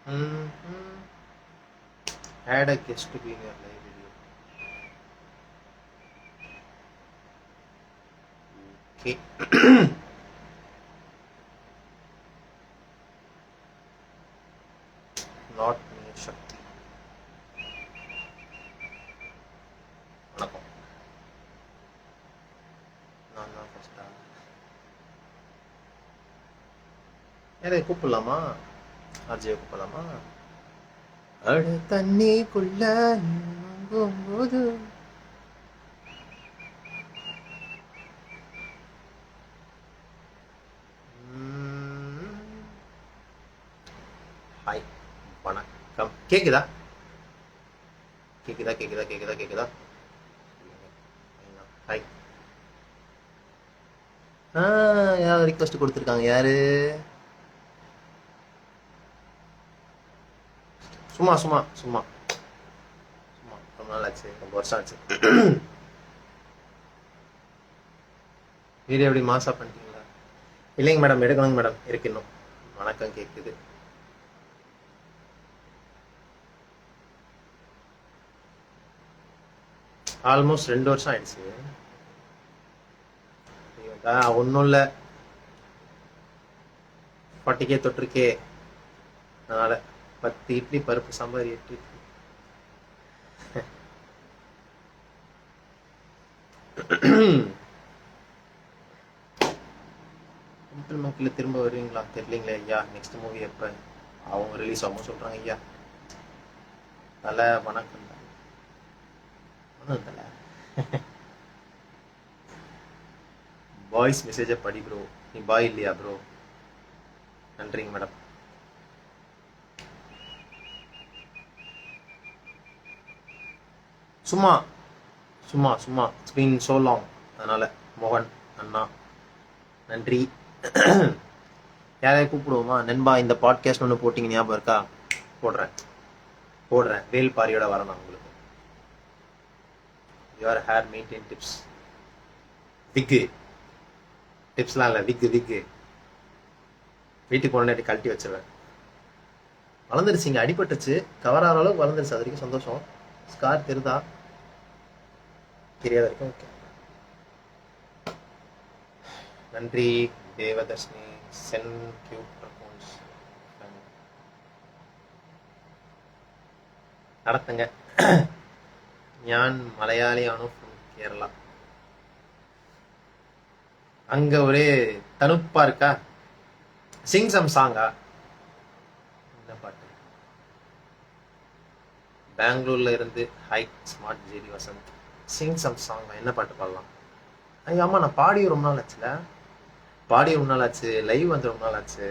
Add a guest to be in your live video. Okay. Not me, Shakti. வணக்கம். நான் தான் ஃபர்ஸ்டா. யாரையும் கூப்பிடலாமா? ஆர்ஜியை கூப்பிடலாமா? அடு தண்ணிக்குள்ள போது ஹாய் வணக்கம். கேக்குதா கேக்குதா கேக்குதா கேக்குதா கேக்குதா? ஹாய். யார் ரிக்வெஸ்ட் கொடுத்துருக்காங்க? யாரு? சும்மா சும்மா சும்மா சும்மா ரொம்ப நாள் ஆச்சு, ரொம்ப வருஷம் ஆச்சு. வீடியோ எப்படி மாசா பண்ணிட்டீங்களா? இல்லைங்க மேடம், எடுக்கணுங்க மேடம், இருக்கு இன்னும். வணக்கம் கேக்குது. ஆல்மோஸ்ட் 2 வருஷம் ஆயிடுச்சு. ஒன்றும் இல்லை, 40K தொட்டிருக்கே. அதனால 10 இட்லி பருப்பு சாம்பார் 8 இட்லி. மக்கள் திரும்ப வருவீங்களா தெரியலீங்களே ஐயா. நெக்ஸ்ட் மூவி எப்ப அவங்க ரிலீஸ் ஆகும் சொல்றாங்க ஐயா. தல வணக்கம் தல. பாய்ஸ் மெசேஜை படி ப்ரோ. நீ பாய் இல்லையா ப்ரோ? நன்றிங்க மேடம். சும்மா சும்மா சும்மா இட்ஸ் பீன் சோ லாங். அதனால மோகன் அண்ணா நன்றி. யாரையும் கூப்பிடுவோமா? நண்பா இந்த பாட்காஸ்ட் ஒன்று போட்டிங்க ஞாபகம் இருக்கா? போடுறேன் வேல் பாரியோட வரணும் உங்களுக்கு. Your hair maintain tips. விக்கு டிப்ஸ்லாம் இல்லை, விக்கு வீட்டுக்கு போனே கழட்டி வச்சிருவேன். வளர்ந்துருச்சுங்க, அடிபட்டுச்சு, கவர் ஆகிற அளவுக்கு வளர்ந்துருச்சு. அது வரைக்கும் சந்தோஷம். ஸ்கார் தெரியுதா? தெரியாத வரைக்கும் ஓகே. நன்றி தேவதர்ஷினி. சென் கியூட் ப்ரப்போஸ் நடத்துங்க. ஞான் மலையாளியானோ ஃப்ரம் கேரளா. அங்க ஒரே தனுப்பா இருக்கா? சிங் சம் சாங்கா? என்ன பாட்டு? பெங்களூர்ல இருந்து hi smart JD Vasanth. Sing some song. என்ன பாட்டு பாடலாம்? ஐயா ஆமா, நான் பாடி ரொம்ப நாள் ஆச்சுல. லைவ் வந்து ரொம்ப நாள் ஆச்சு.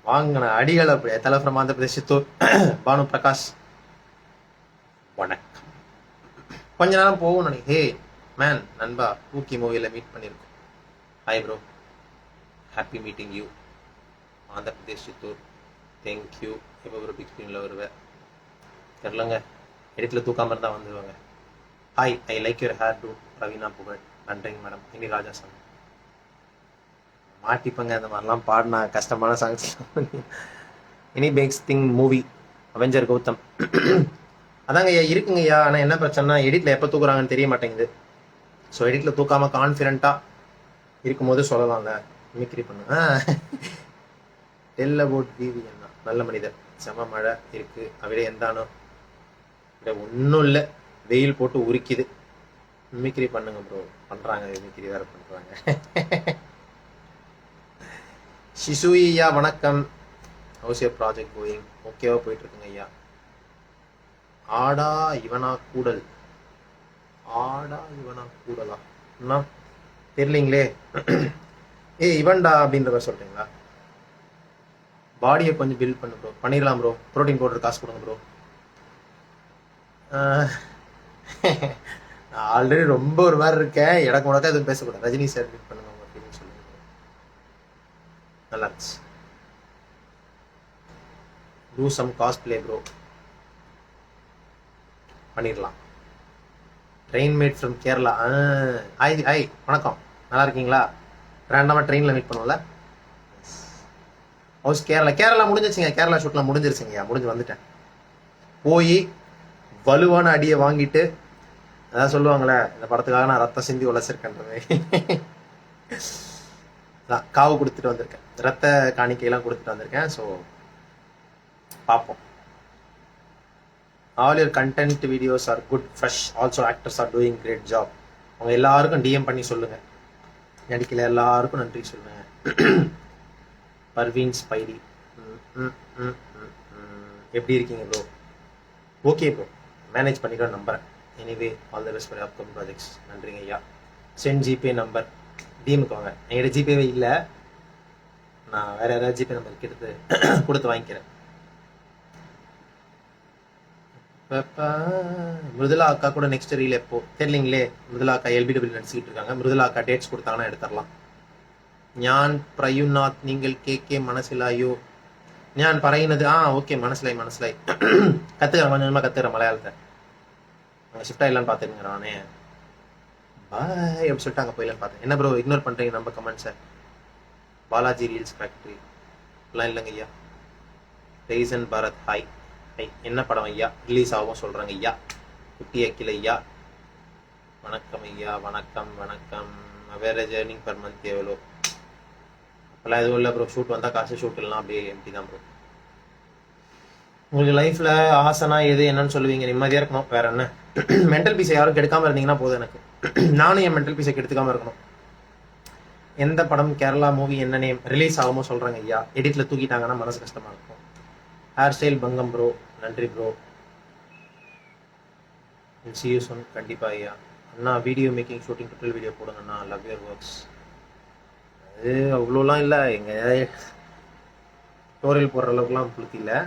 வாங்கின அடிகள் அப்படி. தலை ஃப்ரம் ஆந்திர பிரதேஷ் சித்தூர். பானு பிரகாஷ் வணக்கம். கொஞ்ச நேரம் போகும் நினைக்க. ஹே மேன் நண்பா, ஊக்கி மூவியில் மீட் பண்ணியிருக்கோம். Hi bro, happy meeting you. Andhra Pradesh Chittoor. Thank you. எப்போ ஒரு பிக் ஸ்க்ரீனில் வருவேன் தெரிலங்க. இடத்துல தூக்காமல் இருந்தால் வந்துடுவாங்க. Hi, I like your hair too. Raveena Pugazh. நன்றிங்க மேடம். இனி ராஜா சாங் மாட்டிப்பங்க. அந்த மாதிரிலாம் பாடினா கஷ்டமான சாங்ஸ். இனி பேக்ஸ் திங் மூவி அவெஞ்சர் கௌதம். அதாங்க ஐயா இருக்குங்க ஐயா. ஆனால் என்ன பிரச்சனைனா எடிட்டில் எப்போ தூக்குறாங்கன்னு தெரிய மாட்டேங்குது. ஸோ எடிட்டில் தூக்காமல் கான்ஃபிடென்ட்டாக இருக்கும்போது சொல்லலாம்ல. மிமிக்ரி பண்ணு. டெல் அபவுட் பிவி என்ன நல்ல மனிதர். செம மழை இருக்கு. அவிட எந்தானோ ஒன்றும் இல்லை, வெயில் போட்டு உரிக்குது. மிமிக்ரி பண்ணுங்க ப்ரோ. பண்ணுறாங்க, மிமிக்ரி வேறு பண்ணுறாங்க. சிசு ஐயா வணக்கம். House your project going? ஓகேவா போயிட்டு இருக்குங்க ஐயா. ஆடா இவனா கூடல். என்ன தெரியலீங்களே. இவன்டா அப்படின்ற மாதிரி சொல்றீங்களா? பாடியை கொஞ்சம் பில்ட் பண்ணு ப்ரோ. பண்ணிடலாம் ப்ரோ. ப்ரோட்டீன் பவுடர் காசு கொடுங்க ப்ரோ. நான் ஆல்ரெடி ரொம்ப ஒரு மாதிரி இருக்கேன். எனக்கு உனக்கா எதுவும் பேசக்கூடாது. ரஜினி சார் மீட் பண்ணுங்க உங்க ஃபீலிங் சொல்லுங்க. நல்லா இருந்துச்சு. Do some cosplay bro. பண்ணிடலாம். ட்ரெயின்மேட் ஃப்ரம் கேரளா. ஹாய் வணக்கம். நல்லா இருக்கீங்களா? ரேண்டமாக ட்ரெயினில் மீட் பண்ணுவோம்ல. ஹவுஸ் கேரளா முடிஞ்சிச்சுங்க. கேரளா ஷூட்லாம் முடிஞ்சிருச்சுங்கய்யா. முடிஞ்சு வந்துட்டேன். போய் வலுவான அடியை வாங்கிட்டு, அதான் சொல்லுவாங்களே, இந்த படத்துக்காக நான் ரத்தம் சிந்தி உழைச்சிருக்கேன்றது. காவு கொடுத்துட்டு வந்திருக்கேன், ரத்த காணிக்கையெல்லாம் கொடுத்துட்டு வந்திருக்கேன். ஸோ பார்ப்போம். All your content videos are good, fresh, also actors are doing great job. அவங்க எல்லாருக்கும் டிஎம் பண்ணி சொல்லுங்க, நடிக்கல எல்லாருக்கும் நன்றி சொல்லுங்க. பர்வீன் ஸ்பைடி, எப்படி இருக்கீங்க ப்ரோ? ஓகே ப்ரோ, மேனேஜ் பண்ணிக்க நம்புறேன். Anyway all the best for upcoming projects. நன்றிங்க ஐயா. சென்ட் ஜிபே நம்பர் டிஎம்க்கு வாங்க. என்கிட்ட ஜிபேவே இல்லை, நான் வேற யாராவது ஜிபே நம்பர் கேட்டு கொடுத்து வாங்கிக்கிறேன். மிருதுலா அக்கா கூட நெக்ஸ்ட் ரீல் எப்போ தெரியலீங்களே. மிருதுலா அக்கா எல்பிடபிள்யூ நடிச்சுக்கிட்டு இருக்காங்க. மிருதுலா அக்கா டேட்ஸ் கொடுத்தாங்கன்னா எடுத்துடலாம். ஞான் பிரயுநாத், நீங்கள் கேக்கே மனசிலாயோ? ஞான் பறையினது ஓகே, மனசிலாய் கத்துக்கிறேன், கொஞ்சம் கொஞ்சமா கத்துக்கிறேன் மலையாளத்தை. அங்கே ஷிஃப்ட் ஆயிடலான்னு பார்த்துருங்க. நானே பாய் எப்படி சொல்லிட்டு அங்கே போயிடலான்னு பார்த்தேன். என்ன ப்ரோ இக்னோர் பண்ணுறீங்க நம்ம கமெண்ட்ஸை? பாலாஜி ரீல்ஸ் ஃபேக்ட்ரி எல்லாம் இல்லைங்க ஐயா. Reason Bharat hi. என்ன படம் ஐயா ரிலீஸ் ஆகும் சொல்றாங்க ஐயா? குட்டி அக்கில ஐயா, வணக்கம் ஐயா. வணக்கம் வணக்கம். வேற ஜேர்னிங் பர் மந்த் எவ்வளோ? அப்பெல்லாம் எதுவும் இல்லை ப்ரோ. ஷூட் வந்தால் காசு, ஷூட் இல்லைனா அப்படியே எம்டி தான் ப்ரோ. உங்களுக்கு லைஃப்ல ஆசைனா எது, என்னன்னு சொல்லுவீங்க? நிம்மதியா இருக்கணும், வேற என்ன. மென்டல் பீஸை யாரும் கெடுக்காம இருந்தீங்கன்னா போதும் எனக்கு. நானும் என் மென்டல் பீஸை கெடுத்துக்காம இருக்கணும். எந்த படம் கேரளா மூவி என்ன நேம் ரிலீஸ் ஆகுமோ சொல்றாங்க ஐயா. எடிட்ல தூக்கிட்டாங்கன்னா மனசு கஷ்டமா இருக்கும். ஹேர் ஸ்டைல் பங்கம் ப்ரோ, நன்றி ப்ரோ. See you soon. கண்டிப்பா ஐயா. அண்ணா video making shooting tutorial video போடுங்கண்ணா, லவ் யுவர் ஒர்க்ஸ். அது அவ்வளோலாம் இல்லை, எங்க டோரியல் போடுற அளவுக்குலாம் புளுத்தி இல்லை.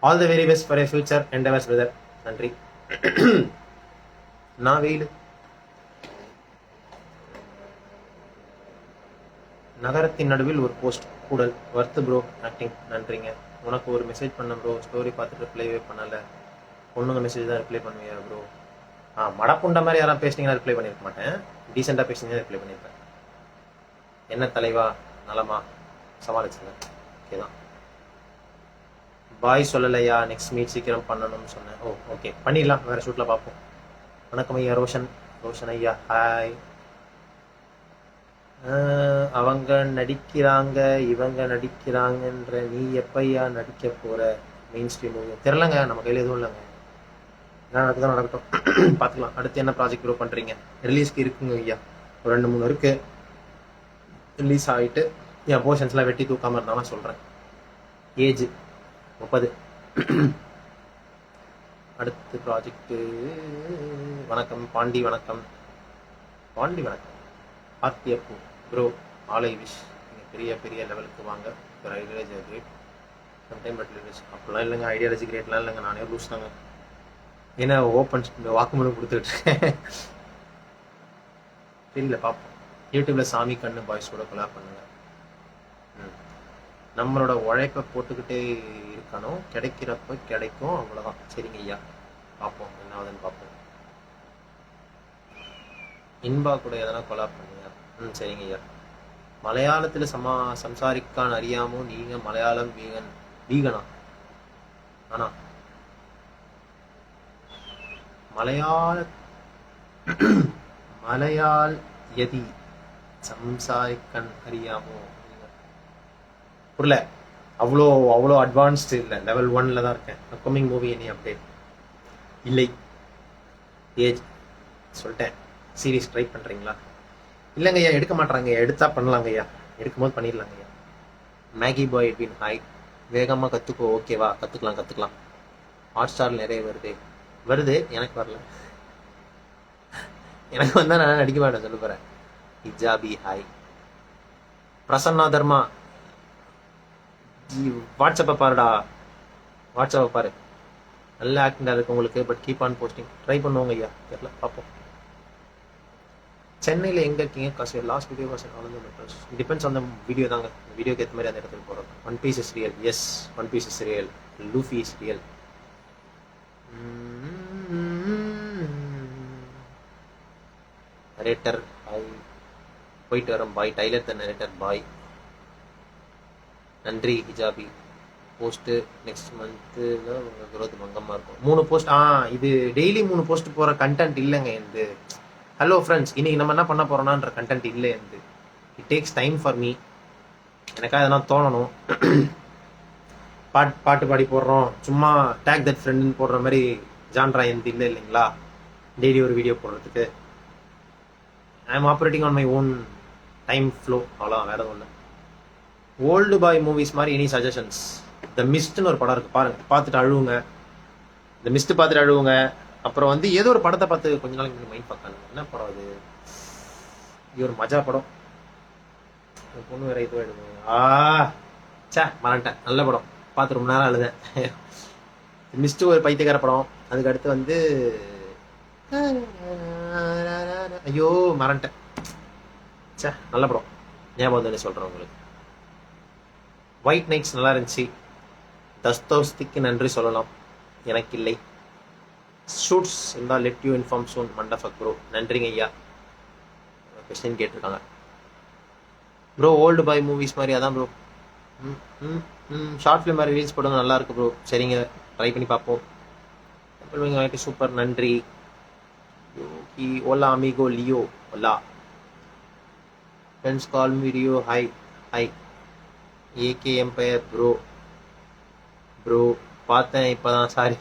All the very best for your future endeavours brother. நன்றி. நான் வெயில் நகரத்தின் நடுவில் ஒரு போஸ்ட் கூடல் வர்த்து ப்ரோ ஆக்டிங். நன்றிங்க. உனக்கு ஒரு மெசேஜ் பண்ண ப்ரோ, ஸ்டோரி பார்த்துட்டு ரிப்ளைவே பண்ணல. பொண்ணுங்க மெசேஜ் தான் ரிப்ளை பண்ணுவியா ப்ரோ? மடப்புண்ட மாதிரி யாரும் பேசினீங்கன்னா ரிப்ளை பண்ணியிருக்க மாட்டேன். டீசெண்டாக பேசினீங்கன்னா ரிப்ளை பண்ணியிருப்பேன். என்ன தலைவா, நலமா? சமாளிச்சுங்க. ஓகே தான். பாய் சொல்லலையா, நெக்ஸ்ட் மீட் சீக்கிரம் பண்ணணும்னு சொன்னேன். ஓகே பண்ணிடலாம், வேறு ஷூட்டில் பார்ப்போம். வணக்கம் ஐயா. ரோஷன் ஐயா ஹாய். அவங்க நடிக்கிறாங்க இவங்க நடிக்கிறாங்கன்ற, நீ எப்பையா நடிக்க போற மெயின் ஸ்ட்ரீம் மூவி? தெரிலங்க, நம்ம கையில் எதுவும் இல்லைங்க. என்ன நடக்குதான் நடக்கட்டும், பார்த்துக்கலாம். அடுத்து என்ன ப்ராஜெக்ட் ப்ரோ பண்ணுறீங்க? ரிலீஸ்க்கு இருக்குங்க ஐயா, ஒரு 2-3 இருக்கு. ரிலீஸ் ஆகிட்டு என் போர்ஷன்ஸ்லாம் வெட்டி தூக்காமல் இருந்தாலும் சொல்கிறேன். ஏஜ் 30. அடுத்து ப்ராஜெக்ட்டு. வணக்கம் பாண்டி. வணக்கம் பாண்டி. வணக்கம் ஆர்த்தியப்பு ப்ரோ. ஆலை விஷ், நீங்கள் பெரிய பெரிய லெவலுக்கு வாங்க. ஒரு ideology great sometime but lyrics அப்படிலாம் இல்லைங்க. ஐடியாலஜி கிரேட்லாம் இல்லைங்க, நானே லூஸ் தாங்க. ஏன்னா ஓப்பன் வாக்குமூலம் கொடுத்துட்ருக்கேன். தெரியல, பார்ப்போம். யூடியூப்ல சாமி கண்ணு பாய்ஸோட கொலாப் பண்ணுங்க. நம்மளோட உழைப்பை போட்டுக்கிட்டே இருக்கணும், கிடைக்கிறப்ப கிடைக்கும், அவ்வளோதான். சரிங்க ஐயா, பார்ப்போம் என்ன ஆகுதுன்னு பார்ப்போம். இன்பா கூட எதனா கொலாப் பண்ணுங்க. சரிங்க ஐயா. மலையாளத்தில் சம்சாரிக்கான் அறியாமோ நீங்க மலையாளம் வீகனா? ஆனா மலையாள் எதி சம்சாரிக்கன் அறியாமோ? புரியல. அவ்வளோ அட்வான்ஸ்டு இல்லை, லெவல் 1ல தான் இருக்கேன். அப்கமிங் மூவி எனி அப்டேட் இல்லை. ஏஜ் சொல்லிட்டேன். சீரீஸ் ட்ரை பண்ணுறீங்களா? இல்லைங்க ஐயா, எடுக்க மாட்டாங்க. எடுத்தா பண்ணலாங்க ஐயா, எடுக்கும்போது பண்ணிடலாங்க ஐயா. மேகி பாய் எட்வின் ஹாய். வேகமாக கற்றுக்கோ. ஓகேவா, கற்றுக்கலாம். ஹாட் ஸ்டார் நிறைய வருது, எனக்கு வரல. எனக்கு வந்தால் நான் நடிக்க மாட்டேன், சொல்ல போகிறேன். ஹிஜாபி ஹாய். பிரசன்னா தர்மா வாட்ஸ்அப்பை பாரு. நல்ல ஆக்டிங்காக இருக்கு உங்களுக்கு, but keep on posting. Try பண்ணுவோங்க ஐயா, தெரியல, பார்ப்போம். சென்னையில் எங்கே இருக்கீங்க? காசு last video was Anand metros. Depends on the video தாங்க. வீடியோக்கு ஏற்ற மாதிரி அந்த இடத்துக்கு போகிறோம். One piece is real. Yes, one piece is real. Luffy is real. Narrator bye. போயிட்டு வரோம் பாய். டைலர் த நரேட்டர் பாய். நன்றி ஹிஜாபி. போஸ்ட்டு நெக்ஸ்ட் மந்த்து தான் உங்கள் growth மங்கமாக இருக்கும். 3 போஸ்ட் இது டெய்லி 3 போஸ்ட் போகிற கண்டென்ட் இல்லைங்க இது. ஹலோ ஃப்ரெண்ட்ஸ், இன்னைக்கு நம்ம என்ன பண்ண போகிறோம்னான்ற கண்டென்ட் இல்லை இது. It takes time for me. எனக்காக எதனா தோணணும். பாட்டு பாடி போடுறோம், சும்மா டேக் தட் ஃப்ரெண்டுன்னு போடுற மாதிரி ஜான்ரா எந்த இல்லை இல்லைங்களா டெய்லி ஒரு வீடியோ போடுறதுக்கு. I am operating on my own time flow, அவ்வளோ வேற ஒன்று. ஓல்டு பாய் மூவிஸ் மாதிரி எனி சஜஷன்ஸ்? த மிஸ்ட்னு ஒரு படம் இருக்கு, பாருங்க, பார்த்துட்டு அழுவுங்க. த மிஸ்ட் பார்த்துட்டு அழுவுங்க. அப்புறம் வந்து ஏதோ ஒரு படத்தை பார்த்து கொஞ்ச நாளைக்கு மைண்ட் பார்க்காங்க. என்ன படம் அது? இது ஒரு மஜா படம். பொண்ணு வேற இதுவும் எடுங்க. சே மறந்துட்டேன். நல்ல படம், பார்த்து ரொம்ப நேரம் அழுதேன். மிஸ்ட் ஒரு பைத்தியக்கார படம். அதுக்கு அடுத்து வந்து ஐயோ மறந்துட்டேன். சே நல்ல படம், ஞாபகம் தானே சொல்கிறேன் உங்களுக்கு. ஒயிட் நைட்ஸ் நல்லா இருந்துச்சு. தஸ்தோஸ்திக்கு நன்றி சொல்லலாம், எனக்கு இல்லை. ஷூட்ஸ் இருந்தால் லெட் யூ இன்ஃபார்ம் சூன் மண்டஃபக் ப்ரோ. நன்றிங்க ஐயா. கொஸ்டின் கேட்டிருக்காங்க ப்ரோ. ஓல்டு பாய் மூவிஸ் மாதிரி அதான் ப்ரோ. ஷார்ட் ஃபிலிம் மாதிரி ரீல்ஸ் போடுங்க, நல்லா இருக்கு ப்ரோ. சரிங்க, ட்ரை பண்ணி பார்ப்போம். சூப்பர், நன்றி. Ola amigo Leo Ola. Friends call me Rio. Hi hi. AK Empire bro. Bro பார்த்தேன் இப்போதான், சாரி.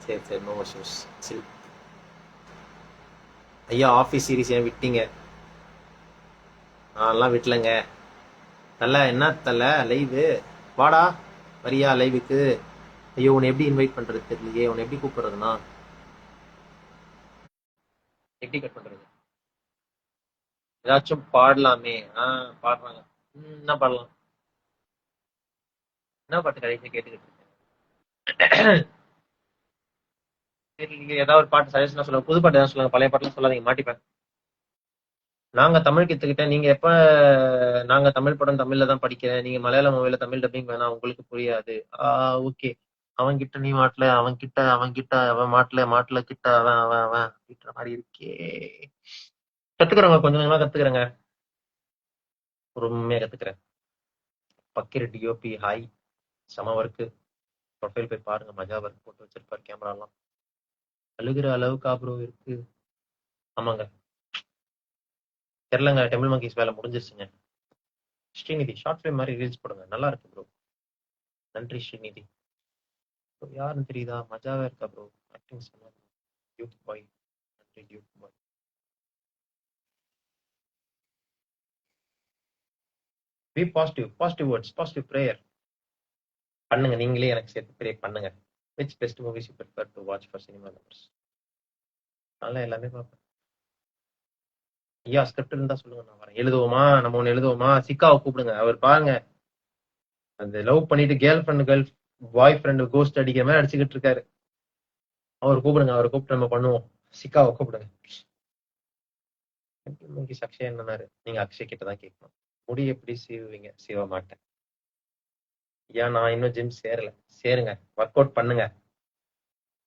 சரி சரி, நோ இஷ்யூஸ். சரி ஐயா, ஆஃபீஸ் சீரிஸ் ஏன் விட்டீங்க? நான்லாம் விட்டலைங்க. தலை என்ன தலை, லைவு வாடா, வரியா லைவுக்கு? ஐயோ, உன்னை எப்படி இன்வைட் பண்ணுறது தெரியலையே. உன்னை எப்படி கூப்பிட்றதுண்ணா? எப்படி கட் பண்ணுறது? ஏதாச்சும் பாடலாமே. பாடுறாங்க. என்ன பாடலாம்? என்ன பாட்டு கடைசி கேட்டுக்கிட்டு இருக்கேன். நீங்க ஏதாவது ஒரு பாட்டு சஜஷன் சொல்லுங்க. புது பாட்டு ஏதாவது சொல்லுங்க, பழைய பாட்டுலாம் சொல்லாதீங்க, மாட்டிப்பேன். நாங்க தமிழ் கத்துக்கிட்டேன். நீங்க எப்ப நாங்க தமிழ் படம் தமிழ்ல தான் படிக்கிறேன், நீங்க மலையாள மூவில தமிழ் டப்பிங் வேணா, உங்களுக்கு புரியாது. ஓகே. அவன் கிட்ட நீ மாட்டல, அவன் கிட்ட அவன் மாட்டல கிட்ட அவன் அப்படின்ற மாதிரி இருக்கே. கத்துக்கிறவங்க கொஞ்சம் கொஞ்சமா கத்துக்கிறேங்க, பொறுமையா கத்துக்கிறேன். Fakir DOP hi. செம ஒர்க்கு. ப்ரொஃபைல் போய் பாருங்க, மஜா ஒர்க் போட்டு வச்சிருப்பாரு. கேமராலாம் அழுகிற அளவுக்கு ப்ரோ இருக்கு. ஆமாங்க, தெரியலங்க. டெம்பிள் மங்கீஸ் வேலை முடிஞ்சிருச்சுங்க. ஸ்ரீநிதி ஷார்ட் ஃபிலிம் மாதிரி ரீல்ஸ் போடுங்க, நல்லா இருக்கு ப்ரோ. நன்றி ஸ்ரீநிதி. யாருன்னு தெரியுதா? மஜாவா இருக்கா ப்ரோ, ஆக்டிங் சொன்னா. Duke bye. நன்றி Duke bye. Be positive, positive words, positive prayer பண்ணுங்க. நீங்களே எனக்கு சேர்த்து ப்ரே பண்ணுங்க. Which best movies you prefer to watch for cinema lovers? நல்லா எல்லாமே பார்ப்பேன். ஐயா ஸ்கிரிப்ட் இருந்தா சொல்லுங்க, நான் வரேன். எழுதுவோமா? நம்ம ஒண்ணு எழுதுவோமா? சிக்காவை கூப்பிடுங்க, அவர் பாருங்க அந்த லவ் பண்ணிட்டு கேர்ள் பாய் ஃப்ரெண்டு கோஸ்ட் அடிக்கிற மாதிரி அடிச்சுக்கிட்டு இருக்காரு. அவர் கூப்பிடுங்க, அவரை கூப்பிட்டு நம்ம பண்ணுவோம். சிக்காவை கூப்பிடுங்க. அக்ஷய் என்னன்னாரு? நீங்க அக்ஷய் கிட்ட தான் கேட்கணும். முடி எப்படி சீவுவீங்க? சீவ மாட்டேன். ஏன் நான் இன்னும் ஜிம் சேரல. சேருங்க, ஒர்க் அவுட் பண்ணுங்க.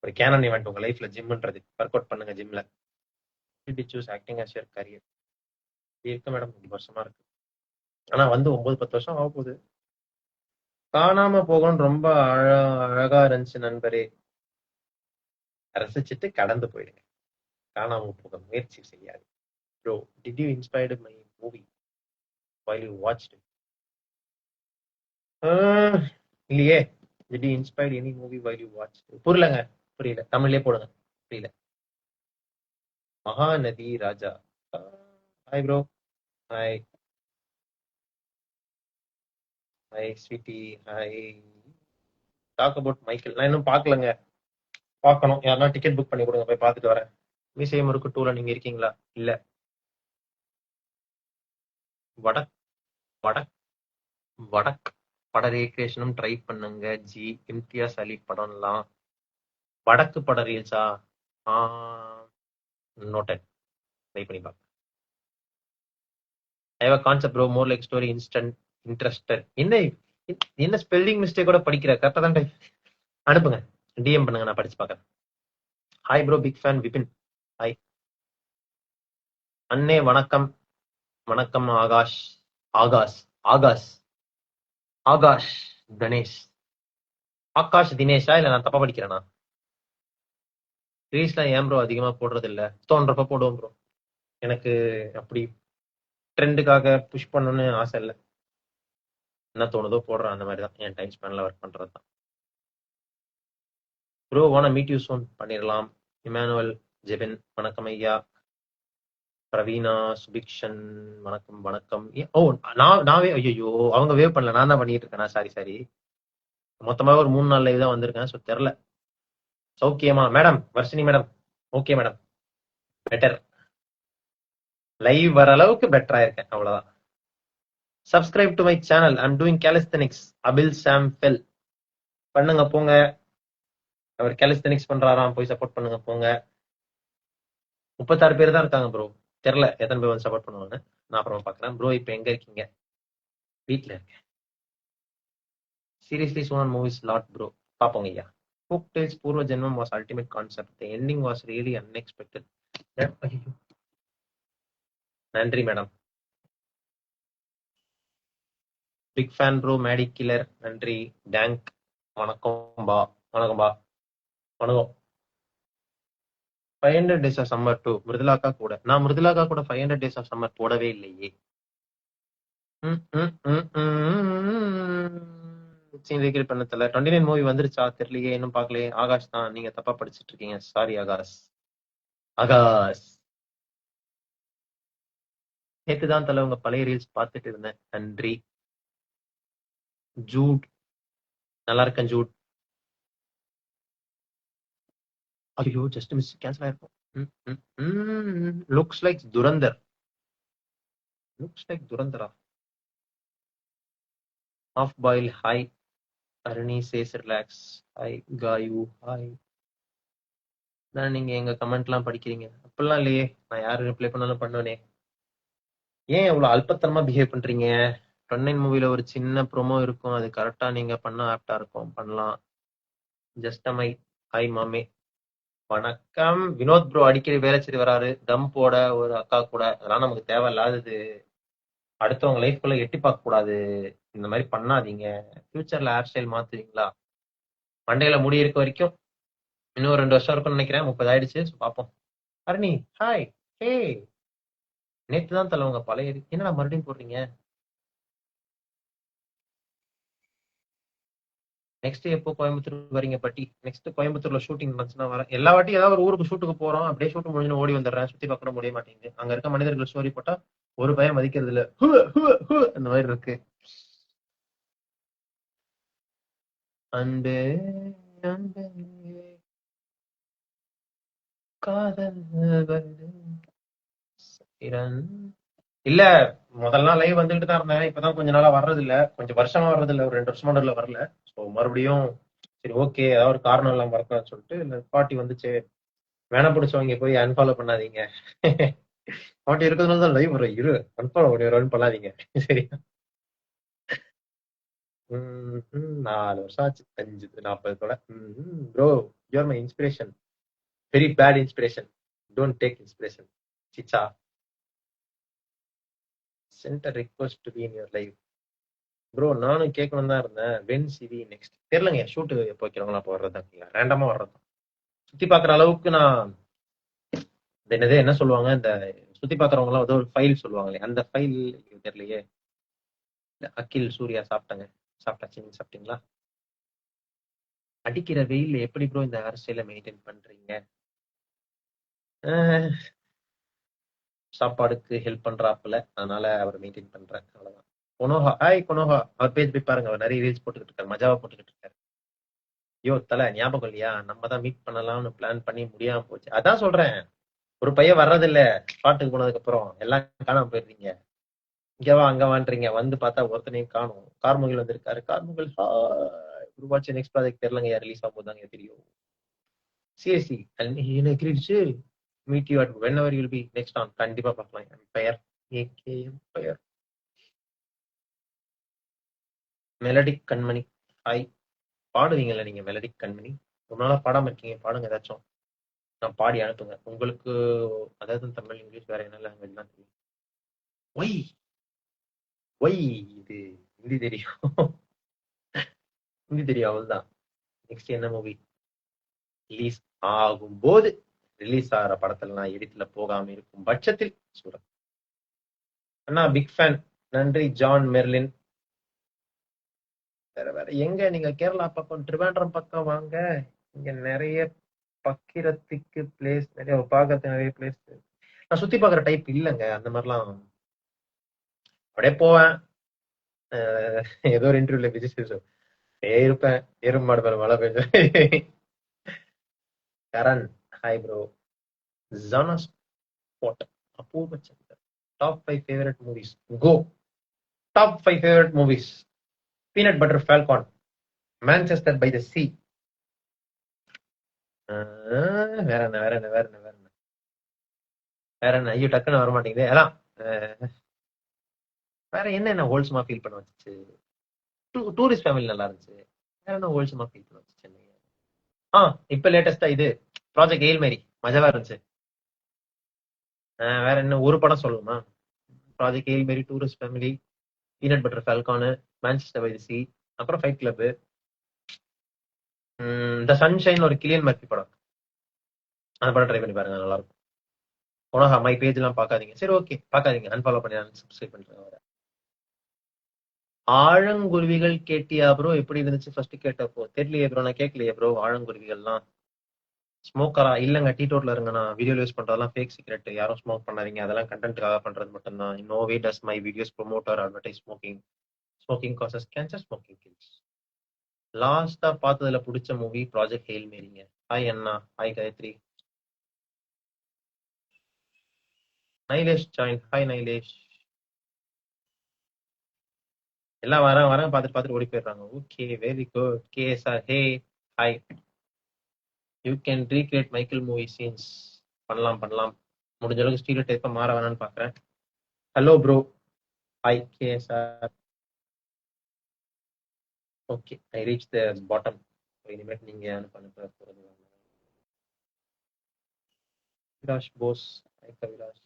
ஒரு கேனன் ஈவெண்ட் உங்க லைஃப்ல ஜிம்ன்றது. ஒர்க் அவுட் பண்ணுங்க ஜிம்ல. Choose acting as your career. இருக்கு மேடம், 2 வருஷமா இருக்கு. ஆனா வந்து 9-10 வருஷம் ஆக போகுது. காணாம போகணும்னு ரொம்ப அழகா இருந்துச்சு நண்பரே. ரசிச்சுட்டு கடந்து போயிடுங்க. காணாம போக முயற்சி செய்யாது. Bro, did you inspired my movie while you watched it? இல்லையே. Did you inspired any movie while you watched it? புரியல, தமிழ்லயே போடுங்க. புரியல. Mahanadi Raja. Hi bro. Hi hi sweetie. Hi. Talk about Michael. நான் இன்னும் பார்க்கலங்க, பார்க்கணும். யாருன்னா டிக்கெட் புக் பண்ணி கொடுங்க, போய் பார்த்துட்டு வரேன். மீசை முறுக்கு 2ல நீங்க இருக்கீங்களா? இல்ல. வடக் வடக் வடக் பட ரீக்ரியேஷனும் ட்ரை பண்ணுங்க ஜி. இம்தியாஸ் அலி படம்லாம். வடக்கு பட ரீல்ஸா? நோட்டட். ட்ரை பண்ணி பார்க்க. I have a concept bro, more like story instant interested. என்ன ஸ்பெல்லிங் மிஸ்டேக் கூட படிக்கிற? கரெக்டா தான் அனுப்புங்க, டிஎம் பண்ணுங்க, நான் படிச்சு பார்க்கறேன். Hi bro, big fan Vipin. Hi அண்ணே. வணக்கம். வணக்கம் ஆகாஷ். ஆகாஷ் ஆகாஷ் கணேஷ். ஆகாஷ் தினேஷா இல்ல நான் தப்பா படிக்கிறேனா? ரீல்ஸ்லாம் ஏன் ப்ரோ அதிகமா போடுறது இல்ல? தோன்றப்ப போடுவோம் ப்ரோ. எனக்கு அப்படி ட்ரெண்டுக்காக புஷ் பண்ணணும்னு ஆசை இல்ல. என்ன தோணுதோ போடுறேன், அந்த மாதிரி தான் என் டைம் ஸ்பேன்ல ஒர்க் பண்றது தான். ப்ரோ வான மீட் யூ சூன் பண்ணிடலாம். இமானுவல் ஜெபின் வணக்கம் ஐயா. பிரவீனா சுபிக்ஷன் வணக்கம் வணக்கம். ஓ நாவே ஐயோ அவங்க வேவ் பண்ணல, நான் தான் பண்ணிட்டு இருக்கேன். Sorry sorry. மொத்தமாக ஒரு 3 நாள் லைவ் தான் வந்திருக்கேன். ஸோ தெரில. சௌக்கியமா madam? Varshini madam okay madam. Better. Live வர அளவுக்கு பெட்டரா இருக்கேன், அவ்வளவுதான். Subscribe to my channel. I'm doing calisthenics. அபில் சாம் ஃபெல். பண்ணுங்க போங்க. அவர் கேலிஸ்தெனிக்ஸ் பண்றாராம், போய் சப்போர்ட் பண்ணுங்க போங்க. 36 பேர் தான் இருக்காங்க ப்ரோ. தெரில எத்தனை பேர் வந்து சப்போர்ட் பண்ணுவாங்க. நான் அப்புறமா பாக்குறேன். ப்ரோ இப்ப எங்க இருக்கீங்க? வீட்ல இருக்கேன். சீரியஸ்லி சோனன் மூவிஸ் லாட் ப்ரோ. பாப்போங்க ஐயா. Folk Tales பூர்வ ஜென்மம் was ultimate concept. The ending was really unexpected. நன்றி madam. Big fan bro. Maddy killer நன்றி. டேங்க் வணக்கம் பா. வணக்கம் பா. வணக்கம். 500 days of summer 2 மிருதுலாக்கா கூட. நான் மிருதுலாக்கா கூட 500 days of summer போடவே இல்லையே. சீன் ரீக்ரியேட் பண்ண தெரியல. 29 மூவி வந்துருச்சா தெரியலையே, இன்னும் பார்க்கலையே. ஆகாஷ் தான், நீங்க தப்பா படிச்சிட்டு இருக்கீங்க. சாரி ஆகாஷ். ஆகாஷ் நேத்து தான் தலை உங்க பழைய ரீல்ஸ் பார்த்துட்டு இருந்தேன். நன்றி. ஜூட் நல்லா இருக்கேன் ஜூட். ஐயோ ஜஸ்ட் மிஸ் கேன்சல் ஆயிருக்கும். Looks like Dhurandhar. Looks like துரந்தரா? Half boil hi. அருணி சேஸ் ரிலாக்ஸ் ஹாய். காயு ஹாய். நான் நீங்க எங்க கமெண்ட்லாம் படிக்கிறீங்க? அப்படிலாம் இல்லையே, நான் யாரு ரிப்ளை பண்ணாலும் பண்ணுவேனே. ஏன் இவ்வளவு அல்பத்தனமா பிஹேவ் பண்றீங்க? 29 மூவில ஒரு சின்ன ப்ரோமோ இருக்கும், அது கரெக்டா நீங்க பண்ண ஆப்டா இருக்கும், பண்ணலாம். ஜஸ்ட் மை ஹாய் மாமே. வணக்கம் வினோத் ப்ரோ. அடிக்கடி வேலைச்சேரி வராரு தம் போட ஒரு அக்கா கூட. அதெல்லாம் நமக்கு தேவையில்லாதது. அடுத்தவங்க லைஃப்குள்ள எட்டி பார்க்க கூடாது. இந்த மாதிரி பண்ணாதீங்க. ஃபியூச்சர்ல ஹேர் ஸ்டைல் மாத்துவீங்களா? மண்டையில முடி இருக்க வரைக்கும் இன்னும் 2 வருஷம் இருக்கும்னு நினைக்கிறேன். 30 ஆயிடுச்சு. பாப்போம். அருணி ஹாய். ஹே நேத்து தான் தலை உங்க பழைய என்னடா மறுபடியும் போடுறீங்க? நெக்ஸ்ட் எப்போ கோயம்புத்தூர் வரீங்க பட்டி? நெக்ஸ்ட் கோயம்புத்தூர்ல ஷூட்டிங் நடந்துச்சுன்னா வரேன். எல்லா வாட்டியும் ஏதாவது ஒரு ஊருக்கு ஷூட்டுக்கு போறோம், அப்படியே ஷூட் முடிஞ்சு ஓடி வந்துடுறேன். சுத்தி பார்க்க முடிய மாட்டேங்குது. அங்க இருக்க மனிதர்கள் ஸ்டோரி போட்டா ஒரு பயம் மதிக்கிறது இல்ல. அந்த மாதிரி இருக்கு. அன்பே அன்பே காதல் இல்ல, முதல்ல லைவ் வந்துட்டு தான் இருந்தேன். இப்பதான் கொஞ்ச நாளா வர்றது இல்ல. கொஞ்சம் வருஷமா வர்றது இல்ல. ஒரு 2 வருஷமா நடுவுல வரல. ஸோ மறுபடியும் சரி ஓகே, ஏதாவது ஒரு காரணம் இல்லாம வரக்கூடாதுன்னு சொல்லிட்டு இந்த பாட்டி வந்துச்சு. வேணா பிடிச்சவங்க போய் அன்ஃபாலோ பண்ணாதீங்க. பாட்டி இருக்கிறதுனால தான் லைவ் வரும். இரு அன்ஃபாலோ பண்ணாதீங்க. சரியா? 4 வருஷம் ஆச்சு. 40 கூட. Bro you are my inspiration. Very bad inspiration. Don't take inspiration. சிச்சா sent a request to be in your live. Bro நானும் கேட்கணும் தான் இருந்தேன். வென் சிவி நெக்ஸ்ட் தெரியலங்க. ஷூட்டு எப்போ வைக்கிறவங்களா இப்போ வர்றதா ரேண்டமா வர்றது. சுத்தி பாக்குற அளவுக்கு நான் என்னது என்ன சொல்லுவாங்க, இந்த சுத்தி பாக்குறவங்க எல்லாம் ஏதோ ஒரு ஃபைல் சொல்லுவாங்களே, அந்த ஃபைல் தெரியலையே. அகில் சூர்யா சாப்பிட்டாங்க. சாப்பிட்டாச்சு. நீங்க சாப்பிட்டீங்களா? அடிக்கிற வெயில் எப்படி ப்ரோ இந்த ஹேர் ஸ்டைல மெயின்டைன் பண்றீங்க? சாப்பாடுக்கு ஹெல்ப் பண்றாப்புல, அதனால அவர் மெயின்டைன் பண்றேன். அவ்வளவுதான். கொனோஹா ஹாய் கொனோஹா. அவர் பேஜ் போய் பாருங்க. அவர் நிறைய ரீல்ஸ் போட்டுக்கிட்டு இருக்காரு. மஜாவா போட்டுக்கிட்டு இருக்காரு. ஐயோ தல ஞாபகம் இல்லையா? நம்ம தான் மீட் பண்ணலாம்னு பிளான் பண்ணி முடியாம போச்சு. அதான் சொல்றேன், ஒரு பையன் வர்றதில்ல. ஸ்பாட்டுக்கு போனதுக்கு அப்புறம் எல்லாம் காணாம போயிடுறீங்க. இங்கவா அங்கவான்றீங்க. வந்து பார்த்தா ஒருத்தனையும் காணும். கார்முகில் வந்திருக்காரு. கார்முகில் உருவாச்சு. நெக்ஸ்ட் ப்ராஜெக்ட் தெரியலங்க. ரிலீஸ் ஆகும்போது தாங்க தெரியும். சிஎஸ்சி என்ன கிரிச்சு meet you at whenever you'll be next on. கண்டிப்பா பார்க்கலாம். Empire AK empire. Melodic Kanmani hi. பாடுவீங்கல்ல நீங்க மெலடிக் கண்மணி? ரொம்ப நாளா பாடாம இருக்கீங்க. பாடுங்க ஏதாச்சும். நான் பாடி அனுப்புங்க. உங்களுக்கு அதாவது தமிழ் இங்கிலீஷ் வேற என்ன லாங்குவேஜ் தான் தெரியும்? ஒய் ஒய் இது ஹிந்தி தெரியும். ஹிந்தி தெரியும் அவ்வளவுதான். நெக்ஸ்ட் என்ன மூவி ரிலீஸ் ஆகும்போது, ரிலீஸ் ஆகிற படத்துல நான் எடிட்ல போகாம இருக்கும் பட்சத்தில் சொல்றேன். அண்ணா பிக் ஃபேன், நன்றி ஜான் மெர்லின். வேற வேற எங்க நீங்க கேரளா பக்கம் திருவேண்டரம் பக்கம் வாங்க, இங்க நிறைய பக்கிரத்துக்கு பிளேஸ், நிறைய பார்க்கறதுக்கு நிறைய பிளேஸ். நான் சுத்தி பாக்குற டைப் இல்லைங்க அந்த மாதிரிலாம். அப்படியே போவேன், ஏதோ ஒரு இன்டர்வியூல விஜய் சேது இருப்பேன், எருமாடு மேல மழை பெய்ஞ்சு. Karan hi bro. ஜானா spot Apoorva Chandran. Top 5 favourite movies. Go. Top 5 favourite movies: peanut butter falcon, Manchester by the sea. வேற என்ன வேற என்ன வேற என்ன வேற என்ன வேற என்ன ஐயோ டக்குன்னு வர மாட்டேங்குது அதான். வேற என்ன ஹோல்சமா ஃபீல் பண்ண வச்சுச்சு? டூரிஸ்ட் ஃபேமிலி நல்லா இருந்துச்சு. வேற என்ன ஹோல்சமா ஃபீல் பண்ண வச்சுச்சு? இப்ப லேட்டஸ்டா இது ப்ராஜெக்ட் எயில் மேரி மஜாவா இருந்துச்சு. வேற என்ன ஒரு படம் சொல்லுமா? Project hail Mary, tourist family, peanut butter falcon, Manchester by the sea, அப்புறம் ஃபைட் கிளப், த சன்ஷைன் ஒரு கிலியன் மர்ஃபி படம். அந்த படம் ட்ரை பண்ணி பாருங்க, நல்லா இருக்கும். உனகா மை பேஜ் எல்லாம் பார்க்காதீங்க. சரி ஓகே பார்க்காதீங்க, அன்ஃபாலோ பண்ணி சப்ஸ்கிரைப் பண்றேன். வர ஆழங்குருவிகள் கேட்டியா ப்ரோ? எப்படி இருந்துச்சு ஃபர்ஸ்ட் கேட்டப்போ? தெரியலையே ப்ரோ, நான் கேட்கலையே ப்ரோ. ஆழங்குருவிகள்லாம் ஸ்மோக்கரா? இல்லங்க, டீடோட்ல இருங்க. நான் வீடியோ யூஸ் பண்றதெல்லாம் ஃபேக் சீக்ரெட். யாரும் ஸ்மோக் பண்ணாதீங்க, அதெல்லாம் கண்டென்ட்காக பண்றது மட்டும்தான். No way does my videos promote or advertise smoking. Smoking causes cancer, smoking kills. லாஸ்டா பார்த்ததுல பிடிச்ச மூவி ப்ராஜெக்ட் ஹெயில் மேரிங்க. ஹாய் அண்ணா. Hi Gayathri. Nilesh join. Hi Nilesh. எல்லாம் வரேன் வரேன் பார்த்துட்டு பார்த்துட்டு ஓடி போயிடுறாங்க. Okay very good. K sir hey hi. You can recreate Michael movie scenes. பண்ணலாம் பண்ணலாம், முடிஞ்ச அளவுக்கு ஸ்டீரியோ டைப்பா மாற வேணான்னு பாக்குறேன். Hello bro. Hi K sir. Okay I reach the bottom. இனிமேட் நீங்க அனுப்ப போறது. விராஷ் போஸ். ஹாய் கவிராஜ்.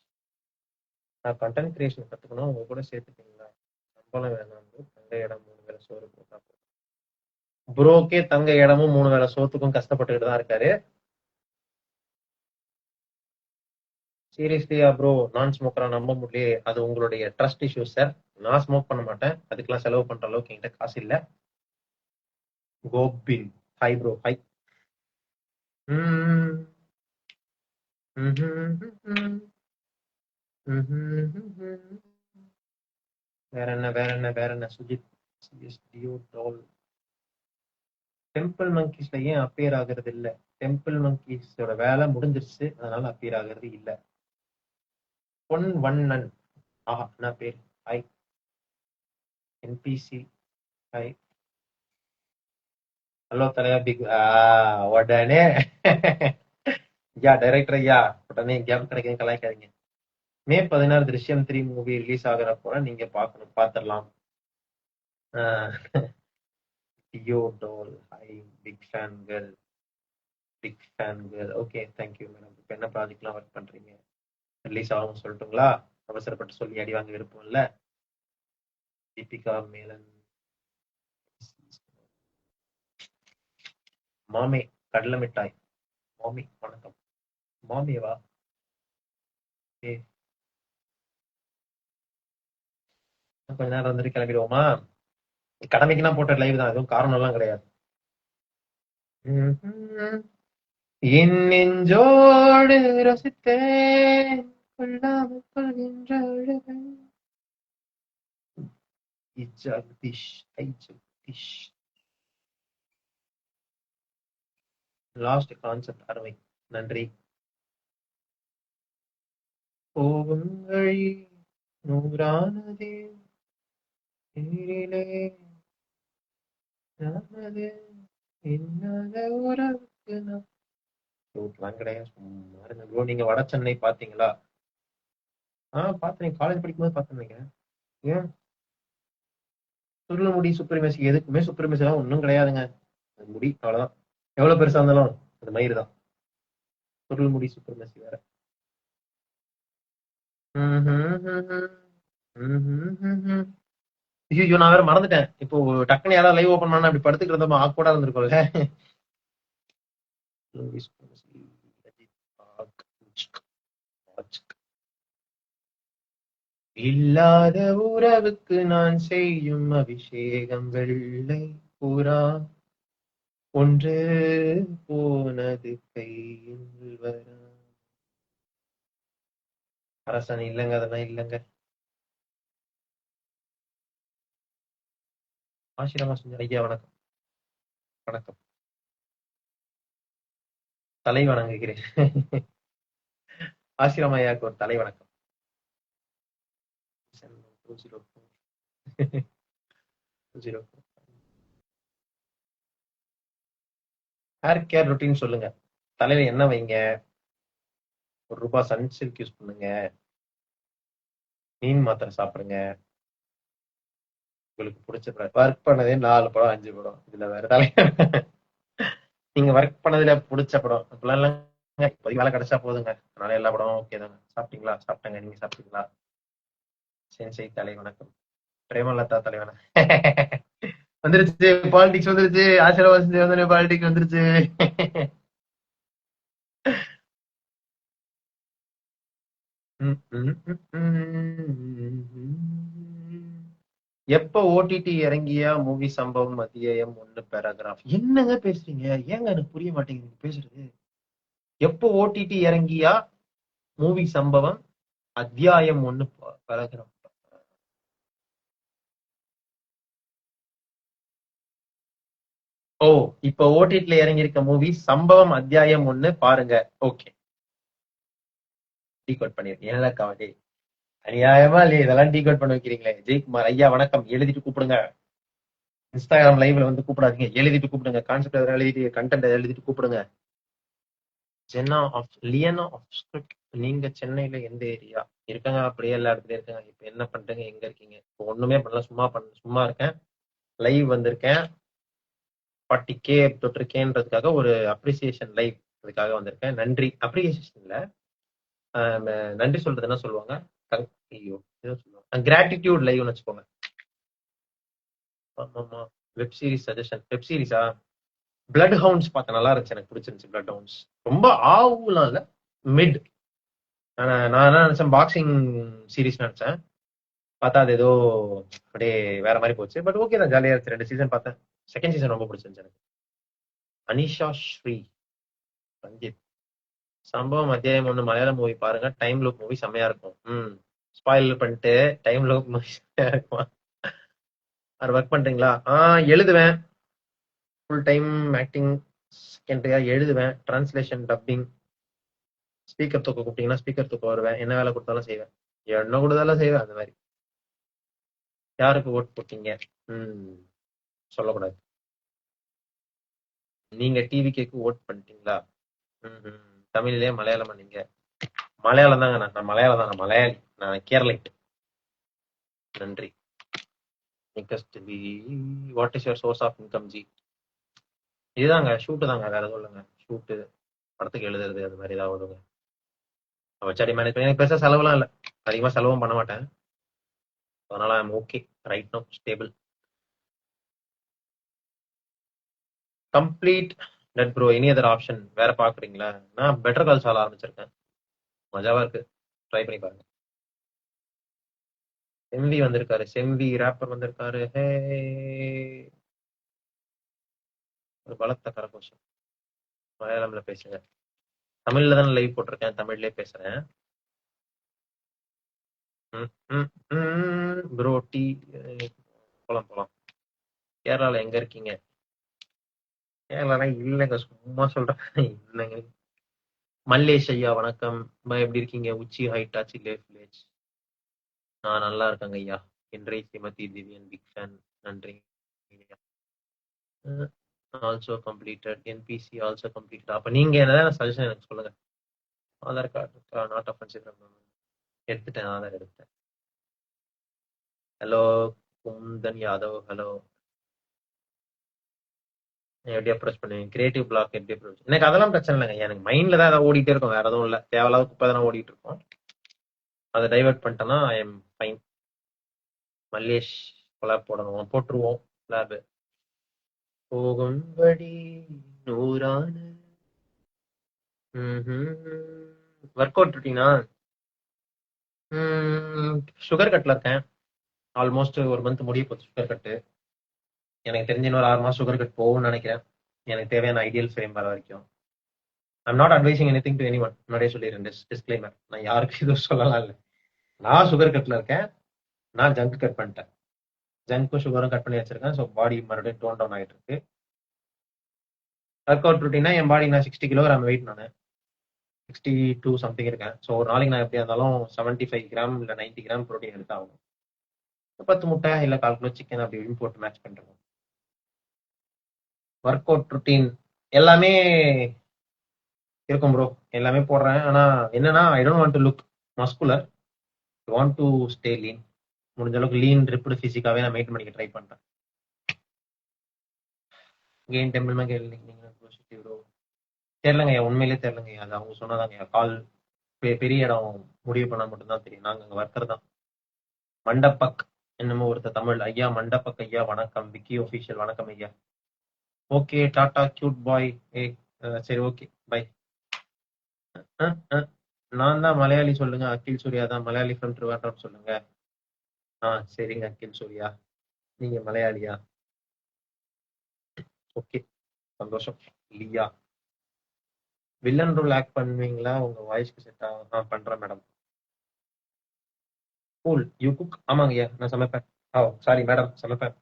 நான் கண்டென்ட் கிரியேஷன் கத்துக்கணும், உங்க கூட சேர்த்துப்பீங்களா? சம்பளம் வேணாம் ப்ரோ, தங்க இடம் 3 வேளை சோறு போட்டா போதும். ப்ரோக்கே தங்க இடமும் 3 வேளை சோத்துக்கும் கஷ்டப்பட்டுக்கிட்டு தான் இருக்காரு. சீரியஸ்லியா ப்ரோ? நான் ஸ்மோக்கரா? நம்ப முடியலையே. அது உங்களுடைய ட்ரஸ்ட் இஷ்யூ சார். நான் ஸ்மோக் பண்ண மாட்டேன், அதுக்கெல்லாம் செலவு பண்ற அளவுக்கு என்கிட்ட காசு இல்ல. Gobain hi bro. ஹாய். வேற என்ன வேற என்ன வேற என்ன சுஜித் சிஎஸ்டிஓ டால். டெம்பிள் மங்கீஸ்ல ஏன் அப்பியர் ஆகுறது இல்ல? டெம்பிள் மங்கீஸோட வேலை முடிஞ்சிருச்சு, அதனால அப்பியர் ஆகுறது இல்ல. பொன் வண்ணன். ஆஹா என்ன பேர். ஹாய். NBC hi. ஹலோ தலையா பிக். உடனே ஐயா டைரக்டர் ஐயா, உடனே கேப் கிடைக்கும் கலாய்க்காதீங்க. மே 16 திருஷ்யம் 3 மூவி ரிலீஸ் ஆகிறப்போ நீங்க பார்க்கணும், பார்த்துடலாம். டியோ டோல் hi. Big fan girl. Big fan girl. Okay thank you madam. இப்போ என்ன ப்ராஜெக்ட்லாம் ஒர்க் பண்றீங்க? ரிலீஸ் ஆகும் சொல்லட்டுங்களா? அவசரப்பட்டு சொல்லி அடி வாங்க விருப்பம் இல்ல. தீபிகா மேலன். மாமே கடலை மிட்டாய். மாமி வணக்கம். மாமியவா? ஏ கொஞ்ச நேரம் வந்துட்டு கிளம்பிடுவோமா? கடமைக்குன்னா போட்ட லைவ் தான், எதுவும் காரணம் எல்லாம் கிடையாது. என் நெஞ்சோடு ரசித்தேன் கொள்ளாமல் கொள்கின்ற அழகை. ஜகதீஷ் ஐ ஜகதீஷ். லாஸ்ட் கான்செப்ட் அருமை, நன்றி. போகும் வழி நூறானதே, நீரிலே நமது இன்னாத உறவுக்கு நான். ஷூட்லாம் கிடையாது, சும்மா இருங்க ப்ரோ. நீங்க வட சென்னை பாத்தீங்களா? பார்த்தேன், காலேஜ் படிக்கும்போது பார்த்தேன் நினைக்கிறேன். ஏன் சுருள முடி சுப்ரீமேசி? எதுக்குமே சுப்ரீமேசி எல்லாம் ஒன்றும் கிடையாதுங்க. அது முடி அவ்வளவுதான், எவ்வளவு பெருசா இருந்தாலும் அது மயிறு தான். சுருள் முடி சுப்ரீமேசி வேற. ஐயோ நான் வேற மறந்துட்டேன். இப்போ டக்குனு யாராவது லைவ் ஓபன் பண்ணா அப்படி படுத்துக்கிட்டு இருந்தோம் ஆக்வர்டா இருந்திருக்கும்ல. இல்லாத உறவுக்கு நான் செய்யும் அபிஷேகம் வெள்ளை புறா ஒன்று போனது கையில் வர. அரசன் இல்லங்க, அதெல்லாம் இல்லங்க. ஆசிரமா செஞ்ச ஐயா வணக்கம். வணக்கம். தலை வணங்குகிறேன். ஆசிரமா ஐயாவுக்கு ஒரு தலை வணக்கம். ஹேர் கேர் ரொட்டீன் சொல்லுங்க. தலையில என்ன வைங்க, ₹1 சன்சில்க் யூஸ் பண்ணுங்க, மீன் மாத்திரை சாப்பிடுங்க. உங்களுக்கு பிடிச்ச படம் ஒர்க் பண்ணதே 4 படம் 5 படம், இதுல வேற தலை. நீங்க ஒர்க் பண்ணதுல பிடிச்ச படம் அப்படிலாம் இல்லைங்க. இப்போதைக்கு வேலை கிடைச்சா போதுங்க, அதனால எல்லா படமும் ஓகே தாங்க. சாப்பிட்டீங்களா? சாப்பிட்டேங்க. நீங்க சாப்பிட்டீங்களா? சென்சை தலை வணக்கம். பிரேமலதா தலை வணக்கம். வந்துருச்சு பாலிடிக்ஸ் வந்துருச்சு. ஆசீர்வாத் வந்து பாலிடிக்ஸ் வந்துருச்சு. எப்ப ஓடிடி இறங்கியா மூவி சம்பவம் அத்தியாயம் 1 பேராகிராஃப்? என்னங்க பேசுறீங்க? ஏங்க எனக்கு புரிய மாட்டேங்குது நீங்க பேசுறது. எப்போ ஓடிடி இறங்கியா மூவி சம்பவம் அத்தியாயம் 1 பேராகிராஃப்? ஓ, இப்ப ஓடிடில இறங்கி இருக்க மூவி சம்பவம் அத்தியாயம் 1 பாருங்க. ஓகே, டீகோட் பண்ணிருக்கேன். என்னடா காமெடி, அநியாயமா இல்லையா? இதெல்லாம் டீகோட் பண்ண வைக்கிறீங்களே. ஜெயக்குமார் ஐயா வணக்கம். எழுதிட்டு கூப்பிடுங்க. இன்ஸ்டாகிராம் லைவ்ல வந்து கூப்பிடாதீங்க, எழுதிட்டு கூப்பிடுங்க. கான்செப்ட் எதாவது எழுதிட்டு, கண்டென்ட் எழுதிட்டு கூப்பிடுங்க. Liyana of script. நீங்க சென்னையில எந்த ஏரியா? இருக்காங்க, அப்படியே எல்லா இடத்துலயும் இருக்காங்க. இப்ப என்ன பண்றீங்க? எங்க இருக்கீங்க? இப்போ ஒண்ணுமே பண்ணல, சும்மா இருக்கேன். லைவ் வந்திருக்கேன். 40K தொட்டிருக்கேன்றதுக்காக ஒரு அப்ரிசியேஷன் லைவ், அதுக்காக வந்திருக்கேன். நன்றி. அப்ரிசியேஷன் இல்ல, நன்றி சொல்றது என்ன சொல்லுவாங்க? ஐயோ ஏதோ சொல்லுவாங்க, கிராட்டிடியூட் லைவ்னு வச்சுக்கோங்க. ஆமா, வெப் சீரிஸ் சஜஷன். வெப் சீரிஸா? பிளட் ஹவுண்ட்ஸ் பார்த்தேன், நல்லா இருந்துச்சு, எனக்கு பிடிச்சிருந்துச்சு. பிளட் ஹவுண்ட்ஸ் ரொம்ப ஆவுலாம் இல்ல, மிட். நான் என்ன நினைச்சேன், பாக்ஸிங் சீரிஸ் நினைச்சேன். பார்த்தா அது ஏதோ அப்படியே வேற மாதிரி போச்சு. பட் ஓகே தான், ஜாலியா இருந்துச்சு. 2 சீசன் பார்த்தேன். செகண்ட் சீசன் ரொம்ப பிடிச்சிருந்துச்சு எனக்கு. அனிஷா ஸ்ரீ ரஞ்சித். சம்பவம் அத்தியாயம் 1 மலையாளம் மூவி பாருங்க. டைம் லூப் மூவி செம்மையா இருக்கும். ஸ்பாயில் பண்ணிட்டு, டைம் லூப் மூவி செம்மையா இருக்குமா? அது ஒர்க் பண்றீங்களா? எழுதுவேன். ஃபுல் டைம் ஆக்டிங் செகண்டரியா எழுதுவேன். Translation, dubbing. ஸ்பீக்கர் தூக்க கூப்பிட்டீங்கன்னா ஸ்பீக்கர் தூக்க வருவேன். என்ன வேலை கொடுத்தாலும் செய்வேன். என்ன கொடுத்தாலும் செய்வேன். அந்த மாதிரி. யாருக்கு ஓட் போட்டீங்க? சொல்லக்கூடாது. நீங்க டிவிக்கு ஓட் பண்ணிட்டீங்களா? தமிழ்லயே மலையாளமா? நீங்க மலையாளம் தாங்க. நான் மலையாளம் தான், நான் மலையாளி, நான் கேரளைட். நன்றி. What is your source of income ji? இதுதாங்க, ஷூட்டு தாங்க, வேற எதுவும் இல்லைங்க. ஷூட்டு, படத்துக்கு எழுதுறது, அது மாதிரி ஏதாவது வருங்க. வச்சாடி மேனேஜ் பண்ணி, எனக்கு பெருசா செலவுலாம் இல்லை, அதிகமா செலவும் பண்ண மாட்டேன். அதனால I'm okay right no, stable. Complete net bro. Any other option வேற பாக்குறீங்களா? நான் பெட்டர் கால் சால ஆரம்பிச்சிருக்கேன், மஜாவா இருக்கு, ட்ரை பண்ணி பாருங்க. செம்வி வந்திருக்காரு, செம்வி ரேப்பர் வந்திருக்காரு. ஹே, ஒரு பலத்த கரகோஷம். மலையாளம்ல பேசுங்க. தமிழ்ல தானே லைவ் போட்டிருக்கேன், தமிழ்லயே பேசுறேன். ப்ரோ டீ போலாம். கேரளால எங்க இருக்கீங்க? கேரளால இல்லைங்க, சும்மா சொல்றேன். இல்லைங்க. மல்லேஷ் ஐயா வணக்கம். எப்படி இருக்கீங்க? உச்சி ஹைட் ஆச்சு வில்லேஜ். நான் நல்லா இருக்கேங்க ஐயா. இன்றை ஸ்ரீமதி திவ்யன் பிக் ஃபேன். நன்றி. Also completed. NBC also completed. அப்ப நீங்க என்ன சஜஷன் எனக்கு சொல்லுங்க. Aadhaar card not offensive. எடுத்துட்டேன், ஆதார் எடுத்துட்டேன். Hello Kundan Yadav, hello. எப்படி அப்ரோச் பண்ணுவீங்க? கிரியேட்டிவ் பிளாக் எப்படி அப்ரோச்? எனக்கு அதெல்லாம் பிரச்சனை இல்லைங்க. எனக்கு மைண்ட்ல தான் ஏதாவது ஓடிட்டே இருக்கும், வேற எதுவும் இல்லை. தேவையில்லாத குப்பை தானே ஓடிட்டு இருக்கும். அதை டைவெர்ட் பண்ணிட்டேன்னா ஐ எம் ஃபைன். மல்லேஷ் கொலாப் போடணும், போட்டுருவோம் லேபு. போகும்படி நூறான ஒர்க் அவுட் ரொட்டீனா? சுகர் கட்ல இருக்கேன். ஆல்மோஸ்ட் ஒரு மந்த் முடிய போச்சு சுகர் கட்டு. எனக்கு தெரிஞ்ச இன்னொரு 6 மாசம் சுகர் கட் போகும்னு நினைக்கிறேன். எனக்கு தேவையான ஐடியல் ஃப்ரேம் வர வரைக்கும். I'm not advising anything to anyone. முன்னாடியே சொல்லிடுறேன், டிஸ்க்ளைமர். நான் யாருக்கும் எதுவும் சொல்லலாம் இல்லை. நான் சுகர் கட்ல இருக்கேன். நான் ஜங்க் கட் பண்ணிட்டேன். ஜங்க்கும் சுகரும் கட் பண்ணி வச்சிருக்கேன். ஸோ பாடி மறுபடியும் டோன் டவுன் ஆகிட்டு இருக்கு. ஒர்க் அவுட் ரொட்டீனா என் பாடி நான் 60 கிலோகிராம் வெயிட். நான் 62 சம்திங் இருக்கேன். ஸோ ஒரு நாளைக்கு நான் எப்படியா இருந்தாலும் 75 கிராம் இல்லை 90 கிராம் ப்ரோட்டீன் எடுத்தாகணும். 10 முட்டை இல்லை 1/4 கிலோ சிக்கன் அப்படி இப்படின்னு போட்டு மேட்ச் பண்ணுறோம். ஒர்க் அவுட் ரொட்டீன் எல்லாமே இருக்கும் ப்ரோ, எல்லாமே போடுறேன். ஆனா என்னன்னா, ஐ don't want to look muscular, I want to stay lean. முடிஞ்ச அளவுக்கு லீன் ரிப்டு பிசிக்காவே நான் மெயின்டைன் பண்ணிக்க ட்ரை பண்றேன். கெயின் டெம்பிள்மா கேள்விங்க ப்ரோ, தெரியலங்க, உண்மையிலே தெரியலங்க. அது அவங்க சொன்னதாங்க. கால் பெரிய இடம் முடிவு பண்ணா மட்டும்தான் தெரியும். நாங்க அங்க ஒர்க்கர் தான். மண்டபக் என்னமோ ஒருத்தர் தமிழ், ஐயா மண்டபக் ஐயா வணக்கம், விக்கி ஒஃபிஷியல் வணக்கம் ஐயா. ஓகே டாடா கியூட் பாய். சரி ஓகே பை. நான் தான் மலையாளி சொல்லுங்க. அகில் சூர்யா தான் மலையாளி ஃப்ரம் ட்ரிவாண்ட்ரம் சொல்லுங்க. சரிங்க அகில் சூர்யா, நீங்க மலையாளியா? ஓகே சந்தோஷம். லியா வில்லன் ரோல் ஆக்ட் பண்ணுவீங்களா? உங்க வாய்ஸ்க்கு செட் ஆகும். பண்றேன் மேடம். Cool you cook? ஆமாங்க ஐயா, நான் சமைப்பேன். சாரி மேடம், சமைப்பேன்.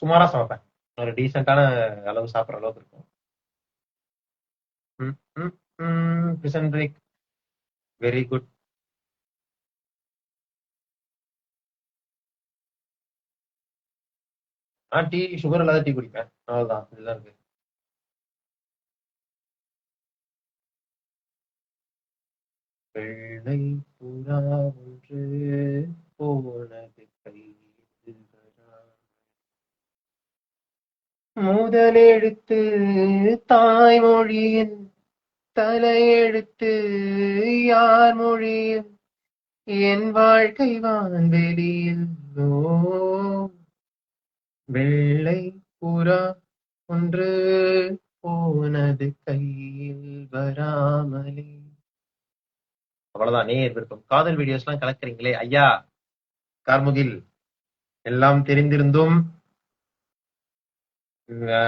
சுமாரா சமைப்பேன். ஒரு டீசென்டான அளவு சாப்பிட்ற அளவுக்கு இருக்கும். Prison break very good. Tea sugar இல்லாத டீ குடிப்பேன், அவ்வளவுதான். இதுதான் இருக்கு. வெள்ளை புறா ஒன்று போனது கையில் முதலெழுத்து தாய்மொழியின் தலையெழுத்து யார் மொழியில் என் வாழ்க்கை வான்வெளியில். வெள்ளை புறா ஒன்று போனது கையில் வராமலே. அவ்வளவுதான். நேர் விருப்பம். காதல் வீடியோஸ் எல்லாம் கலக்குறீங்களே ஐயா கார்முகில், எல்லாம் தெரிந்திருந்தும்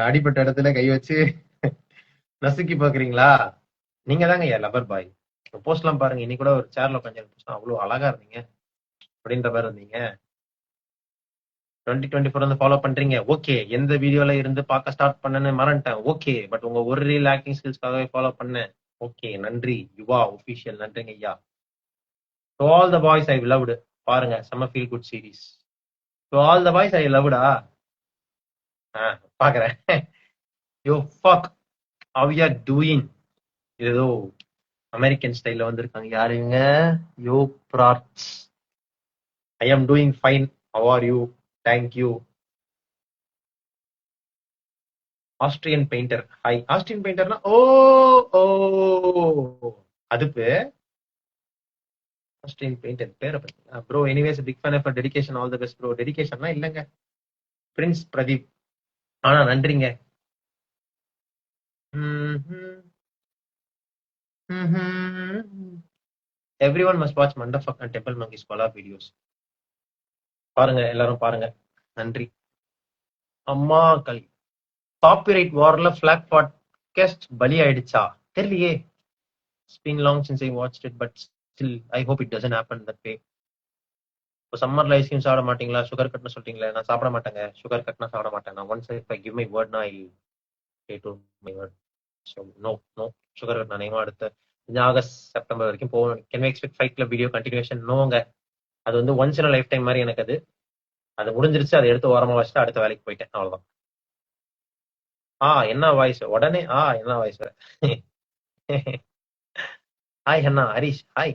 அடிப்பட்ட இடத்துல கை வச்சு நசுக்கி பாக்குறீங்களா? நீங்க தாங்க ஐயா லவர் பாய். போஸ்ட் எல்லாம் பாருங்க. இன்னைக்கு கூட ஒரு சேர்ல உட்காந்து அவ்வளவு அழகா இருந்தீங்க அப்படின்ற மாதிரி இருந்தீங்க. 2024 வந்து ஃபாலோ பண்றீங்க, ஓகே. எந்த வீடியோல இருந்து பார்க்க ஸ்டார்ட் பண்ணேன்னு மறந்துட்டேன், ஓகே. பட் உங்க ஒரு ரீல் ஆக்டிங் ஸ்கில்ஸ்க்காகவே ஃபாலோ பண்ணேன், ஓகே. நன்றி யுவா ஒபிஷியல், நன்றிங்க ஐயா. To all the boys I loved, பாருங்க செம்ம feel good series. To all the boys I லவ்டா, பாக்குறேன். Yo fuck, how you are doing? ஏதோ அமெரிக்கன் ஸ்டைல்ல வந்திருக்காங்க. யாருங்க? யோ பிரார்ட்ஸ். I am doing fine, how are you? Thank you. Austrian painter, hi. Austrian பெயிண்டர்னா ஓ ஓ அதுப்பு. ஆஸ்ட்ரியன் பெயிண்டர் பேரை பார்த்தீங்களா bro? Anyways big fan for dedication, all the best bro. டெடிகேஷன்னா இல்லைங்க, பிரின்ஸ் பிரதீப். ஆனா நன்றிங்க. எவ்ரி ஒன் மஸ்ட் வாட்ச் மண்டபக் and temple monkeys collab videos. பாருங்க, எல்லாரும் பாருங்க. நன்றி. அம்மா கல் காப்பிரைட் வார்ல ஃபிளாக் பாட்காஸ்ட் பலி ஆயிடுச்சா? தெரியலையே. It's been long since I watched it, but still, I hope it doesn't happen that way. இப்போ சம்மர்ல ஐஸ்கிரீம் சாப்பிட மாட்டீங்களா? சுகர் கட்னு சொல்லிட்டீங்களே, நான் சாப்பிட மாட்டேங்க. சுகர் கட்னா சாப்பிட மாட்டேன். நான் once if I give my வேர்ட்னா I stay to my word. So no no sugar cut. நான் அடுத்த ஆகஸ்ட் செப்டம்பர் வரைக்கும் போகணும். Can we expect fight club video continuation? நோங்க. அது வந்து ஒன்ஸ் இன் லைஃப் டைம் மாதிரி எனக்கு. அது முடிஞ்சிருச்சு. அதை எடுத்து ஓரமா வச்சுட்டு அடுத்த வேலைக்கு போயிட்டேன், அவ்வளவுதான். என்ன வாய்ஸ் உடனே? என்ன வாய்ஸ்? ஹாய் அண்ணா ஹரிஷ், ஹாய்.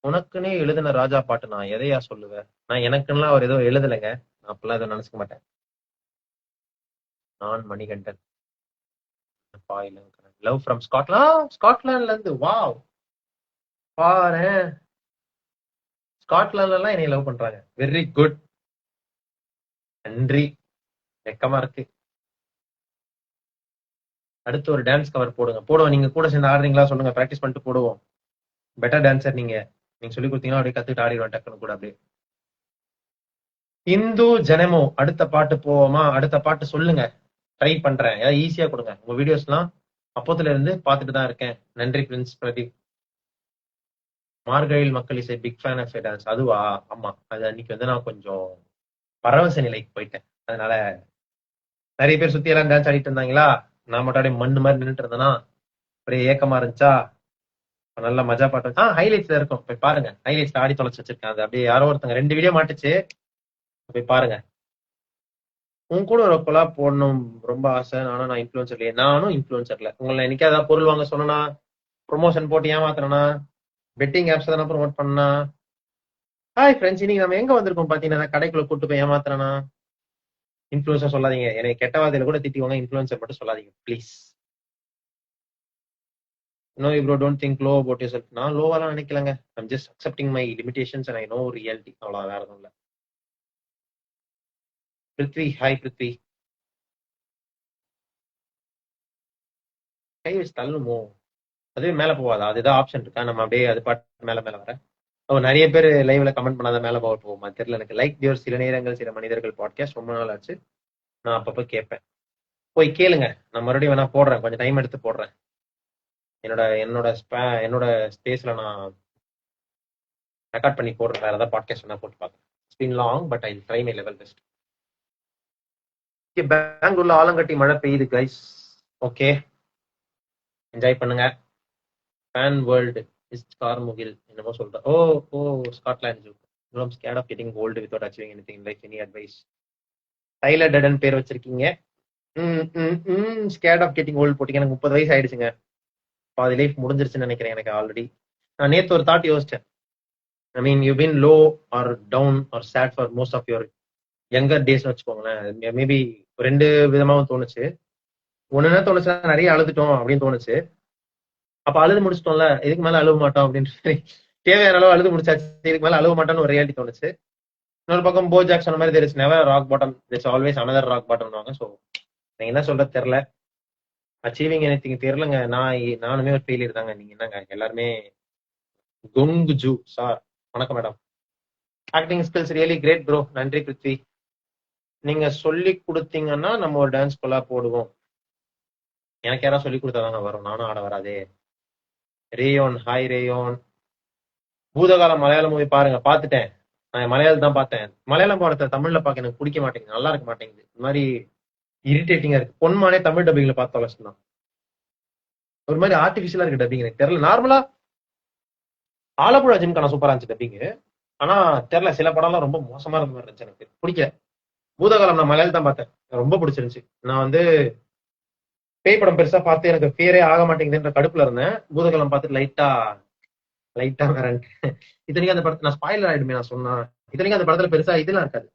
உனக்குன்னே எழுதின ராஜா பாட்டு நான் எதையா சொல்லுவேன்? நான் எனக்குன்னா அவர் ஏதோ எழுதலைங்க. நான் அப்பெல்லாம் எதுவும் நினைச்சுக்க மாட்டேன். நான் மணிகண்டன். லவ் ஃப்ரம் ஸ்காட்லாண்ட்ல இருந்து. வாவ், பாரு ஸ்காட்லாந்துல எல்லாம் என்னை லவ் பண்றாங்க. Very good. நன்றி. வெக்கமா இருக்கு. அடுத்து ஒரு டான்ஸ் கவர் போடுங்க. போடுவோம். நீங்க கூட சேர்ந்து ஆடுறீங்களா சொல்லுங்க, பிராக்டிஸ் பண்ணிட்டு போடுவோம். பெட்டர் டான்சர் நீங்க. நீங்க சொல்லி கொடுத்தீங்கன்னா அப்படியே கத்துட்டு ஆடிடுவேன் டக்குனு கூட அப்படியே. இந்து ஜனமோ அடுத்த பாட்டு போவோமா? அடுத்த பாட்டு சொல்லுங்க, ட்ரை பண்றேன். ஏதாவது ஈஸியா கொடுங்க. உங்க வீடியோஸ்லாம் அப்போத்துல இருந்து பார்த்துட்டு தான் இருக்கேன். நன்றி பிரின்ஸ் பிரதீப். மார்கழியில் மக்கள் இசை பிக் ஃபேன் ஆஃப் டான்ஸ். அதுவா? ஆமா, அது அன்னைக்கு வந்து நான் கொஞ்சம் பரவச நிலைக்கு போயிட்டேன். அதனால நிறைய பேர் சுத்தி எல்லாம் டான்ஸ் ஆடிட்டு இருந்தாங்களா, நான் மட்டும் அப்படியே மண்ணு மாதிரி நின்றுட்டு இருந்தேன்னா அப்படியே ஏக்கமா இருந்துச்சா. நல்ல மஜா பாட்டு. ஹைலைட்ஸ்ல இருக்கும், போய் பாருங்க. ஹைலைட்ஸ்ல ஆடி தொலைச்சு வச்சிருக்கேன். அது அப்படியே யாரோ ஒருத்தங்க 2 வீடியோ மாட்டுச்சு, போய் பாருங்க. உன் கூட ஒரு கொலாப் போடணும் ரொம்ப ஆசை. நான் இன்ஃபுளுசர் இல்லையே. நானும் இன்ஃபுளுசர்ல. உங்களை என்னைக்கு ஏதாவது பொருள் வாங்க சொன்னா, ப்ரொமோஷன் போட்டு ஏமாத்துறனா, பெட்டிங் ஆப்ஸ் தானே ப்ரொமோட் பண்ணா. ஹாய் ஃப்ரெண்ட்ஸ், இன்னைக்கு நம்ம எங்க வந்திருக்கோம் பாத்தீங்கன்னா கடைக்குள்ள கூட்டு போய் ஏமாத்துறனா. இன்ஃபுளுசர் சொல்லாதீங்க. என்னை கெட்ட வார்த்தையில கூட திட்டிவாங்க, இன்ஃபுளுசர் மட்டும் சொல்லாதீங்க please. No, bro, don't think low about yourself. நான் லோவாலாம் நினைக்கலங்க. I'm just accepting my limitations and I know reality. அவ்வளவு வேற எதுவும் இல்ல. பிருத்வி, ஹாய் பிருத்வி. கை வச்சு தள்ளுமோ? அதுவே மேல போவாதா? அதுதான் ஆப்ஷன் இருக்கா? நம்ம அப்படியே அது பாட்டு மேல மேல வர. நிறைய பேர் லைவ்ல கமெண்ட் பண்ணாத மேல போகுமா தெரியல எனக்கு. லைக் டியோர் சில நேரங்கள் சில மனிதர்கள் பாட்காஸ்ட் ரொம்ப நாள் ஆச்சு. நான் அப்பப்போ கேட்பேன். போய் கேளுங்க. நான் மறுபடியும் வேணா போடுறேன், கொஞ்சம் டைம் எடுத்து போடுறேன். என்னோட என்னோட என்னோட ஸ்பேஸ்ல நான் ரெக்கார்ட் பண்ணி போடுறேன். வேற ஏதாவது பாட்காஸ்ட் வேணா போட்டு பார்க்கறேன். It's been long but I try my level best. பெங்களூர்ல ஆலங்கட்டி மழை பெய்யுது கைஸ். ஓகே, என்ஜாய் பண்ணுங்க. ஃபேன் வேர்ல்டு இஸ் கார்முகில் என்னமோ சொல்றேன். ஓ ஓ ஸ்காட்லாண்ட் ஜூ. I'm scared of getting old without achieving anything in life. Any advice? Tyler Durden பேர் வச்சிருக்கீங்க. ஸ்கேர்ட் ஆஃப் கெட்டிங் ஓல்டு போட்டீங்க. எனக்கு 30 வயசு ஆயிடுச்சுங்க. பாதி லைஃப் முடிஞ்சிருச்சுன்னு நினைக்கிறேன் எனக்கு ஆல்ரெடி. நான் நேத்து ஒரு தாட் யோசிச்சேன். I mean you been low or down or sad for most of your younger டேஸ்னு வச்சுக்கோங்களேன். மேபி 2 விதமாவும் தோணுச்சு. ஒண்ணு என்ன தோணுச்சுன்னா, நிறைய அழுதுட்டோம் அப்படின்னு தோணுச்சு. அப்ப அழுது முடிச்சிட்டோம்ல, இதுக்கு மேல அழுவ மாட்டோம் அப்படின்னு சொல்லி தேவையான அளவு அழுது முடிச்சாச்சு, இதுக்கு மேல அழுவ மாட்டோம்னு ஒரு ரியாலிட்டி தோணுச்சு. இன்னொரு பக்கம் போஜாக் சொன்ன மாதிரி there is never rock bottom, there's always another rock bottom. So நீங்க என்ன சொல்றது தெரியல. அச்சீவிங் எனிதிங் தெரியலங்க. நானுமே ஒரு ஃபெயிலியர் தாங்க. நீங்க என்னங்க எல்லாருமே கொங்கு ஜூ சார். வணக்கம் madam. Acting skills really great bro. நன்றி பிருத்வி. நீங்க சொல்லி கொடுத்தீங்கன்னா நம்ம ஒரு டான்ஸ் கொலா போடுவோம். எனக்கு யாராவது சொல்லி கொடுத்தாதாங்க வரும், நானும் ஆட வராதே. ரேயோன், ஹாய் ரேயோன். பூதகாலம் மலையாள மூவி பாருங்க. பார்த்துட்டேன். நான் மலையாளம் தான் பார்த்தேன். மலையாளம் படத்தை தமிழ்ல பார்க்க எனக்கு பிடிக்க மாட்டேங்குது, நல்லா இருக்க மாட்டேங்குது. இந்த மாதிரி இரிட்டேட்டிங்கா இருக்கு. பொன்மானே தமிழ் டப்பிங்ல பார்த்து தொலைச்சுதான். ஒரு மாதிரி ஆர்டிபிஷியலா இருக்கு டப்பிங். எனக்கு தெரியல. நார்மலா ஆலப்புழா ஜிம்கான சூப்பரா இருந்துச்சு டப்பிங். ஆனா தெரியல, சில படம்லாம் ரொம்ப மோசமா இருந்த மாதிரி இருந்துச்சு. எனக்கு பிடிக்கல. பூதகாலம் நான் மலையாளம் தான் பார்த்தேன், ரொம்ப பிடிச்சிருந்துச்சு. நான் வந்து பேய் படம் பெருசா பார்த்து எனக்கு பேரே ஆக மாட்டேங்குதுன்ற கடுப்புல இருந்தேன். பூதகாலம் பார்த்துட்டு லைட்டா வேற. இத்தனைக்கும் அந்த படத்தை நான் ஸ்பாயிலர் ஆயிடுமே நான் சொன்னா. இத்தனைக்கும் அந்த படத்துல பெருசா இதெல்லாம் இருக்காது,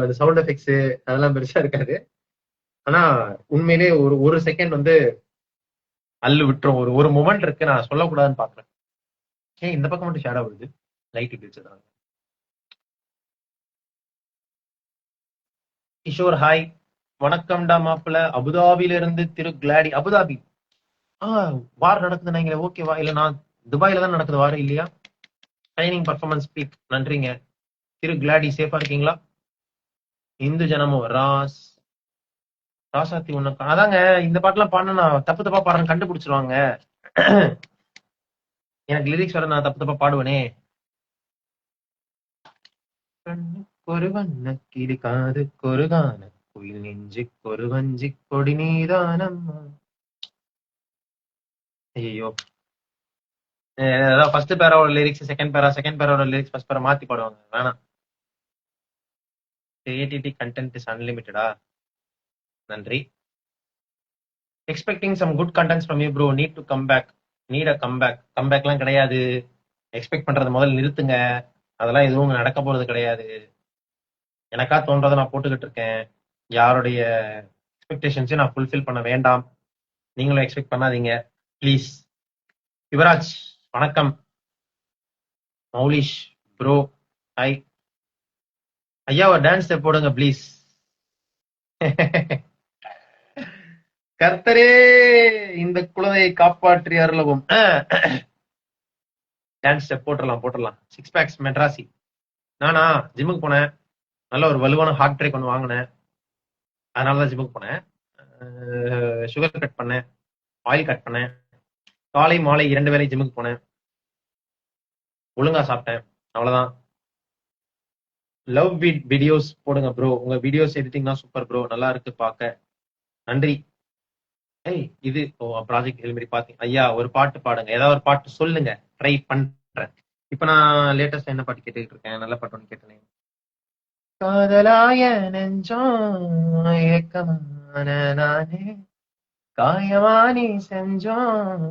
அந்த சவுண்ட் எஃபெக்ட்ஸ் அதெல்லாம் பெருசா இருக்காது. ஆனா உண்மையிலே ஒரு செகண்ட் வந்து அல்லு விட்டுரும். ஒரு மொமெண்ட் இருக்கு, நான் சொல்லக்கூடாதுன்னு பாக்குறேன். இந்த பக்கம் மட்டும் ஷேடோ வருது, லைட் இப்படி வச்சதுனால. கிஷோர் ஹாய். வணக்கம்டா மாப்பிள்ள. அபுதாபில இருந்து திரு கிளாடி. அபுதாபி வார் நடக்குது நினைக்கிறேன். ஓகேவா? இல்ல நான் துபாயில தான் நடக்குது வாரம் இல்லையா? Training performance peak. நன்றிங்க திரு கிளாடி. சேஃபா இருக்கீங்களா? இந்து ஜனமோ ராசாத்தி ஒண்ணு. அதாங்க இந்த பாட்டுலாம் பாடினா தப்பு தப்பா பாடுறேன், கண்டுபிடிச்சிருவாங்க. எனக்கு லிரிக்ஸ் வர, நான் தப்பு தப்பா பாடுவேனே. ஒரு வண்ண கிளி காது கொருகான குயில் நெஞ்சு கொரு வஞ்சி கொடி நீதானம். ஐயோ, ஃபர்ஸ்ட் பேராவோட லிரிக்ஸ் செகண்ட் பேராவோட லிரிக்ஸ் ஃபர்ஸ்ட் பேரா மாத்தி பாடுவாங்க. வேணாம். கிரியேட்டிவிட்டி கண்டென்ட் இஸ் அன்லிமிட்டடா. நன்றி. Expecting some good contents from you bro. Need to come back. Need a கம்பேக்லாம் கிடையாது. எக்ஸ்பெக்ட் பண்றதை முதல்ல நிறுத்துங்க. அதெல்லாம் எதுவும் நடக்க போறது கிடையாது. எனக்கா தோன்றதை நான் போட்டுக்கிட்டு இருக்கேன். யாருடைய எக்ஸ்பெக்டேஷன்ஸையும் நான் ஃபுல்ஃபில் பண்ண வேண்டாம். நீங்களும் எக்ஸ்பெக்ட் பண்ணாதீங்க ப்ளீஸ். யுவராஜ் வணக்கம். மௌலிஷ் ப்ரோ ஹாய் ஐயா, ஒரு டான்ஸ் ஸ்டெப் போடுங்க ப்ளீஸ். கர்த்தரே இந்த குழந்தையை காப்பாற்றி அருளவும். டான்ஸ் ஸ்டெப் போட்டுடலாம். Six packs Madrasi. நானா ஜிம்முக்கு போனேன், நல்ல ஒரு வலுவான ஹார்ட் பிரேக் ஒன்று வாங்கினேன், அதனாலதான் ஜிம்முக்கு போனேன். சுகர் கட் பண்ணேன், ஆயில் கட் பண்ணேன், காலை மாலை 2 வேளை ஜிம்முக்கு போனேன், ஒழுங்கா சாப்பிட்டேன், அவ்வளவுதான். லவ் வீடியோஸ் போடுங்க ப்ரோ, உங்க வீடியோஸ் எடிட்டிங்னா சூப்பர் ப்ரோ, நல்லா இருக்கு பார்க்க, நன்றி. ஏய் இது ப்ராஜெக்ட் இது மாதிரி பாத்தீங்க ஐயா, ஒரு பாட்டு பாடுங்க, ஏதாவது ஒரு பாட்டு சொல்லுங்க, ட்ரை பண்றேன். இப்ப நான் லேட்டஸ்ட் என்ன பாட்டு கேட்டுக்கிட்டு இருக்கேன், நல்ல பாட்டு ஒன்று கேட்டேன். காதலாய நெஞ்சோம் ஏக்கமான நானே, காயமானி செஞ்சோம்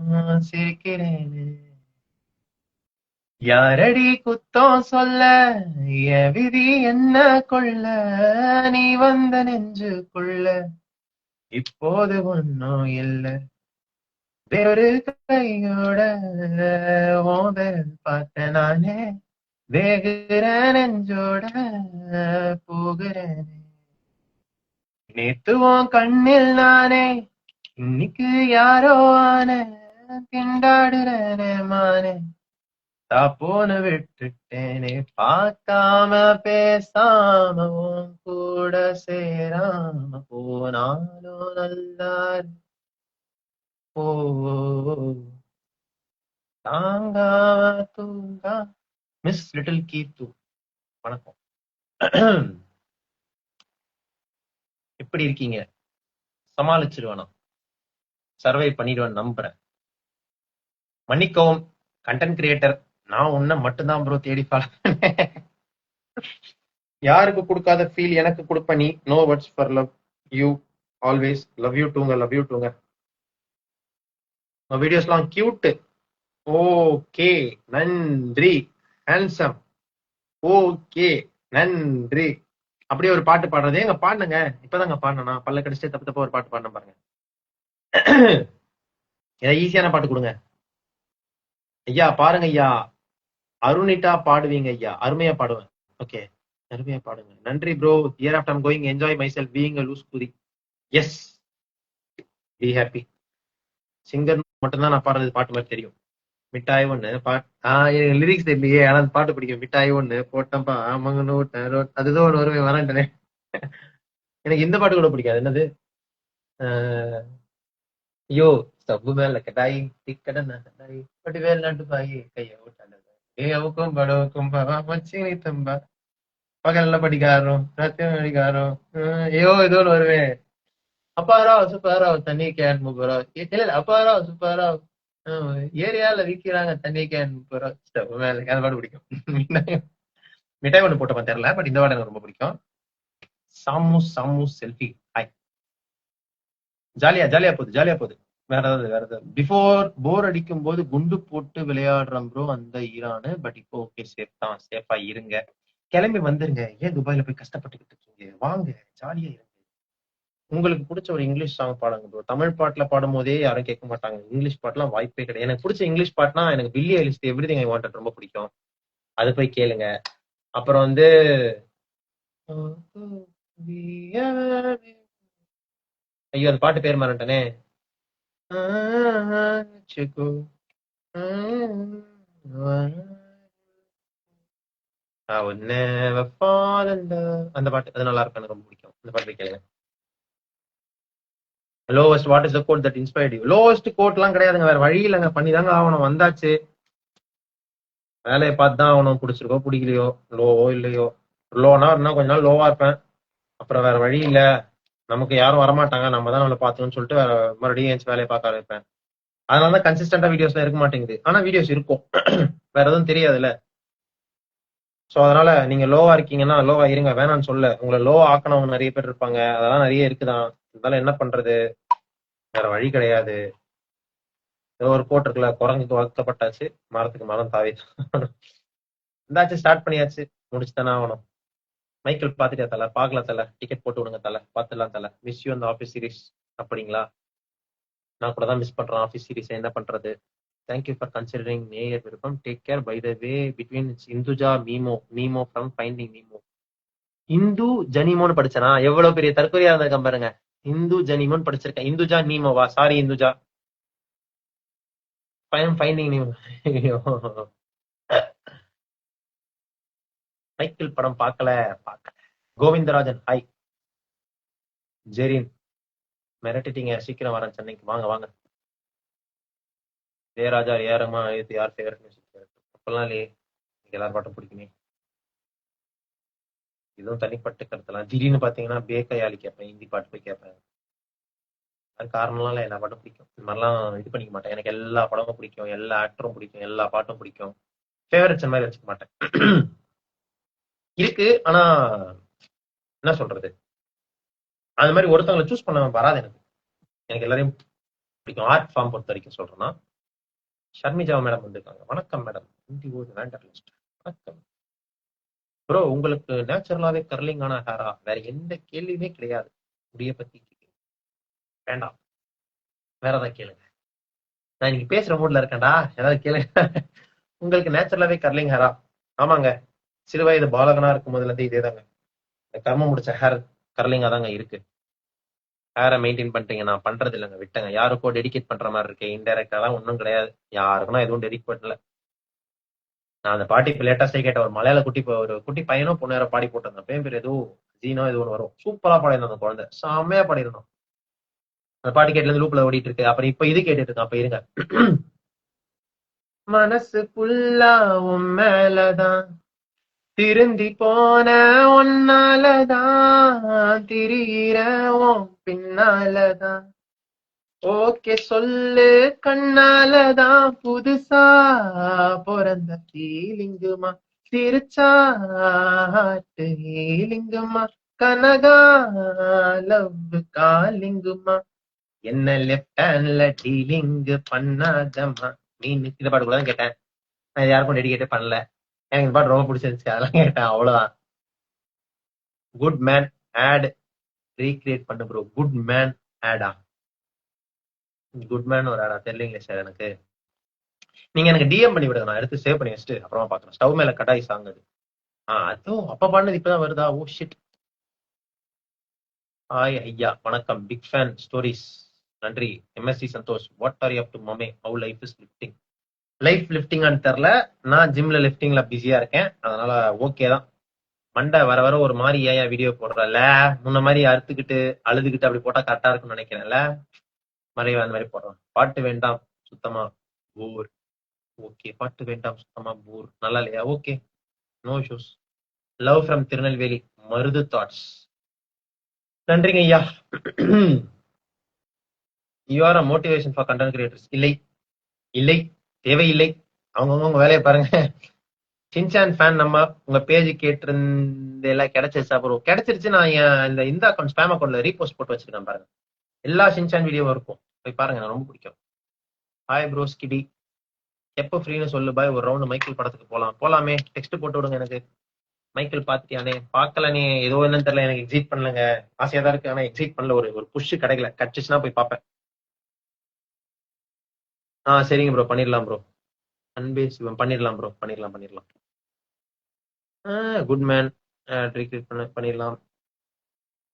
சிரிக்கிறேனே, யாரடி குத்தம் சொல்ல என் விதி என்ன கொள்ள, நீ வந்த நெஞ்சுக்குள்ள இப்போது ஒன்னும் இல்ல, வேறொரு கையோட உன் விரல் பார்த்த நானே, வேகுற நெஞ்சோட போகிறேனே, நேத்து உன் கண்ணில் நானே இன்னைக்கு யாரோ ஆன, திண்டாடுறேனே மானே, தாப்போன விட்டுட்டேனே, பார்க்காம பேசாம உன் கூட சேராம போனாலும் நல்லாரு. ஓ தாங்காம தூங்கா. மிஸ் லிட்டில் கீத்து வணக்கம். எப்படி இருக்கீங்க? சமாளிச்சிருவேனா, சர்வை பண்ணிடுவேன் நம்புறேன். மன்னிக்கவும் கண்டென்ட் கிரியேட்டர், நான் உன்னை மட்டும்தான் ப்ரோ தேடி ஃபாலோ பண்ணேன். யாருக்கு கொடுக்காத ஃபீல் எனக்கு கொடுப்ப நீ. No words for love you always. Love you டூங்க, லவ் யூ டூங்க. வீடியோஸ்லாம் கியூட். ஓகே நன்றி. ஹேண்ட்ஸம். ஓகே நன்றி. அப்படியே ஒரு பாட்டு பாடுறது எங்க பாடுங்க, இப்பதாங்க பாடினா பல்ல கடிச்சிட்டு தப்பு தப்பா ஒரு பாட்டு பாடின பாருங்க. ஏதாவது ஈஸியான பாட்டு கொடுங்க ஐயா. பாருங்க ஐயா, அருணிட்டா பாடுவீங்க ஐயா, அருமையா பாடுவேன். ஓகே அருமையா பாடுங்க, நன்றி bro. Year after I'm going enjoy myself being a loose புதி. Yes be happy. சிங்கர் மட்டும்தான் நான் பாடுறது பாட்டு மாதிரி தெரியும். மிட்டாய் ஒண்ணு பாட்டு லிரிக்ஸ் தெரியலையே, ஆனா அந்த பாட்டு பிடிக்கும். மிட்டாய் ஒண்ணு போட்டம்பா ஆமாங்க அதுதான் ஒண்ணு வருமே வரேன்ட்டனே. எனக்கு இந்த பாட்டு கூட பிடிக்காது. என்னது ஐயோ, ஸ்டவ்வு மேல கடாயி திக்கடன் கடாயி படி வேல் நட்டு பாயி கைய ஓட்டானது ஏவுக்கும் படவுக்கும் மச்சினி தம்பா பகல்ல படிக்காரோம் ராத்திரி படிக்காரோம் ஐயோ ஏதோ ஒன்று வருவேன். அப்பாராவ் சூப்பராவ் தண்ணி கேன் 30 ரூபா. இல்ல அப்பாராவ் சூப்பராவ் ஏரியால விக்கிறாங்க தண்ணி கேன் 30 ரூபா. ஸ்டவ் மேல அந்த பாட்டு பிடிக்கும். மிட்டாய் ஒன்று போட்டப்ப தெரியல, பட் இந்த பாட்டு எனக்கு ரொம்ப பிடிக்கும். சாமு சாமு செல்ஃபி ஹாய். ஜாலியா போகுது. வேற ஏதாவது பிஃபோர் போர் அடிக்கும் போது குண்டு போட்டு விளையாடுறோம் ப்ரோ அந்த ஈரானு. பட் இப்போ ஓகே சேஃப் தான், சேஃபா இருங்க, கிளம்பி வந்துருங்க. ஏன் துபாயில போய் கஷ்டப்பட்டுக்கிட்டு இருக்கீங்க, வாங்க ஜாலியா இருங்க. உங்களுக்கு பிடிச்ச ஒரு இங்கிலீஷ் சாங் பாடுங்க ப்ரோ. தமிழ் பாட்டுல பாடும் போதே யாரும் கேட்க மாட்டாங்க, இங்கிலீஷ் பாட்டுலாம் வாய்ப்பே கிடையாது. எனக்கு பிடிச்ச இங்கிலீஷ் பாட்டுனா எனக்கு பில்லி ஐலிஷ் எவ்ரிதிங் ஐ வாண்டட் ரொம்ப பிடிக்கும், அது போய் கேளுங்க. அப்புறம் வந்து ஐயோ அந்த பாட்டு பேர் மறந்துட்டனே. அந்த பாட்டு அது நல்லா இருக்கும், எனக்கு ரொம்ப பிடிக்கும். அந்த பாட்டு போய் கேளுங்க. Lowest what is the quote that inspired you. Lowest கோட்லாம் கிடையாதுங்க, வேற வழி இல்லைங்க, பண்ணிதாங்க ஆகணும். வந்தாச்சு, வேலையை பார்த்து தான் ஆகணும். பிடிச்சிருக்கோ பிடிக்கலையோ, லோவோ இல்லையோ. லோனா இருந்தா கொஞ்ச நாள் லோவா இருப்பேன், அப்புறம் வேற வழி இல்ல, நமக்கு யாரும் வரமாட்டாங்க, நம்ம தான் நம்மளை பார்த்துக்கணும்னு சொல்லிட்டு மறுபடியும் ஏன் வேலையை பார்க்க ஆரம்பிப்பேன். அதனாலதான் கன்சிஸ்டன்டா வீடியோஸ்லாம் இருக்க மாட்டேங்குது. ஆனா வீடியோஸ் இருக்கும், வேற எதுவும் தெரியாதுல்ல. சோ அதனால நீங்க லோவா இருக்கீங்கன்னா லோவா இருங்க, வேணாம்னு சொல்ல. உங்களை லோவா ஆக்கணவங்க நிறைய பேர் இருப்பாங்க, அதெல்லாம் நிறைய இருக்குதான். இருந்தாலும் என்ன பண்றது, வேற வழி கிடையாது. ஏதோ ஒரு கோட் இருக்குல்ல, குரங்குக்கு வளர்க்கப்பட்டாச்சு மரத்துக்கு மரம் தாவி இருந்தாச்சு, ஸ்டார்ட் பண்ணியாச்சு, முடிச்சுதானே ஆகணும். மைக்கிள் பாத்துட்டே தல, பாக்கல தல, டிக்கெட் போட்டு விடுங்க தல, பாத்துலாம் தல. மிஸ் யூ அந்த ஆஃபீஸ் சீரிஸ். அப்படிங்களா, நான் கூட தான் மிஸ் பண்றேன் ஆஃபீஸ் சீரிஸ், என்ன பண்றது. தேங்க்யூ ஃபார் கன்சிடரிங் நேயர் விருப்பம். Take care. By the way between Indhuja Nemo from finding Nemo. Indhu ஜனிமோன்னு படிச்சனா எவ்வளவு பெரிய தற்கொலையா இருந்திருக்கேன் பாருங்க. இந்து ஜனிமோன்னு படிச்சிருக்கேன். இந்துஜா நீமோவா? Sorry Indhuja. Finding Nemo. Michael படம் பார்க்கல. கோவிந்தராஜன் ஹாய். ஜெரின் மிரட்டிட்டீங்க. சீக்கிரம் வரேன் சென்னைக்கு. வாங்க வாங்க. ஜெயராஜா ஏறமா இது யார் ஃபேவரட் மியூசிக் அப்பெல்லாம் இல்லையே. எல்லாரும் பாட்டும் பிடிக்குமே. இதுவும் தனிப்பட்ட கருத்துலாம். திடீர்னு பாத்தீங்கன்னா பேக்கையாளி கேட்பேன், ஹிந்தி பாட்டு போய் கேட்பேன். அது காரணம்லாம் இல்லை, எல்லா பாட்டும் பிடிக்கும். இந்த மாதிரிலாம் இது பண்ணிக்க மாட்டேன். எனக்கு எல்லா படமும் பிடிக்கும், எல்லா ஆக்டரும் பிடிக்கும், எல்லா பாட்டும் பிடிக்கும். ஃபேவரட்ஸ் மாதிரி வச்சுக்க மாட்டேன். இருக்கு, ஆனா என்ன சொல்றது, அது மாதிரி ஒருத்தவங்களை சூஸ் பண்ண வராது எனக்கு. எனக்கு எல்லாரையும் பிடிக்கும். ஆர்ட் ஃபார்ம் பொறுத்த வரைக்கும் சொல்றேன்னா, ஷர்மிஜா மேடம் வந்திருக்காங்க. வணக்கம் மேடம். ஹிந்தி ஓது வேண்டர்லிஸ்ட். வணக்கம் ப்ரோ. உங்களுக்கு நேச்சுரலாவே கர்லிங் ஆன ஹேரா? வேற எந்த கேள்வியுமே கிடையாது. முடிய பத்தி வேண்டாம், வேற ஏதாவது கேளுங்க. நான் இன்னைக்கு பேசுற மூட்ல இருக்கேன்டா, ஏதாவது கேளுங்க. உங்களுக்கு நேச்சுரலாவே கர்லிங் ஹேரா? ஆமாங்க, சிறு வயது பாலகனா இருக்கும் போதுல இருந்து இதேதாங்க. கர்மம் முடிச்ச ஹேர் கர்லிங்கா தாங்க இருக்கு. ஹேரை மெயின்டைன் பண்றீங்க, நான் பண்றது இல்லைங்க, விட்டங்க. யாருக்கோ டெடிகேட் பண்ற மாதிரி இருக்கு. இன்டைரக்டா தான் ஒன்றும் கிடையாது. யாருக்கும் நான் எதுவும் டெடிக் பண்ணல. நான் அந்த பாட்டி இப்ப லேட்டஸ்டே கேட்ட ஒரு மலையாள ஒரு குட்டி பையனும் பொண்ணு யாரோ பாடி போட்டிருந்தேன். பேர் ஏதோ ஜீனோ ஏதோ ஒன்று வரும். சூப்பரா பாடிருந்தோம். அந்த குழந்தை செம்மையா பாடிருந்தோம். அந்த பாட்டு கேட்டுல இருந்து லூப்ல ஓடிட்டு இருக்கு. அப்புறம் இப்ப இது கேட்டுட்டு இருக்கேன். அப்ப இருங்க. மனசு புல்லா உன் மேலதான் திருந்தி போன ஒன்னாலதான் திரியிற உன் பின்னாலதான் ஓகே சொல்லு கண்ணாலதான் புதுசா பிறந்த ஃபீலிங்குமா திருச்சாட்டு ஹீலிங்குமா கனகா லவ் காலிங்குமா என்ன லெஃப்ட் ஹேண்ட்ல டீலிங் பண்ணாதம்மா மீன். இந்த பாட்டு கூட தான் கேட்டேன். நான் யாருக்கும் டெடிகேட்டே பண்ணல. எனக்கு இந்த பாட்டு ரொம்ப பிடிச்சிருந்துச்சு, அதெல்லாம் கேட்டேன், அவ்வளவுதான். குட் மேன் ஆட் ரீக்ரியேட் பண்ணு ப்ரோ. குட் மேன் ஆடா? குட் மேன் ஒரு ஆடா தெரியலீங்களே சார் எனக்கு. நீங்க எனக்கு டிஎம் பண்ணி விடுங்க, நான் எடுத்து சேவ் பண்ணி வச்சுட்டு அப்புறமா பாக்குறேன். ஸ்டவ் மேல கடாய் சாங் அது. அதுவும் அப்ப பாடினது இப்பதான் வருதா? Oh shit. ஹாய் ஐயா, வணக்கம். Big fan stories. நன்றி. MSc Santhosh. What are you up to மமே? How life is lifting? Life லிஃப்டிங்கான்னு தெரியல. நான் ஜிம்ல லிஃப்டிங்ல பிஸியா இருக்கேன், அதனால ஓகே தான். மண்டை வர வர ஒரு மாதிரி ஏன் வீடியோ போடுறல, முன்ன மாதிரி அறுத்துக்கிட்டு அழுதுகிட்டு அப்படி போட்டா கரெக்டா இருக்கும்னு நினைக்கிறேன்ல. மறைவா அந்த மாதிரி போடுறான். பாட்டு வேண்டாம் சுத்தமா போர். ஓகே, பாட்டு வேண்டாம் சுத்தமா போர் நல்லா இல்லையா? Okay, no issues. Love from Tirunelveli. Marudhu thoughts. நன்றிங்க ஐயா. You are a motivation for content creators. இல்லை இல்லை, தேவையில்லை. அவங்கவுங்க வேலையை பாருங்க. சின்சான் ஃபேன் நம்ம உங்க பேஜ் கேட்டிருந்த எல்லாம் கிடைச்சிருச்சா ப்ரோ? கிடைச்சிருச்சு. நான் இந்த அக்கௌண்ட் ஸ்பேம் அக்கௌண்ட்ல ரீபோஸ்ட் போட்டு வச்சிருக்கேன் பாருங்க. எல்லா சின்சான் வீடியோவும் இருக்கும், போய் பாருங்க. எனக்கு ரொம்ப பிடிக்கும். ஹாய் ப்ரோ ஸ்கிடி. எப்போ ஃப்ரீன்னு சொல்லு பாய். ஒரு ரவுண்ட் மைக்கேல் படத்துக்கு போலாமே. டெக்ஸ்ட் போட்டு விடுங்க எனக்கு. மைக்கேல் பாத்தியானே? பாக்கலனே, ஏதோ என்னன்னு தெரியல, எனக்கு எக்ஸிட் பண்ணலங்க. ஆசையா தான் இருக்கு, ஆனா எக்ஸிட் பண்ணல. ஒரு புஷ் கிடைக்கல. கிடைச்சிச்சுன்னா போய் பார்ப்பேன். சரிங்க ப்ரோ, பண்ணிடலாம் ப்ரோ. அன்பே சிவம் பண்ணிடலாம் ப்ரோ, பண்ணிடலாம். குட் மேன் ரீக்ரியேட் பண்ணிடலாம்.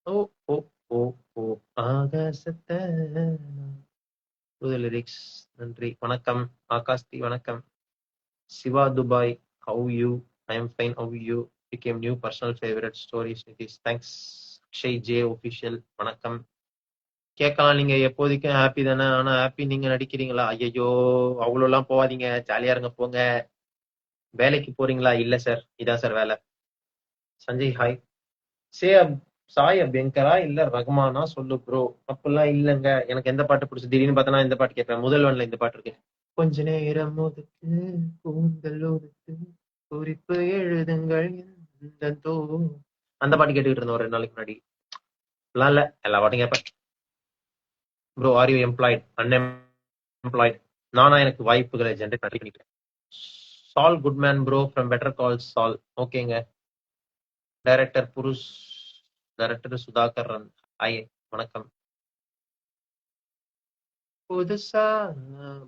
ஓ ஓ ஓ ஓ ஆகாசத்தை புது லிரிக்ஸ். நன்றி, வணக்கம். ஆகாஷ்தி வணக்கம். Siva Dubai. How you? I am fine. How you became new personal favorite stories Nitish. Thanks. Akshay J official வணக்கம். கேட்கலாம், நீங்க எப்போதைக்கும் ஹாப்பி தானே, ஆனா ஹாப்பி நீங்க நடிக்கிறீங்களா? ஐயோ, அவ்வளோ எல்லாம் போவாதீங்க, ஜாலியா இருங்க, போங்க. வேலைக்கு போறீங்களா? இல்ல சார், இதான் சார் வேலை. சஞ்சய் ஹாய். சே சாய் அபியங்கரா இல்ல ரகுமானா சொல்லு ப்ரோ. அப்படிலாம் இல்லங்க. எனக்கு எந்த பாட்டு பிடிச்சி திடீர்னு பார்த்தா இந்த பாட்டு கேட்பேன். முதல்வன்ல இந்த பாட்டு இருக்கு. கொஞ்ச நேரம் ஒதுக்கு கூந்தல் ஒதுக்கு குறிப்பு எழுதுங்கள் அந்த பாட்டு கேட்டுக்கிட்டு இருந்தோம் ஒரு 2 நாளைக்கு முன்னாடி. இல்ல எல்லா பாட்டும் கேட்பேன். Bro are you employed unemployed? நானா எனக்கு வாய்ப்புகளை ஜென்ரேட் பண்ணிக்கிறேன். Saul Goodman bro from better call Saul. ஓகேங்க. Director Purush. Director Sudhakaran. Hi, வணக்கம். புதுசா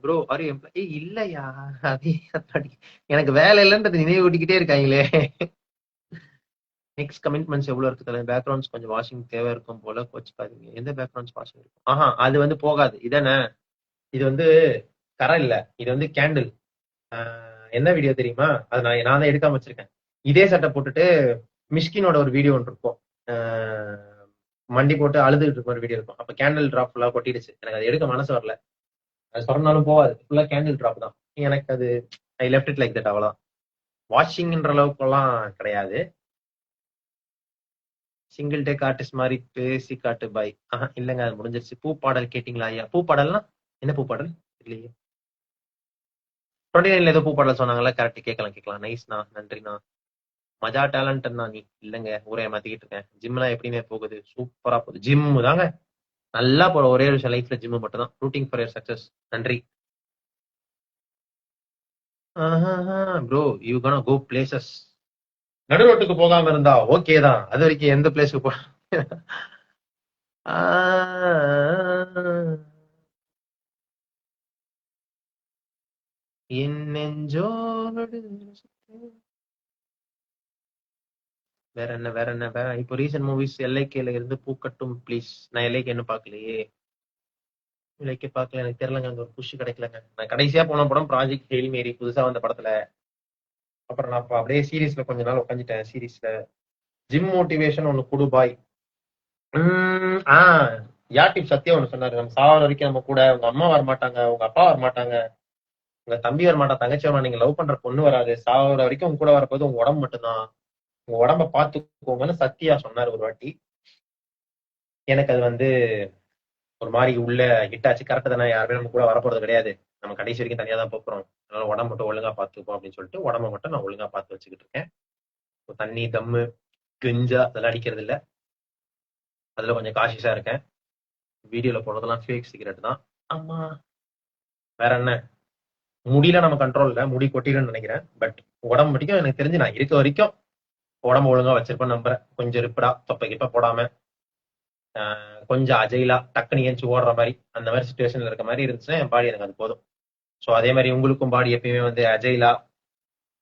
ப்ரோ ஆர் யூ எம்ப்ளாய்? இல்லையா, அது எனக்கு வேலை இல்லைன்றது நினைவு ஊட்டிக்கிட்டே இருக்காங்களே. நெக்ஸ்ட் கமிட்மெண்ட்ஸ் எவ்வளவு இருக்கு தல? பேக்ரவுண்ட்ஸ் கொஞ்சம் வாஷிங் தேவை இருக்கும் போல, கோச்சுக்காதீங்க. எந்த பேக்ரவுண்ட்ஸ் வாஷிங் இருக்கும்? ஆஹா, அது வந்து போகாது. இதானே, இது வந்து கரை இல்ல, இது வந்து கேண்டில். என்ன வீடியோ தெரியுமா? அது நான் தான் எடுக்காம வச்சிருக்கேன். இதே சட்டை போட்டுட்டு மிஷ்கினோட ஒரு வீடியோ ஒன்று இருக்கும். மண்டி போட்டு அழுதுகிட்டு இருக்க ஒரு வீடியோ இருக்கும். அப்ப கேண்டில் டிராப் ஃபுல்லா கொட்டிடுச்சு. எனக்கு அது எடுக்க மனசு வரல. அது சொன்னாலும் போகாது. ஃபுல்லா கேண்டில் டிராப் தான். எனக்கு அது I left it like that, அவ்வளவுதான். வாஷிங்ன்ற அளவுக்கு எல்லாம் கிடையாது. சிங்கிள் டேக் ஆர்டிஸ்ட் மாதிரி பேசி காட்டு பாய். இல்லங்க, அது முடிஞ்சிருச்சு. பூ பாடல் கேட்டீங்களா ஐயா? பூ பாடல்னா என்ன பூ பாடல்? இல்லையே. 29ல ஏதோ பூ பாடல் சொன்னாங்கல்ல, கரெக்ட். கேட்கலாம். நைஸ்ண்ணா, நன்றிண்ணா. மஜா டேலண்ட்னா நீ? இல்லங்க, ஊரே மாத்திக்கிட்டு இருக்கேன். ஜிம்லாம் எப்படின்னு போகுது? சூப்பரா போகுது. ஜிம் தாங்க நல்லா போற ஒரே விஷயம் லைஃப்ல, ஜிம் மட்டும் தான். Rooting for your success. நன்றி bro. You gonna go places. நடு ரோட்டுக்கு போகாம இருந்தா ஓகே தான். அது வரைக்கும் எந்த பிளேஸுக்கு போ. என் நெஞ்சோடு. வேற என்ன இப்போ ரீசன்ட் மூவிஸ் எல்ஐகேல இருந்து பூக்கட்டும் ப்ளீஸ். நான் எல்ஐகே என்ன பாக்கலையே. எல்ஐகே பார்க்கல, எனக்கு தெரியலங்க. அங்க ஒரு புஷ் கிடைக்கலங்க. நான் கடைசியா போன படம் ப்ராஜெக்ட் ஹெயில் மேரி, புதுசா வந்த படத்துல. அப்புறம் நான் அப்படியே சீரீஸ்ல கொஞ்ச நாள் உட்காந்துட்டேன். சீரீஸ்ல ஜிம் மோட்டிவேஷன் ஒன்னு குடு பாய். யாட்டிப் சத்யா ஒண்ணு சொன்னாரு. நம்ம சாவர வரைக்கும் நம்ம கூட உங்க அம்மா வர மாட்டாங்க, உங்க அப்பா வர மாட்டாங்க, உங்க தம்பி வர மாட்டான், தங்கச்சி வர, நீங்க லவ் பண்ற பொண்ணு வராது. சாவர வரைக்கும் உங்க கூட வரப்போது உங்க உடம்பு மட்டும்தான். உங்க உடம்ப பாத்துக்கோங்கன்னு சத்யா சொன்னாரு ஒரு வாட்டி. எனக்கு அது வந்து ஒரு மாதிரி உள்ள ஹிட் ஆச்சு. கரெக்ட் தானே, யாருமே நம்ம கூட வரப்போறது கிடையாது. நம்ம கடைசி வரைக்கும் தனியா தான் போறோம். அதனால உடம்பு மட்டும் ஒழுங்கா பாத்துப்போம் அப்படின்னு சொல்லிட்டு உடம்ப மட்டும் நான் ஒழுங்கா பார்த்து வச்சுக்கிட்டு இருக்கேன். தண்ணி, தம்மு, கெஞ்சா அதெல்லாம் அடிக்கிறது இல்ல. அதுல கொஞ்சம் காஷியஸா இருக்கேன். வீடியோல போடுறதெல்லாம் ஃபேக் சிகரெட் தான். ஆமா. வேற என்ன, முடியல நம்ம கண்ட்ரோல் இல்ல, முடி கொட்டிடுன்னு நினைக்கிறேன். பட் உடம்பு மட்டும் எனக்கு தெரிஞ்சு நான் இருக்க வரைக்கும் உடம்பு ஒழுங்கா வச்சிருப்பேன் நம்புறேன். கொஞ்சம் ரிப்படா தொப்பை கிப்ப போடாம, கொஞ்சம் அஜயிலா டக்குனு ஏஞ்சி ஓடுற மாதிரி, அந்த மாதிரி சுச்சுவேஷன்ல இருக்க மாதிரி இருந்துச்சுன்னா என் பாடி எனக்கு அது போதும். ஸோ அதே மாதிரி உங்களுக்கும் பாடி எப்பயுமே வந்து அஜயிலா,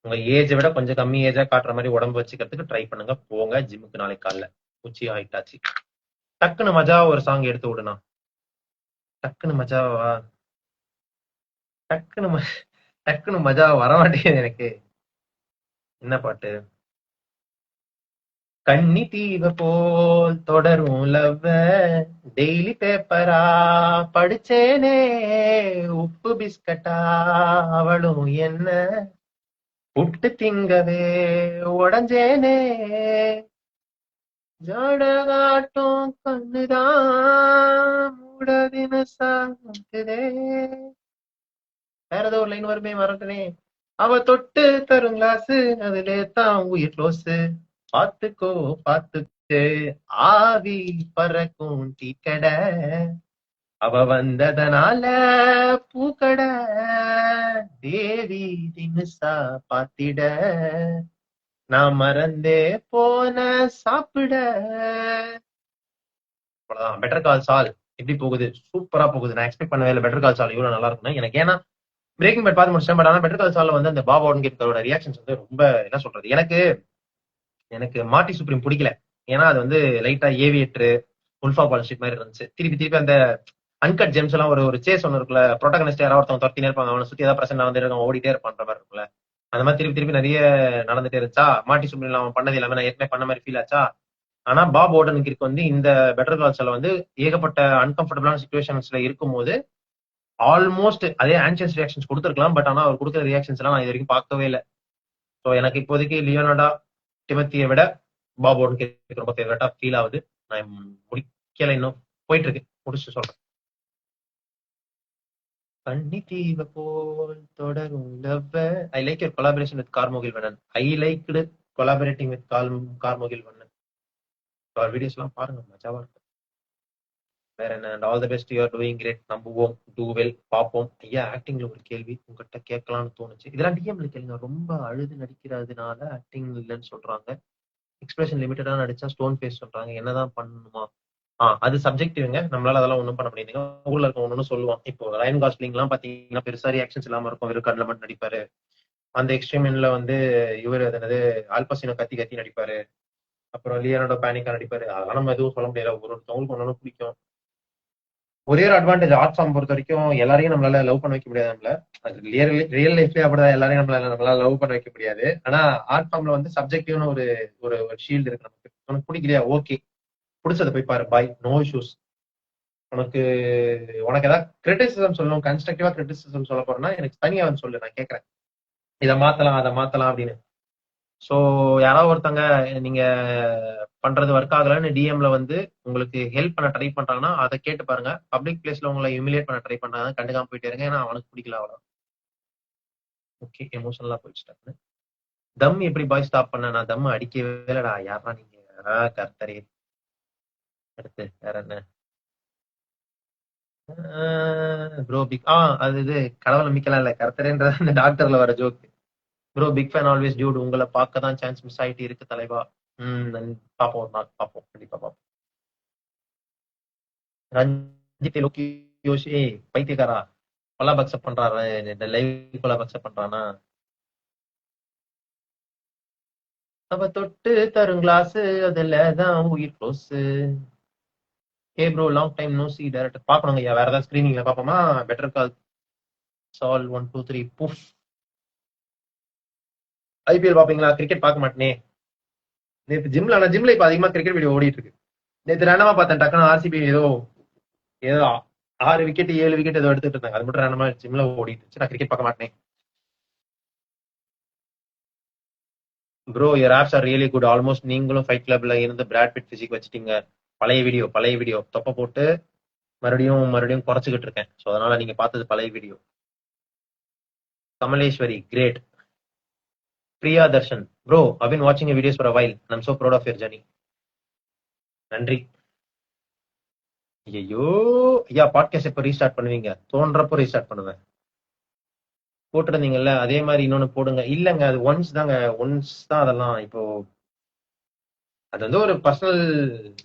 உங்க ஏஜை விட கொஞ்சம் கம்மி ஏஜா காட்டுற மாதிரி உடம்பு வச்சுக்கிறதுக்கு ட்ரை பண்ணுங்க. போங்க ஜிம்முக்கு நாளைக்கு காலைல. உச்சி ஆயிட்டாச்சு. டக்குனு மஜா ஒரு சாங் எடுத்து விடுனா. டக்குனு மஜாவா? டக்குனு டக்குனு மஜா வரமாட்டேங்குது எனக்கு. என்ன பாட்டு? கன்னி தீவ போல் தொடரும் லவ்வ டெய்லி பேப்பரா படிச்சேனே, உப்பு பிஸ்கட்டா அவளும் என்ன புட்டு திங்கவே உடஞ்சேனே, ஜாடகாட்டும் கண்ணுதான் மூட தினசாக்குதே. வேற ஏதோ ஒரு லைன் வருமே, மறந்துனே. அவ தொட்டு தரும் கிளாஸ் அதுலே தான் உயிர் க்ளோஸ். பாத்துக்கோ பாத்துக்கு ஆவி பறக்கும் டீக்கடை, அவ வந்ததனால பூக்கடை, தேவி தினுசா பாத்திட நான் மறந்தே போன சாப்பிட. அவ்வளவுதான். பெட்டர் கால் சால் எப்படி போகுது? சூப்பரா போகுது. நான் எக்ஸ்பெக்ட் பண்ணவே இல்லை பெட்டர் கால் சால் இவ்வளவு நல்லா இருக்கும்னு. எனக்கு ஏன்னா பிரேக்கிங் பேட் பார்த்து முடிச்சிட்டேன். பட் ஆனா பெட்டர் கால் சால்ல வந்து அந்த பாப் அவுட்கேட்டோட ரியாக்ஷன்ஸ் வந்து ரொம்ப, என்ன சொல்றது, எனக்கு மார்ட்டி சுப்ரீம் பிடிக்கல. ஏன்னா அது வந்து லைட்டா ஏவியேட்டர் உல்ஃபா பால் ஸ்ட்ரீட் மாதிரி இருந்துச்சு. திருப்பி அந்த அன்கட் ஜெம்ஸ் எல்லாம் ஒரு சேஸ் ஒன்று இருக்குல்ல, ப்ரோட்டகனிஸ்ட் யாராவது ஒருத்தவங்க துரத்தினே இருப்பாங்க, அவனை சுத்தி ஏதாவது பிரச்சனை வந்து இருக்காங்க, ஓடிட்டே இருப்பான்ற மாதிரி இருக்குல்ல. அந்த மாதிரி திருப்பி நிறைய நடந்துட்டே இருந்துச்சா. மார்ட்டி சுப்ரீம் அவன் பண்ணது எல்லாமே நான் ஏற்கனவே பண்ண மாதிரி ஃபீல் ஆச்சா. ஆனா பாப் ஓடனுக்கு வந்து இந்த பெட்டர் கால்ஸ்ல வந்து ஏகப்பட்ட அன்கம்ஃபர்டபுளான சுச்சுவேஷன்ஸ்ல இருக்கும்போது ஆல்மோஸ்ட் அதே ஆன்சியஸ் ரியாக்ஷன்ஸ் கொடுத்துருக்கலாம். பட் ஆனா அவர் கொடுக்குற ரியாக்ஷன்ஸ் எல்லாம் நான் இது வரைக்கும் பார்க்கவே இல்லை. ஸோ எனக்கு இப்போதைக்கு லியோனார்டோ டிமத்தியை விட பாப் ஓடனுக்கு ரொம்ப ஃபேவரட்டா ஃபீல் ஆகுது. நான் முடிக்கல, இன்னும் போயிட்டு இருக்கு, முடிச்சு சொல்றேன். கன்னி தீவ போல் தொடரும் லவ்வ. I like your collaboration with Karmugil Vannan. I liked collaborating with Karmugil Vannan. அவர் வீடியோஸ் எல்லாம் பாருங்க, மஜாவா இருக்கும். வேற என்ன? All the best, you are doing great. நம்புவோம், டூ வெல், பார்ப்போம். ஐயா, ஆக்டிங்ல ஒரு கேள்வி உங்ககிட்ட கேட்கலாம்னு தோணுச்சு. இதெல்லாம் டிஎம்ல கேளுங்க. ரொம்ப அழுது நடிக்கிறதுனால ஆக்டிங் இல்லைன்னு சொல்றாங்க. எக்ஸ்பிரஷன் லிமிட்டடா நடிச்சா ஸ்டோன் ஃபேஸ் சொல்றாங்க. என்னதான் பண்ணணுமா? அது சப்ஜெக்டிவ்ங்க. நம்மளால அதெல்லாம் ஒண்ணும் பண்ண முடியாதுங்க. ஊர்ல இருக்க ஒண்ணு சொல்லுவான். இப்போ ரயன் காஸ்லிங் எல்லாம் பாத்தீங்கன்னா பெருசா ரியாக்ஷன்ஸ் இல்லாம இருக்கும். வெறும் கண்ணுல மட்டும் நடிப்பாரு. அந்த எக்ஸ்ட்ரீம் எண்ட்ல வந்து இவர் அது என்னது ஆல்பசினோ கத்தி கத்தி நடிப்பாரு. அப்புறம் லியோனார்டோ பேனிக்கா நடிப்பாரு. அதெல்லாம் நம்ம எதுவும் சொல்ல முடியாது. ஒருத்தவங்களுக்கு ஒண்ணு பிடிக்கும். ஒரே ஒரு அட்வான்டேஜ் ஆர்ட் ஃபார்ம் பொறுத்த வரைக்கும் எல்லாரையும் நம்மளால லவ் பண்ண வைக்க முடியாது. நம்மள ரியல் லைஃப்லயே அப்படிதான் எல்லாரையும் நம்மளால லவ் பண்ண வைக்க முடியாது. ஆனா ஆர்ட் ஃபார்ம்ல வந்து சப்ஜெக்டிவ்னு ஒரு ஒரு ஷீல்டு இருக்கு நமக்கு. உனக்கு பிடிக்கலையா? ஓகே, பிடிச்சத போய் பாரு, பாய், நோ இஷ்யூஸ். உனக்கு உனக்கு ஏதாவது கிரிட்டிசிசம் சொல்லணும், கன்ஸ்ட்ரக்டிவா கிரிட்டிசிசம் சொல்ல போறேன்னா எனக்கு தனியா வந்து சொல்லு, நான் கேட்கறேன். இதை மாத்தலாம் அதை மாத்தலாம் அப்படின்னு. சோ யாராவது ஒருத்தங்க நீங்க பண்றது ஒர்க் ஆகலன்னு டிஎம்ல வந்து உங்களுக்கு ஹெல்ப் பண்ண ட்ரை பண்றாங்கன்னா அதை கேட்டு பாருங்க. பப்ளிக் பிளேஸ்ல உங்களை ஹியூமிலியேட் பண்ண ட்ரை பண்றாங்க, கண்டுக்காம போயிட்டே இருங்க. ஏன்னா அவனுக்கு பிடிக்கல அவ்வளோ. ஓகே, எமோஷனலா போயிடுச்சு. தம் எப்படி பாய் ஸ்டாப் பண்ண? நான் தம் அடிக்கவே இல்லடா. யாரா நீங்க? கர்த்தரே. அடுத்து வேற என்ன ப்ரோ? பிக் அது இது கடவுள் நம்பிக்கலாம் இல்ல, கர்த்தரேன்றது அந்த டாக்டர்ல வர joke. Bro big fan always dude. உங்களை பார்க்க தான் சான்ஸ் மிஸ் ஆயிட்டு இருக்கு தலைவா. பாப்போம், ஒரு நாள் பாப்போம், கண்டிப்பா பாப்போம். ரஞ்சித் லோக்கி யோஷி பைத்தியக்காரா கொலாப் அக்செப்ட் பண்றாரு. இந்த லைவ் கொலாப் அக்செப்ட் பண்றானா? அவ தொட்டு தரும் கிளாஸ் அதுலதான் உயிர் க்ளோஸ். ஏ bro, long time no see director. பாக்கணுங்க ஐயா. வேற ஏதாவது ஸ்கிரீனிங்ல பாப்போமா? பெட்டர் கால் சால் 1 2 3 புஃப். ஐபிஎல் பாப்பீங்களா? கிரிக்கெட் பார்க்க மாட்டேனே. நேத்து ஜிம்ல, ஆனா ஜிம்ல இப்ப அதிகமா கிரிக்கெட் வீடியோ ஓடிட்டு இருக்கு. நேத்து ரேண்டமா பார்த்தேன், டக்குனு ஆர்சிபி ஏதோ ஏதோ 6 விக்கெட் 7 விக்கெட் ஏதோ எடுத்துட்டு இருந்தாங்க. அது மட்டும் ரேண்டமா ஜிம்ல ஓடிட்டு இருந்துச்சு. நான் கிரிக்கெட் பார்க்க மாட்டேன். Bro your apps are really good. Almost நீங்களும் ஃபைட் கிளப்ல இருந்து பிராட் பிட் பிசிக் வச்சிட்டீங்க. பழைய வீடியோ தொப்ப போட்டு மறுபடியும் குறைச்சிக்கிட்டு இருக்கேன். ஸோ அதனால நீங்க பார்த்தது பழைய video. Kamaleswari great. Priya Dharshan bro, I been வாட்சிங் videos for a while. I am so proud of your journey. நன்றி. ஐயோ ஐயா, பாட்காஸ்ட் எப்போ ரீஸ்டார்ட் பண்ணுவீங்க? தோன்றப்போ ரீஸ்டார்ட் பண்ணுவேன். போட்டுருந்தீங்கல்ல அதே மாதிரி இன்னொன்னு போடுங்க. இல்லங்க, அது ஒன்ஸ் தாங்க, ஒன்ஸ் தான். அதெல்லாம் இப்போ அது வந்து ஒரு பர்சனல்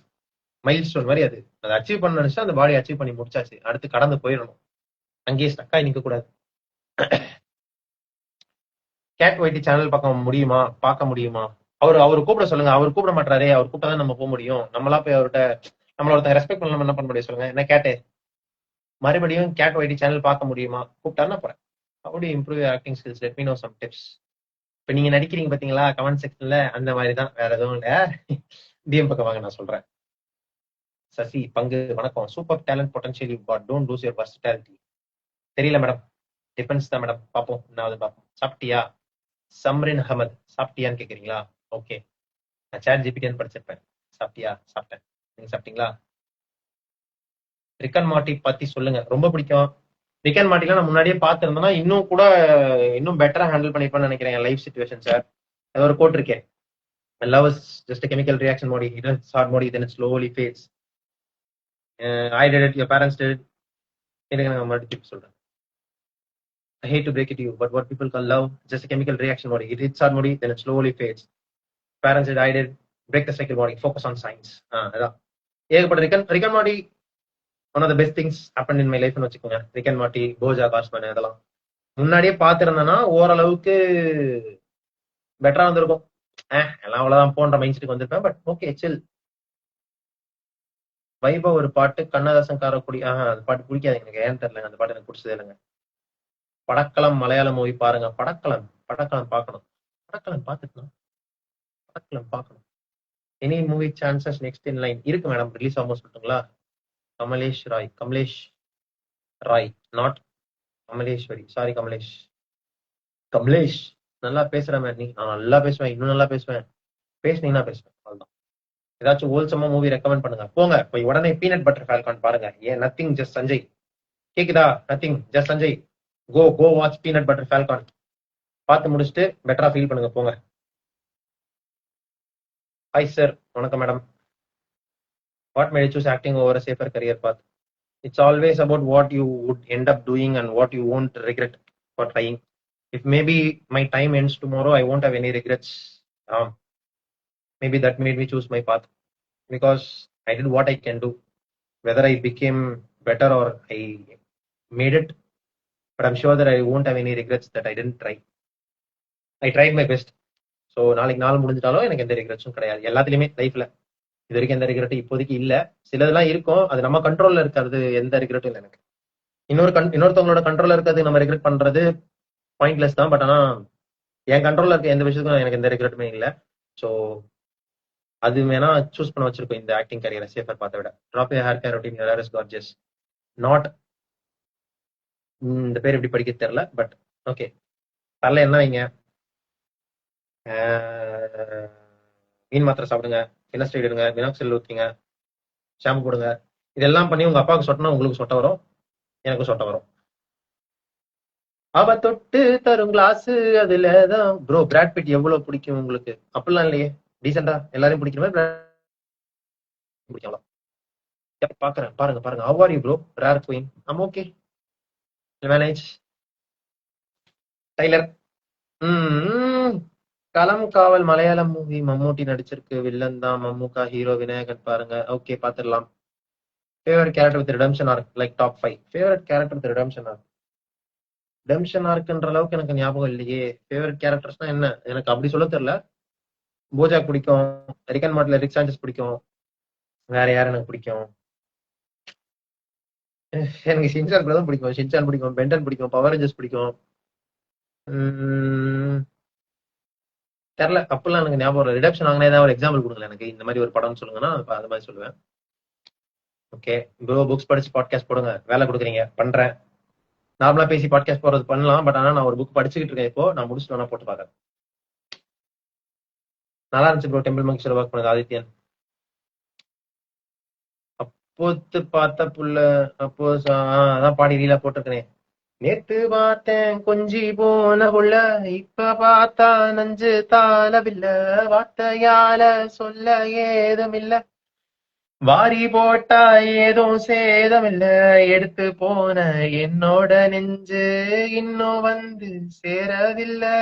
மைல் ஸ்டோன் மாதிரி. அது அதை அச்சீவ் பண்ண நினைச்சா அந்த பாடி அச்சீவ் பண்ணி முடிச்சாச்சு. அடுத்து கடந்து போயிடணும். அங்கேயே ஸ்டக்காய் நிக்க கூடாது. கேட் ஒயிட்டி சேனல் பார்க்க முடியுமா? அவர் கூப்பிட சொல்லுங்க. அவர் கூப்பிட மாட்டாரே. அவர் கூப்பிட்டா தான் நம்ம போக முடியும். நம்மளா போய் அவர்கிட்ட நம்மள ஒருத்தன் ரெஸ்பெக்ட் பண்ண என்ன பண்ண முடியும் சொல்லுங்க? என்ன கேட்டு மறுபடியும் கேட் ஒயிட்டி சேனல் பார்க்க முடியுமா? கூப்பிட்டாருன்னா போறேன். அப்படி improve acting skills, let me know some tips. இப்ப நீங்க நடிக்கிறீங்க பாத்தீங்களா கமெண்ட் செக்ஷன்ல, அந்த மாதிரி தான், வேற எதுவும் இல்ல. டிஎம் பக்கம் வாங்க, நான் சொல்றேன். சசி பங்கு வணக்கம். Super talent potential you got, don't lose your versatility. தெரியல மேடம், டிபெண்ட்ஸ் தான் மேடம். பார்ப்போம், என்னாவது பார்ப்போம். சாப்பிட்டியா? சம்ரின் அகமது சாப்பிட்டியான்னு கேக்குறீங்களா? ஓகே, நான் சாட் ஜிபிடின்னு படிச்சிருப்பேன். சாப்பிட்டியா? சாப்பிட்டேன். நீங்க சாப்பிட்டீங்களா? ரிக் அண்ட் மார்ட்டி பத்தி சொல்லுங்க. ரொம்ப பிடிக்கும். ரிக் அண்ட் மார்ட்டிலாம் நான் முன்னாடியே பார்த்திருந்தேன்னா இன்னும் பெட்டரா ஹேண்டில் பண்ணிருப்பேன்னு நினைக்கிறேன் என் லைஃப் சிச்சுவேஷன் சார். அது ஒரு கோட் இருக்கேன். Love is just a chemical reaction body. It is hard body, then it slowly fades. I did it, your parents did it. எனக்கு நான் மறுபடியும் திருப்பி சொல்றேன். I hate to break it to you, but what people call love, just a chemical reaction body. It hits hard body, then it slowly fades. Parents did, I did. Break the cycle body, focus on science. அதான் ஏகப்பட்ட Rick and Morty one of the best things happen in my லைஃப்னு வச்சுக்கோங்க. Rick and Morty, BoJack Horseman, அதெல்லாம் முன்னாடியே பார்த்திருந்தேன்னா ஓரளவுக்கு பெட்டரா வந்திருக்கும். எல்லாம் அவ்வளவுதான் போன்ற மைண்ட் செட்டுக்கு வந்திருப்பேன். பட் ஓகே, சில். வைபவ் ஒரு பாட்டு, கண்ணதாசன் காரக்குடி. அந்த பாட்டு பிடிக்காது எனக்கு, ஏன்னு தெரியல. அந்த பாட்டு எனக்கு பிடிச்சதே இல்லைங்க. படக்களம் மலையாள மூவி பாருங்க. படக்களம் பார்க்கணும். படக்களம் பார்த்துக்கலாம். படக்களம் பார்க்கணும். Any movie chances next in line இருக்கு மேடம். ரிலீஸ் ஆகும் சொல்லுங்களா? கமலேஷ் ராய், நாட் கமலேஸ்வரி. சாரி கமலேஷ். நல்லா பேசுற மேம் நீ. நான் நல்லா பேசுவேன், இன்னும் நல்லா பேசுவேன். பேசுனீங்கன்னா பேசுவேன், அவ்வளவுதான். ஏதாச்சும் ஹோல்சமா மூவி ரெக்கமெண்ட் பண்ணுங்க. போங்க போய் உடனே பீனட் பட்டர் ஃபால்கான் பாருங்க. ஏன் நத்திங் ஜஸ்ட் சஞ்சய். கேக்குதா? Nothing just Sanjay. Go watch peanut butter falcon. பார்த்து முடிச்சுட்டு பெட்டரா ஃபீல் பண்ணுங்க, போங்க. ஹாய் சார், வணக்கம் madam. What made you choose acting over a safer career path? It's always about what you would end up doing and what you won't regret for trying. If maybe my time ends tomorrow, I won't have any regrets. Maybe that made me choose my path because I did what I can do. Whether I became better or I made it, but I'm sure that I won't have any regrets that I didn't try. I tried my best. So நாளைக்கு நாள் முடிஞ்சிட்டாலும் எனக்கு எந்த ரிக்ரெட்ஸும் கிடையாது எல்லாத்துலயுமே லைஃப்ல. இது வரைக்கும் எந்த ரிக்ரெட்டும் இப்போதைக்கு இல்ல. சிலதெல்லாம் இருக்கும், அது நம்ம கண்ட்ரோல்ல இருக்கிறது, எந்த ரிக்ரெட்டும் இல்லை எனக்கு. இன்னொருத்தவங்களோட கண்ட்ரோல்ல இருக்கிறது நம்ம ரிக்ரெட் பண்றது பாயிண்ட்லெஸ் தான். பட் ஆனா என் கண்ட்ரோல்ல இருக்க எந்த விஷயத்துக்கும் எனக்கு எந்த ரிக்ரெட்டுமே இல்லை. ஸோ அது வேணா சூஸ் பண்ண வச்சிருக்கோம் இந்த ஆக்டிங் கரியரை சேஃபர் பார்த்த விட. Drop hair care routine your hair is gorgeous. Not இந்த பேர் எப்படி படிக்க தெரியல, பட் ஓகே. தரல என்ன வைங்க, மீன் மாத்திரை சாப்பிடுங்க, ஃபினஸ்டைட் எடுங்க, மினாக்சில் ஊற்றிங்க, ஷாம்பு போடுங்க. இதெல்லாம் பண்ணி உங்க அப்பாவுக்கு சொட்டினா உங்களுக்கு சொட்ட வரும், எனக்கும் சொட்ட வரும். அவ தொட்டு தரும் கிளாஸ் அதுலதான். ப்ரோ பிராட் பிட் எவ்வளவு பிடிக்கும் உங்களுக்கு? அப்படிலாம் இல்லையே, டீசெண்டா எல்லாரையும் பிடிக்கிற மாதிரி பிடிக்கலாம். பாக்குறேன், பாருங்க பாருங்க. How are you bro? Rare queen. I'm okay, manage. Tyler. Kalam Kaval Malayalam movie, Mammootty நடிச்சிருக்கு, வில்லன் தான் மம்முக்கா, ஹீரோ விநாயகன். பாருங்க, ஓகே பாத்துடலாம். Favourite character with redemption arc, like top 5. Favourite character with redemption arc, redemption ஆர்க்ன்ற அளவுக்கு எனக்கு ஞாபகம் இல்லையே. ஃபேவரட் கேரக்டர்ஸ்னா என்ன, எனக்கு அப்படி சொல்ல தெரியல. போஜாக் பிடிக்கும், ரிக்கன் மார்ட்ல ரிக் சான்சஸ் பிடிக்கும். வேற யார் எனக்கு பிடிக்கும்? எனக்கு ஷின்சான் தான் பிடிக்கும். ஷின்சான் பிடிக்கும், பென்டன் பிடிக்கும், பவர் ரேஞ்சர்ஸ் பிடிக்கும். தெரியல, அப்பெல்லாம் எனக்கு ஞாபகம் இல்லை. ரிடப்ஷன் வாங்கினா ஏதாவது ஒரு எக்ஸாம்பிள் கொடுங்க எனக்கு, இந்த மாதிரி ஒரு படம்னு சொல்லுங்கன்னா அது மாதிரி சொல்லுவேன். ஓகே ப்ரோ, புக்ஸ் படிச்சு பாட்காஸ்ட் போடுங்க, வேலை கொடுக்குறீங்க, பண்றேன். நார்மலா பேசி பாட்காஸ்ட் போறது பண்ணலாம், பட் ஆனா நான் ஒரு புக் படிச்சுக்கிட்டு இருக்கேன் இப்போ, நான் முடிச்சுட்டு வேணா போட்டு பாக்குறேன். நல்லா இருந்துச்சு ப்ரோ. டெம்பிள் மங்க்ஸ்ல ஒர்க் பண்ணது ஆதித்யன். அப்போத்து பார்த்த புள்ள, அப்போ அதான் பாடி ரீலா போட்டிருக்கேன். நேத்து பார்த்தேன் கொஞ்சி போன புள்ள, இப்ப பார்த்தா நஞ்சு தாளவில்ல, வார்த்தையால சொல்ல ஏதுமில்ல, வாரி போட்டா ஏதோ சேதமில்ல, எடுத்து போன என்னோட நெஞ்சு இன்னும் வந்து சேரவில்லை,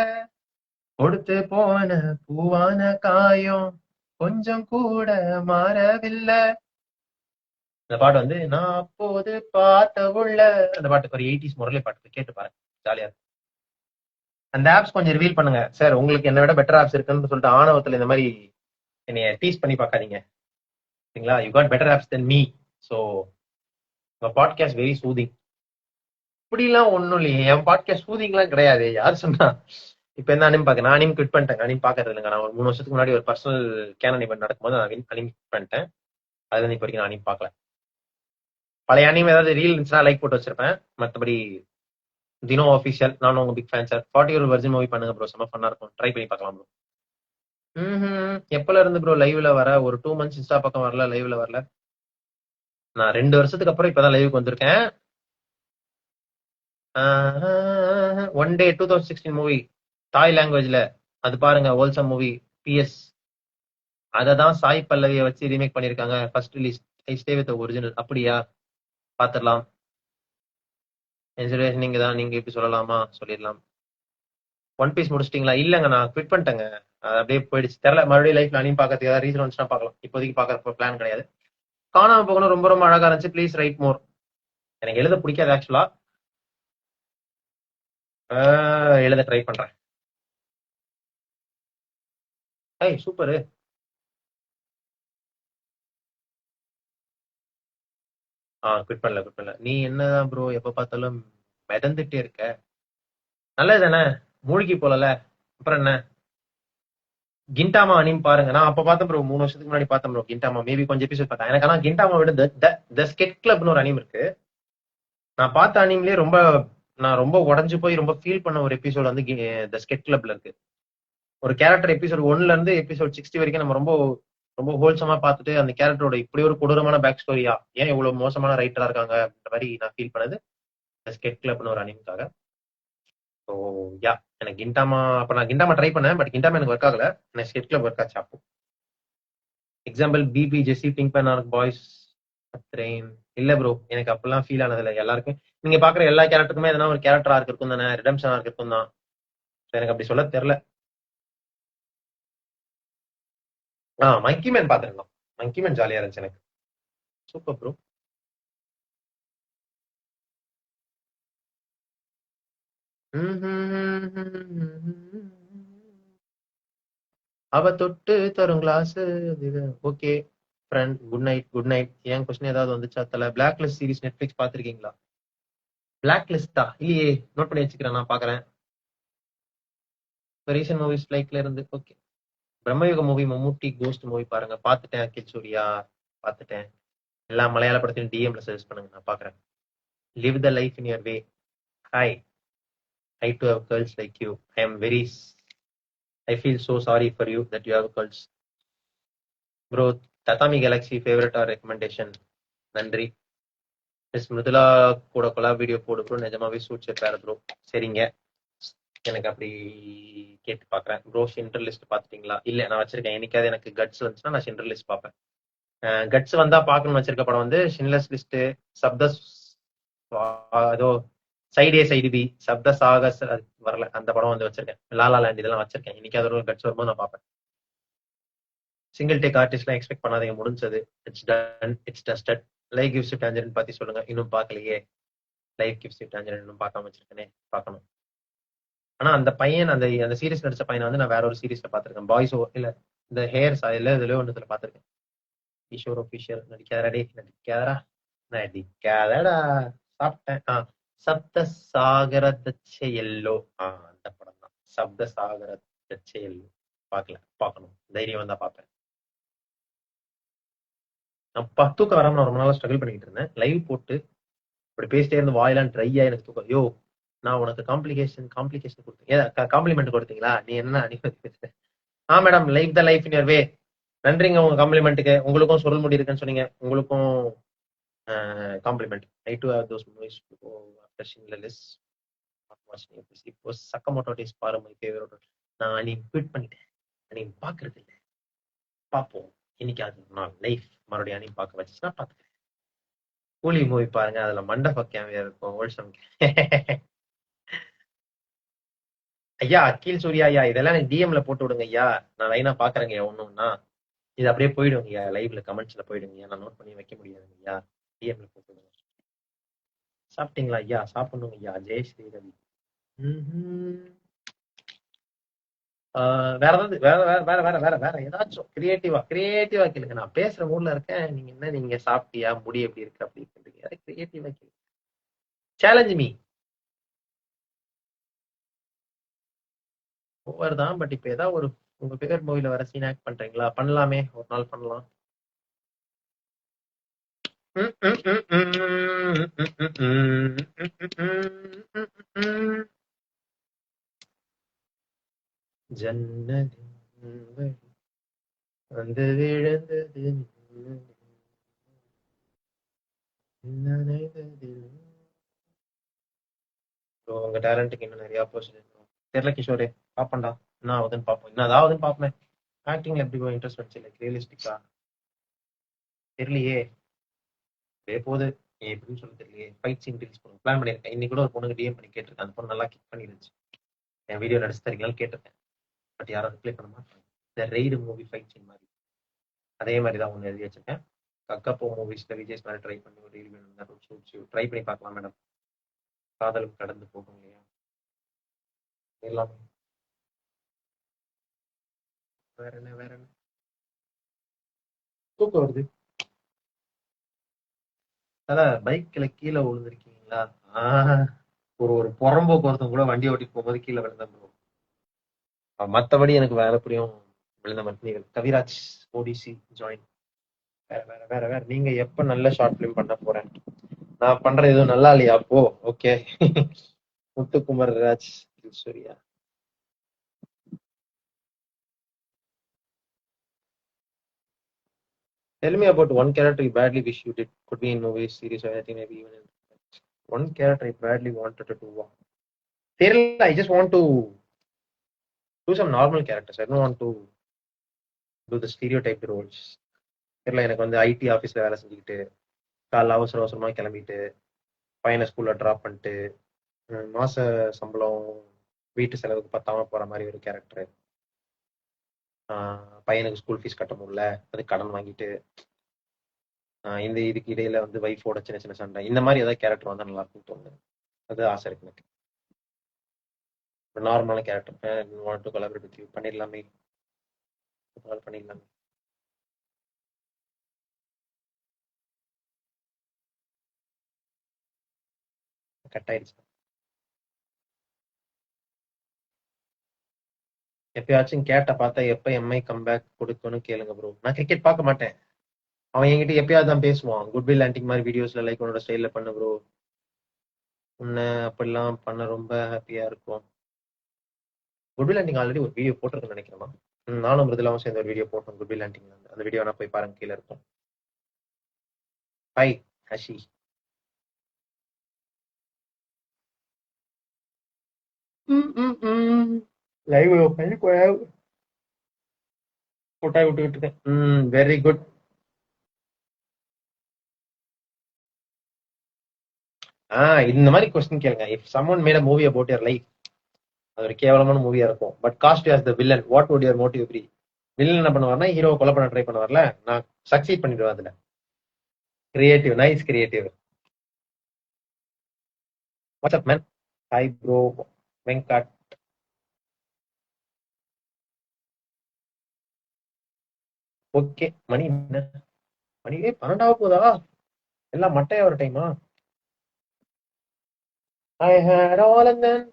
கொடுத்து போன பூவான காயம் கொஞ்சம் கூட மாறவில்லை. இந்த பாட்டு வந்து நான் அப்போது பார்த்த உள்ள, அந்த பாட்டுக்கு ஒரு 80s முரளி பாட்டு கேட்டு பாருங்க, ஜாலியா இருக்கும். அந்த ஆப்ஸ் கொஞ்சம் ரிவீல் பண்ணுங்க சார், உங்களுக்கு என்ன விட பெட்டர் ஆப்ஸ் இருக்குன்னு சொல்லிட்டு ஆணவத்துல இந்த மாதிரி என்னைய டீஸ் பண்ணி பார்க்காதீங்க, சரிங்களா? You got better apps than me. So உங்க பாட்காஸ்ட் வெரி சூதிங். இப்படிலாம் ஒன்றும் இல்லையே, என் பாட்காஸ்ட் சூதிங்லாம் கிடையாது. யார் சொன்னா? இப்ப என்ன அனிம் பாக்க, நான் அனிம் குவிட் பண்ணிட்டேன். அனிம் பாக்குறது இல்லைங்க. நான் ஒரு 3 வருஷத்துக்கு முன்னாடி ஒரு பர்சனல் கேனன் இவெண்ட் நடக்கும்போது நான் அனிம் குவிட் பண்ணிட்டேன். அதுல இருந்து இப்ப வரைக்கும் நான் அனிம் பார்க்கல. பழைய அனிம் ஏதாவது ரீல் இருந்துச்சுன்னா லைக் போட்டு வச்சிருப்பேன். மற்றபடி தினோ ஆஃபீஷியல், நானும் உங்க பிக் ஃபேன் சார். 40 ஒரு வெர்ஜன் மூவி பண்ணுங்க ப்ரோ, செம்ம ஃபன்னா இருக்கும், ட்ரை பண்ணி பார்க்கலாம் ப்ரோ. எப்பல இருந்து ப்ரோ லைவ்ல வர? ஒரு 2 months இன்ஸ்டா பக்கம் வரல, லைவ்ல வரல. நான் 2 வருஷத்துக்கு அப்புறம் இப்பதான் லைவுக்கு வந்திருக்கேன். ஒன் டே 2016 மூவி, தாய் லாங்குவேஜ்ல, அது பாருங்க, ஹோல்சம் மூவி. PS அததான் சாய் பல்லவியை வச்சு ரீமேக் பண்ணிருக்காங்க. First release I stay with original. அப்படியா? பாத்துடலாம். இன்ஸ்பிரேஷன் நீங்க தான், நீங்க இப்படி சொல்லலாமா? சொல்லிடலாம். ஒன் பீஸ் முடிச்சிட்டீங்களா? இல்லங்க, நான் குவிட் பண்ணிட்டேங்க. அது அப்படியே போயிடுச்சு. தெரியல, மறுபடியும் லைஃப்ல அனியும் பார்க்கறதுக்கு ஏதாவது ரீசன் வந்துச்சுன்னா பார்க்கலாம். இப்போதைக்கு பார்க்கற பிளான் கிடையாது. காணாம போகணும் ரொம்ப ரொம்ப அழகா இருந்துச்சு. ப்ளீஸ் ரைட் மோர். எனக்கு எழுத பிடிக்காது ஆக்சுவலா, எழுத ட்ரை பண்றேன். ஐய் சூப்பரு. குவிட் பண்ணல, குவிட் பண்ணல. நீ என்னதான் ப்ரோ எப்ப பார்த்தாலும் மிதந்துட்டே இருக்க? நல்லது தானே, மூழ்கி போலல, அப்புறம் என்ன? கிண்டாமா அனிம் பாருங்க. நான் அப்ப பார்த்தேன் ப்ரோ, 3 வருஷத்துக்கு முன்னாடி பார்த்தேன் ப்ரோ கிண்டாமா. மேபி கொஞ்சம் எபிசோட் பார்த்தேன். எனக்கு ஆனா கிண்டாமா விட த ஸ்கெட் கிளப்னு ஒரு அனிம் இருக்கு. நான் பார்த்த அனிம்லயே நான் ரொம்ப உடஞ்சு போய் ரொம்ப ஃபீல் பண்ண ஒரு எபிசோட் வந்து த ஸ்கெட் கிளப்ல இருக்கு. ஒரு கேரக்டர் எபிசோட் 1ல இருந்து எபிசோட் 60 வரைக்கும் நம்ம ரொம்ப ரொம்ப ஹோல்சமா பார்த்துட்டு, அந்த கேரக்டரோட இப்படி ஒரு கொடூரமான பேக் ஸ்டோரியா, ஏன் இவ்வளவு மோசமான ரைட்டரா இருக்காங்க அப்படின்ற மாதிரி நான் ஃபீல் பண்ணது ஸ்கெட் கிளப்னு ஒரு அனிமுக்காக. ஸோ யா, எனக்கு கிண்டாமா, அப்ப நான் கிண்டாமா ட்ரை பண்ணேன், பட் கிண்டாமா எனக்கு ஒர்க் ஆகல. எனக்கு ஸ்கெட் கிளப் ஒர்க் ஆச்சு அப்போ. எக்ஸாம்பிள் பிபி, ஜெஸ்ஸி, பிங்க் பேன் பாய்ஸ் ட்ரெயின். இல்ல ப்ரோ, எனக்கு அப்பெல்லாம் ஃபீல் ஆனது இல்லை. எல்லாருக்கும் நீங்க பாக்குற எல்லா கேரக்டருக்குமே எதனா ஒரு கேரக்டர் ஆர்க் இருக்கும் தானே, ரிடம்ஷன் ஆர்க் இருக்கும் தான். எனக்கு அப்படி சொல்ல தெரியல. மங்கி மேன் பாத்துருந்தோம். மங்கி மேன் ஜாலியா இருந்துச்சு எனக்கு. Super bro. அவ தொட்டு தரும் class. Okay friend, good night good night. ஏன் கொஸ்டின் ஏதாவது வந்துச்சா தல? பிளாக் லிஸ்ட் சீரிஸ் நெட்ஃபிளிக்ஸ் பாத்திருக்கீங்களா? பிளாக் லிஸ்டா? இல்லையே, நோட் பண்ணி வச்சுக்கிறேன், நான் பாக்குறேன். ரீசன்ட் மூவிஸ் லைக்ல இருந்து ஓகே. பிரம்மயுக மூவி, மம்முட்டி கோஸ்ட் மூவி பாருங்க. பாத்துட்டேன். அகில் சூர்யா பாத்துட்டேன். எல்லா மலையாள படத்தையும் டிஎம்ல சஜஸ்ட் பண்ணுங்க, நான் பாக்குறேன். Live the life in your way. Hi, I do have girls like you. I am very, I feel so sorry for you that you have girls. Bro, தத்தாமி கேலக்ஸி ஃபேவரட் ஆர் ரெக்கமெண்டேஷன்? நன்றி. Miss Mirudhula கூட collab video போடு bro, நிஜமாவே suit set bro. சரிங்க, எனக்கு அப்படி கேட்டு பாக்குறேன். ப்ரோ ஷிண்டர் லிஸ்ட் பாத்துட்டீங்களா? இல்ல, நான் வச்சிருக்கேன். என்னைக்காவது எனக்கு கட்ஸ் வந்துச்சுன்னா நான் ஷிண்டர் லிஸ்ட் பார்ப்பேன். கட்ஸ் வந்தா பாக்கணும்னு வச்சிருக்க படம் வந்து ஷின்லஸ் லிஸ்ட், சப்த, ஏதோ சைடே சைடு பி, சப்த சாகஸ் வரல, அந்த படம் வந்து வச்சிருக்கேன். லாலா லேண்ட் இதெல்லாம் வச்சிருக்கேன். இன்னைக்கு அதோட கட்ஸ் வரும்போது நான் பார்ப்பேன். சிங்கிள் டேக் ஆர்டிஸ்ட்லாம் எக்ஸ்பெக்ட் பண்ணாதீங்க, முடிஞ்சது. It's done, it's dusted. Life gives you tangerine பத்தி சொல்லுங்க. இன்னும் பார்க்கலையே. லைஃப் கிவ்ஸ் யூ டான்ஜரின் இன்னும் பார்க்காம வச்சிருக்கேனே, பார்க்கணும். ஆனா அந்த பையன், அந்த அந்த சீரிஸ் நடிச்ச பையனை வந்து நான் வேற ஒரு சீரிஸ்ல பாத்திருக்கேன். பாய்ஸ் இல்ல, இந்த ஹேர் சாயில இதுல ஒன்றுல பாத்திருக்கேன். கிஷோர் ஒபிஷியல். நடிக்காதடா டே, நடிக்காதடா, நடிக்காதடா. சாப்பிட்டேன். சப்த சாகர தச்சை எல்லோ. அந்த படம் தான், சப்த சாகர தச்சை எல்லோ. பார்க்கல, பார்க்கணும். தைரியம் வந்தா பார்ப்பேன். நான் தூக்கம் வராம நான் ரொம்ப நாளா ஸ்ட்ரகிள் பண்ணிட்டு இருந்தேன். லைவ் போட்டு அப்படி பேசிட்டே இருந்து வாயெல்லாம் ட்ரையா எனக்கு தூக்கம். யோ, நான் உனக்கு காம்ப்ளிகேஷன் கொடுத்தேன், காம்ப்ளிமெண்ட் கொடுத்தீங்களா? நீ என்ன அடிப்படை பேசுற? Madam, life the life in your way. நன்றிங்க உங்க காம்ப்ளிமெண்ட்டுக்கு. உங்களுக்கும் சொல் முடி இருக்குன்னு சொன்னீங்க, உங்களுக்கும் compliment. I do have those movies after ஷின்லெஸ். இப்போ சக்கமோட்டோ டேஸ் பாரு, மை ஃபேவரட். நான் அன்னைக்கு குவிட் பண்ணிட்டேன். அன்னைக்கு பாக்குறது இல்லை. பார்ப்போம் இன்னைக்கு நான் லைஃப் மறுபடியும் அன்னைக்கு பார்க்க வச்சுன்னா பாத்துக்கிறேன். கூலி மூவி பாருங்க, அதுல மண்டப கேமியா இருக்கும். ஓல்சம் ஐயா, அகில் சூர்யா ஐயா, இதெல்லாம் எனக்கு டிஎம்ல போட்டு விடுங்க ஐயா. நான் லைனா பாக்குறேங்க ஒண்ணுன்னா. இது அப்படியே போயிடுங்க ஐயா, லைவ்ல கமெண்ட்ஸ்ல போயிடுங்க ஐயா. நான் நோட் பண்ணி வைக்க முடியாதுங்க ஐயா. டிஎம்ல போட்டு விடுங்க. சாப்பிட்டீங்களா ஐயா? சாப்பிடணுங்க ஐயா. ஜெய் ஸ்ரீரவி. வேற ஏதாவது, வேற வேற வேற வேற வேற வேற ஏதாச்சும் கிரியேட்டிவா கேளுங்க. நான் பேசுற மூட்ல இருக்கேன். நீங்க என்ன, நீங்க சாப்பிட்டியா, முடி எப்படி இருக்கு அப்படி சொல்றீங்க. கிரியேட்டிவா கேளுங்க. Challenge me. ஓவர் தான், பட் இப்ப ஏதாவது ஒரு உங்க பேர் மூவில வர சீன் ஆக்ட் பண்றீங்களா? பண்ணலாமே, ஒரு நாள் பண்ணலாம். ஜன்னலின் வந்து விழுந்தது உங்க டேலண்ட்டுக்கு இன்னும் நிறைய ஆப்பர்ச்சுனிட்டி தெரியல கிஷோரே. பாப்பண்டா, என்ன ஆகுதுன்னு பாப்போம். என்ன ஆகுதுன்னு பாப்பேன். ஆக்டிங்ல எப்படி இன்ட்ரெஸ்ட் வந்துச்சு, லைக் ரியலிஸ்டிக்கா தெரியலையே. போது எப்படின்னு சொல்ல தெரியலையே. ஃபைட் சீன் ரீல்ஸ் பண்ண பிளான் பண்ணிருக்கேன். இன்னைக்கு கூட ஒரு பொண்ணுக்கு டிஎம் பண்ணி கேட்டிருக்கேன். அந்த பொண்ணு நல்லா கிக் பண்ணிருந்துச்சு. என் வீடியோ நடிச்சு தரீங்களான்னு கேட்டிருக்கேன், பட் யாரும் ரிப்ளை பண்ண மாட்டாங்க. இந்த ரெய்டு மூவி ஃபைட் சீன் மாதிரி அதே மாதிரி தான் ஒன்று எழுதி வச்சிருக்கேன். கக்கப்போ மூவிஸ்ல விஜய் மாதிரி ட்ரை பண்ணி ஒரு ரீல் வேணும், ட்ரை பண்ணி பார்க்கலாம் மேடம். காதலும் கடந்து போகும் இல்லையா, எல்லாமே. வேற என்ன தூக்கம் வருது. அதான் பைக்ல கீழே விழுந்திருக்கீங்களா? ஒரு புறம்போக்கு ஒருத்தன் கூட வண்டி ஓட்டிட்டு போகும்போது கீழே விழுந்தேன் ப்ரோ. மத்தபடி எனக்கு வேற எப்படியும் விழுந்த மட்டும். கவிராஜ் ஓடிசி ஜாயின். வேற வேற வேற வேற நீங்க எப்ப நல்ல ஷார்ட் பிலிம் பண்ண போறேன்? நான் பண்றது எதுவும் நல்லா இல்லையா அப்போ? Okay. Muthukumar Raj Surya. Tell me about one character you badly wish you did. Could be in movies, series, or anything. Maybe even in one character I badly wanted to do. I just want to do some normal characters. I don't want to do the stereotyped roles. எனக்கு வந்து ID ஆஃபீஸ்ல வேலை செஞ்சுக்கிட்டு காலைல அவசரமா கிளம்பிட்டு பையனை ஸ்கூல்ல ட்ராப் பண்ணிட்டு மாச சம்பளம் வீட்டு செலவுக்கு பத்தாம போற மாதிரி ஒரு கேரக்டர். பையனுக்கு ஸ்கூல் ஃபீஸ் கட்ட முடியல, அது கடன் வாங்கிட்டு இதுக்கு இடையில வந்து வைஃபோட சின்ன சின்ன சண்டை, இந்த மாதிரி ஏதாவது கேரக்டர் வந்தா நல்லா இருக்கும்னு தோணுது. அது ஆசை இருக்கு எனக்கு. நார்மலான character want to collaborate with you பண்ணிடலாமே, பண்ணிடலாமே. கட் ஆயிடுச்சு. எப்பயாச்சும் கேட்ட பார்த்தா எப்ப எம்ஐ கம்பேக் கொடுக்கணும் கேளுங்க ப்ரோ. நான் கிரிக்கெட் பார்க்க மாட்டேன். அவன் என்கிட்ட எப்பயாவது தான் பேசுவான். குட்வில் ஆன்டிக் மாதிரி வீடியோஸ்ல லைக் உன்னோட ஸ்டைல்ல பண்ணு ப்ரோ, உன்னை அப்படிலாம் பண்ண ரொம்ப ஹாப்பியா இருக்கும். குட்வில் ஆன்டிங் ஆல்ரெடி ஒரு வீடியோ போட்டிருக்குன்னு நினைக்கிறேன். நானும் மிருதுலாவும் சேர்ந்து ஒரு வீடியோ போட்டோம் குட்வில் ஆன்டிங். அந்த வீடியோ வேணா போய் பாருங்க, கீழே இருக்கும். ஹாய் ஹஷி. லைவ் போட்டாய் விட்டுக்கிட்டு இருக்கேன். Very good. இந்த மாதிரி கொஸ்டின் கேளுங்க. If someone made a movie about your life, அது ஒரு கேவலமான மூவியா இருக்கும். But cast as the villain, what would your motive be? Villain என்ன பண்ணுவார்னா ஹீரோ கொலை பண்ண ட்ரை பண்ணுவார்ல, நான் சக்சீட் பண்ணிடுவேன் அதுல. Creative, nice creative. WhatsApp man. Hi bro Venkat. Okay, மணி என்ன? மணியே 12 போதா? எல்லாம் மட்டையா ஒரு டைமா? I hate all and then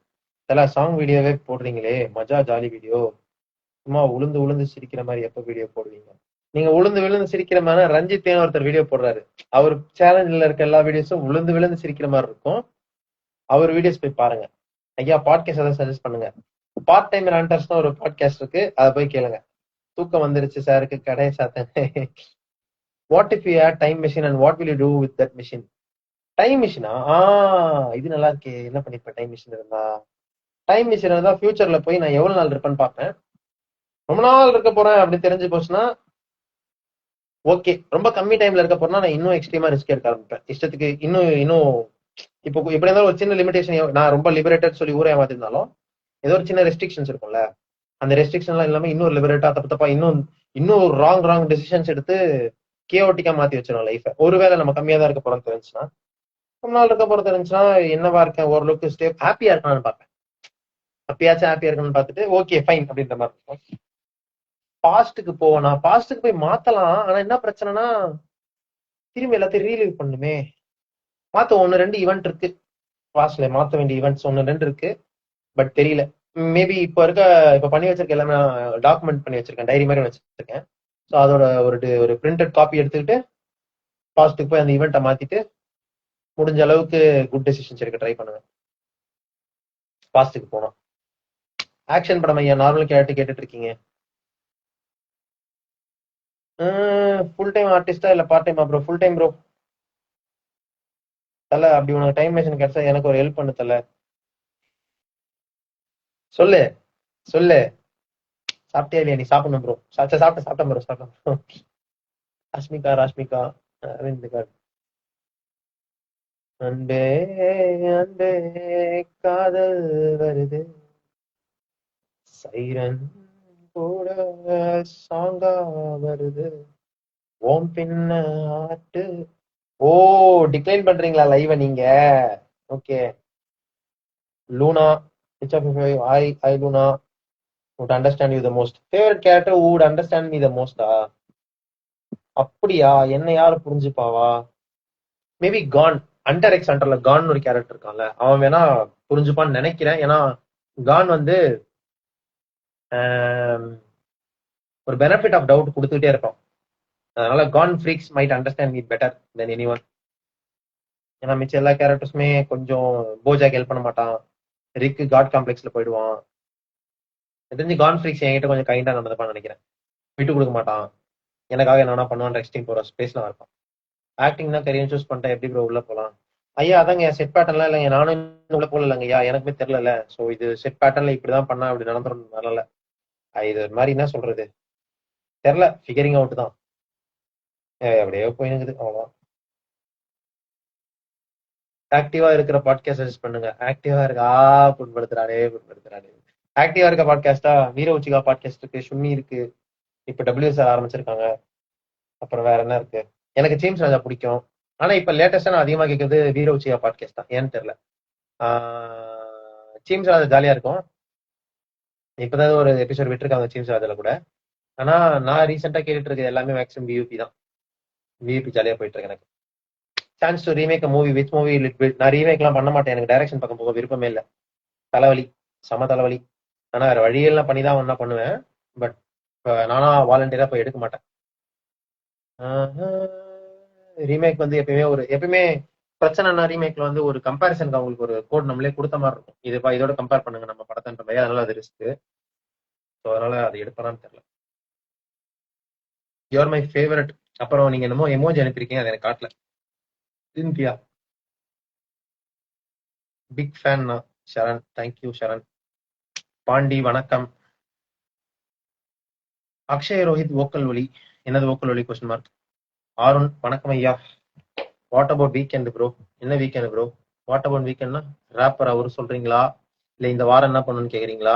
எல்லாம் சாங் வீடியோவே போடுறீங்களே, மஜா ஜாலி வீடியோ. சும்மா உளுந்து உளுந்து சிரிக்கிற மாதிரி எப்ப வீடியோ போடுவீங்க? நீங்க உளுந்து விழுந்து சிரிக்கிற மாதிரி ரஞ்சித் ஒருத்தர் வீடியோ போடுறாரு. அவர் சேலஞ்சில் இருக்க எல்லா வீடியோஸும் உளுந்து விழுந்து சிரிக்கிற மாதிரி இருக்கும். அவர் வீடியோஸ் போய் பாருங்க. ஐயா பாட்காஸ்ட் ஏதாவது சஜஸ்ட் பண்ணுங்க. பார்ட் டைம் ரண்டர்ஸ் ஒரு பாட்காஸ்ட் இருக்கு, அதை போய் கேளுங்க. தூக்கம் வந்துருச்சு சாருக்கு, கடையை சாத்தேன். What if you had time machine and what will you do with that machine? Time மிஷினா? இது நல்லா இருக்கே. என்ன பண்ணிருப்பேன் டைம் மிஷின் இருந்தா? டைம் மிஷின் இருந்தா ஃபியூச்சர்ல போய் நான் எவ்வளவு நாள் இருப்பேன்னு பார்ப்பேன். ரொம்ப நாள் இருக்க போறேன் அப்படின்னு தெரிஞ்சு போச்சுன்னா ஓகே. ரொம்ப கம்மி டைம்ல இருக்க போறேன்னா நான் இன்னும் எக்ஸ்ட்ரீமா ரிஸ்க் எடுக்க ஆரம்பிப்பேன். இஷ்டத்துக்கு இன்னும் இன்னும் இப்போ இப்படி இருந்தாலும் ஒரு சின்ன லிமிடேஷன். நான் ரொம்ப லிபரேட்டட் சொல்லி ஊரே ஏமாத்திருந்தாலும் ஏதோ ஒரு சின்ன ரெஸ்ட்ரிக்ஷன்ஸ் இருக்கும்ல, அந்த ரெஸ்ட்ரிக்ஷன் எல்லாம் இல்லாம இன்னொரு லிபரேட்டா தப்பு தப்பா இன்னும் ராங் டெசிஷன்ஸ் எடுத்து கேஓட்டிக்கா மாத்தி வச்சிடும் லைஃப். ஒருவேளை நம்ம கம்மியா தான் இருக்க போறோம் தெரிஞ்சுன்னா, ரொம்ப நாள் இருக்க போறது தெரிஞ்சுன்னா என்னவா இருக்கேன், ஓரளவுக்கு ஹாப்பியா இருக்கணும்னு பார்ப்பேன். அப்பயாச்சும் ஹாப்பியா இருக்கணும்னு பார்த்துட்டு ஓகே ஃபைன் அப்படின்ற மாதிரி இருக்கும். பாஸ்ட்டுக்கு போவேனா? பாஸ்ட்டுக்கு போய் மாத்தலாம். ஆனா என்ன பிரச்சனைனா திரும்பி எல்லாத்தையும் ரீலீவ் பண்ணுமே. மாத்த 1-2 ஈவெண்ட் இருக்கு, பாஸ்ட்ல மாத்த வேண்டிய ஈவெண்ட்ஸ் 1-2 இருக்கு. பட் தெரியல. மேபி இப்ப பண்ணி வச்சிருக்க எல்லாமே டாக்குமெண்ட் பண்ணி வச்சிருக்கேன், டைரி மாதிரி வச்சிருக்கேன். ஸோ அதோட ஒரு பிரிண்டட் காப்பி எடுத்துக்கிட்டு பாஸ்ட்டுக்கு போய் அந்த ஈவெண்ட்டை மாத்திட்டு முடிஞ்ச அளவுக்கு குட் டெசிஷன்ஸ் எடுக்க ட்ரை பண்ணுவேன். பாஸ்ட்டுக்கு போனோம். ஆக்ஷன் படம் ஐயா நார்மல் கேட்டுட்டு இருக்கீங்க. ஃபுல் டைம் ஆர்டிஸ்டா இல்ல part time? Bro full time bro. தல அப்படி உனக்கு டைம் மிஷின் கிடைச்சா எனக்கு ஒரு ஹெல்ப் பண்ணு தல. சொல்லு சொல்லு. சாப்பிட்டியா இல்லையா? நீ சாப்பிடணும் ப்ரோ. சாப்பிட்டேன் ப்ரோ, சாப்பிட்டேன் ப்ரோ. ராஷ்மிகா அரவிந்த்கர். அன்பே அன்பே காதல் வருது, சைரன் கூட சாங்கா வருது, ஓம் பின்ன ஆட்டு. ஓ டிக்ளைன் பண்றீங்களா லைவ நீங்க? Okay. Luna I Luna would understand you the most. Favorite character who would understand me the most? அப்படியா? என்ன யாரு புரிஞ்சுப்பாவா? மேபி கான். அண்டர் எக்ஸ் அண்டர்ல கான் ஒரு கேரக்டர் இருக்கான்ல, அவன் வேணா புரிஞ்சுப்பான்னு நினைக்கிறேன். ஏன்னா கான் வந்து ஒரு பெனிஃபிட் ஆஃப் டவுட் கொடுத்துக்கிட்டே இருப்பான். அதனால con freaks might understand me better than anyone. ஏன்னா மிச்ச எல்லா கேரக்டர்ஸுமே கொஞ்சம் போஜாக் ஹெல்ப் பண்ண மாட்டான். ரிக்கு காட் காம்ப்ளெக்ஸ்ல போயிடுவான். தெரிஞ்சு கான் ஃப்ரீக்ஸ் என்கிட்ட கொஞ்சம் கைண்டா நடந்துப்பான்னு நினைக்கிறேன். விட்டு கொடுக்க மாட்டான். எனக்காக என்னன்னா பண்ணுவான், எக்ஸ்ட்ரீம் போற ஸ்பேஸ்ல இருப்பான். ஆக்டிங் தான் கரியர் சூஸ் பண்ணிட்டா எப்படி ப்ரோ உள்ள போலாம்? ஐயா அதாங்க செட் பேட்டர்ன்லாம் இல்லைங்க. நானும் உள்ள போல இல்லைங்க ஐயா, எனக்குமே தெரியல. ஸோ இது செட் பேட்டர்ன்ல இப்படிதான் பண்ணா அப்படி நடந்துரும் வரல. இது மாதிரி என்ன சொல்றது தெரியல, ஃபிகரிங் அவுட் தான். அப்படியே போயிருக்குது, அவ்வளோதான். ஆக்டிவா இருக்கிற பாட்காஸ்ட் சஜஸ்ட் பண்ணுங்க. ஆக்டிவா இருக்கா? புண்படுத்துறானே. ஆக்டிவா இருக்க பாட்காஸ்டா வீர உச்சிகா பாட்காஸ்ட் இருக்கு, சும்மி இருக்கு, இப்ப WSR ஆரம்பிச்சிருக்காங்க. அப்புறம் வேற என்ன இருக்கு? எனக்கு ஜேம்ஸ் ராஜா பிடிக்கும். ஆனா இப்ப லேட்டஸ்டா நான் அதிகமா கேட்கறது வீர உச்சிகா பாட்காஸ்ட் தான். ஏன்னு தெரியல. ஜேம்ஸ் ராஜா ஜாலியா இருக்கும். இப்பதான் ஒரு எபிசோட் விட்டுருக்காங்க சீம்ஸ் அதுல கூட. ஆனா நான் ரீசெண்டா கேட்டுட்டு இருக்க எல்லாமே மேக்ஸிமம் வியூபி தான். வியூபி ஜாலியா போயிட்டு இருக்கு எனக்கு. Chance to remake movie with movie நான் ரீமேக் எல்லாம் பண்ண மாட்டேன். எனக்கு டைரக்ஷன் பக்கம் போக விருப்பமே இல்லை. தலைவலி, சம தலைவலி. ஆனா வேற வழியெல்லாம் பண்ணி தான் ஒன்னா பண்ணுவேன். பட் நானா வாலண்டியரா போய் எடுக்க மாட்டேன். ரீமேக் வந்து எப்பயுமே பிரச்சனைனா ரீமேக்ல வந்து ஒரு கம்பேரிசனுக்கு அவங்களுக்கு ஒரு கோட் நம்மளே கொடுத்த மாதிரி இருக்கும். இதோட கம்பேர் பண்ணுங்க நம்ம படத்தன்ற மாதிரி. அதனால அது ரிஸ்க். ஸோ அதனால அதை எடுப்பதான்னு தெரியல. You're my favourite. அப்புறம் நீங்க என்னமோ எமோஜி அனுப்பியிருக்கீங்க, அதை எனக்கு காட்டல. இந்தியா பிக் ஃபேன் தான் ஷரண். தேங்க்யூ ஷரண். பாண்டி வணக்கம். அக்ஷய் ரோஹித் ஓக்கல் ஒலி. என்னது ஓக்கல் ஒலி கொஸ்டின் மார்க். ஆருண் வணக்கம் ஐயா. What about weekend bro? என்ன வீக்கெண்ட் ப்ரோ? வாட் அபவுட் வீக்கெண்ட்னா ரேப்பர் அவரு சொல்றீங்களா, இல்ல இந்த வாரம் என்ன பண்ணணும்னு கேக்குறீங்களா?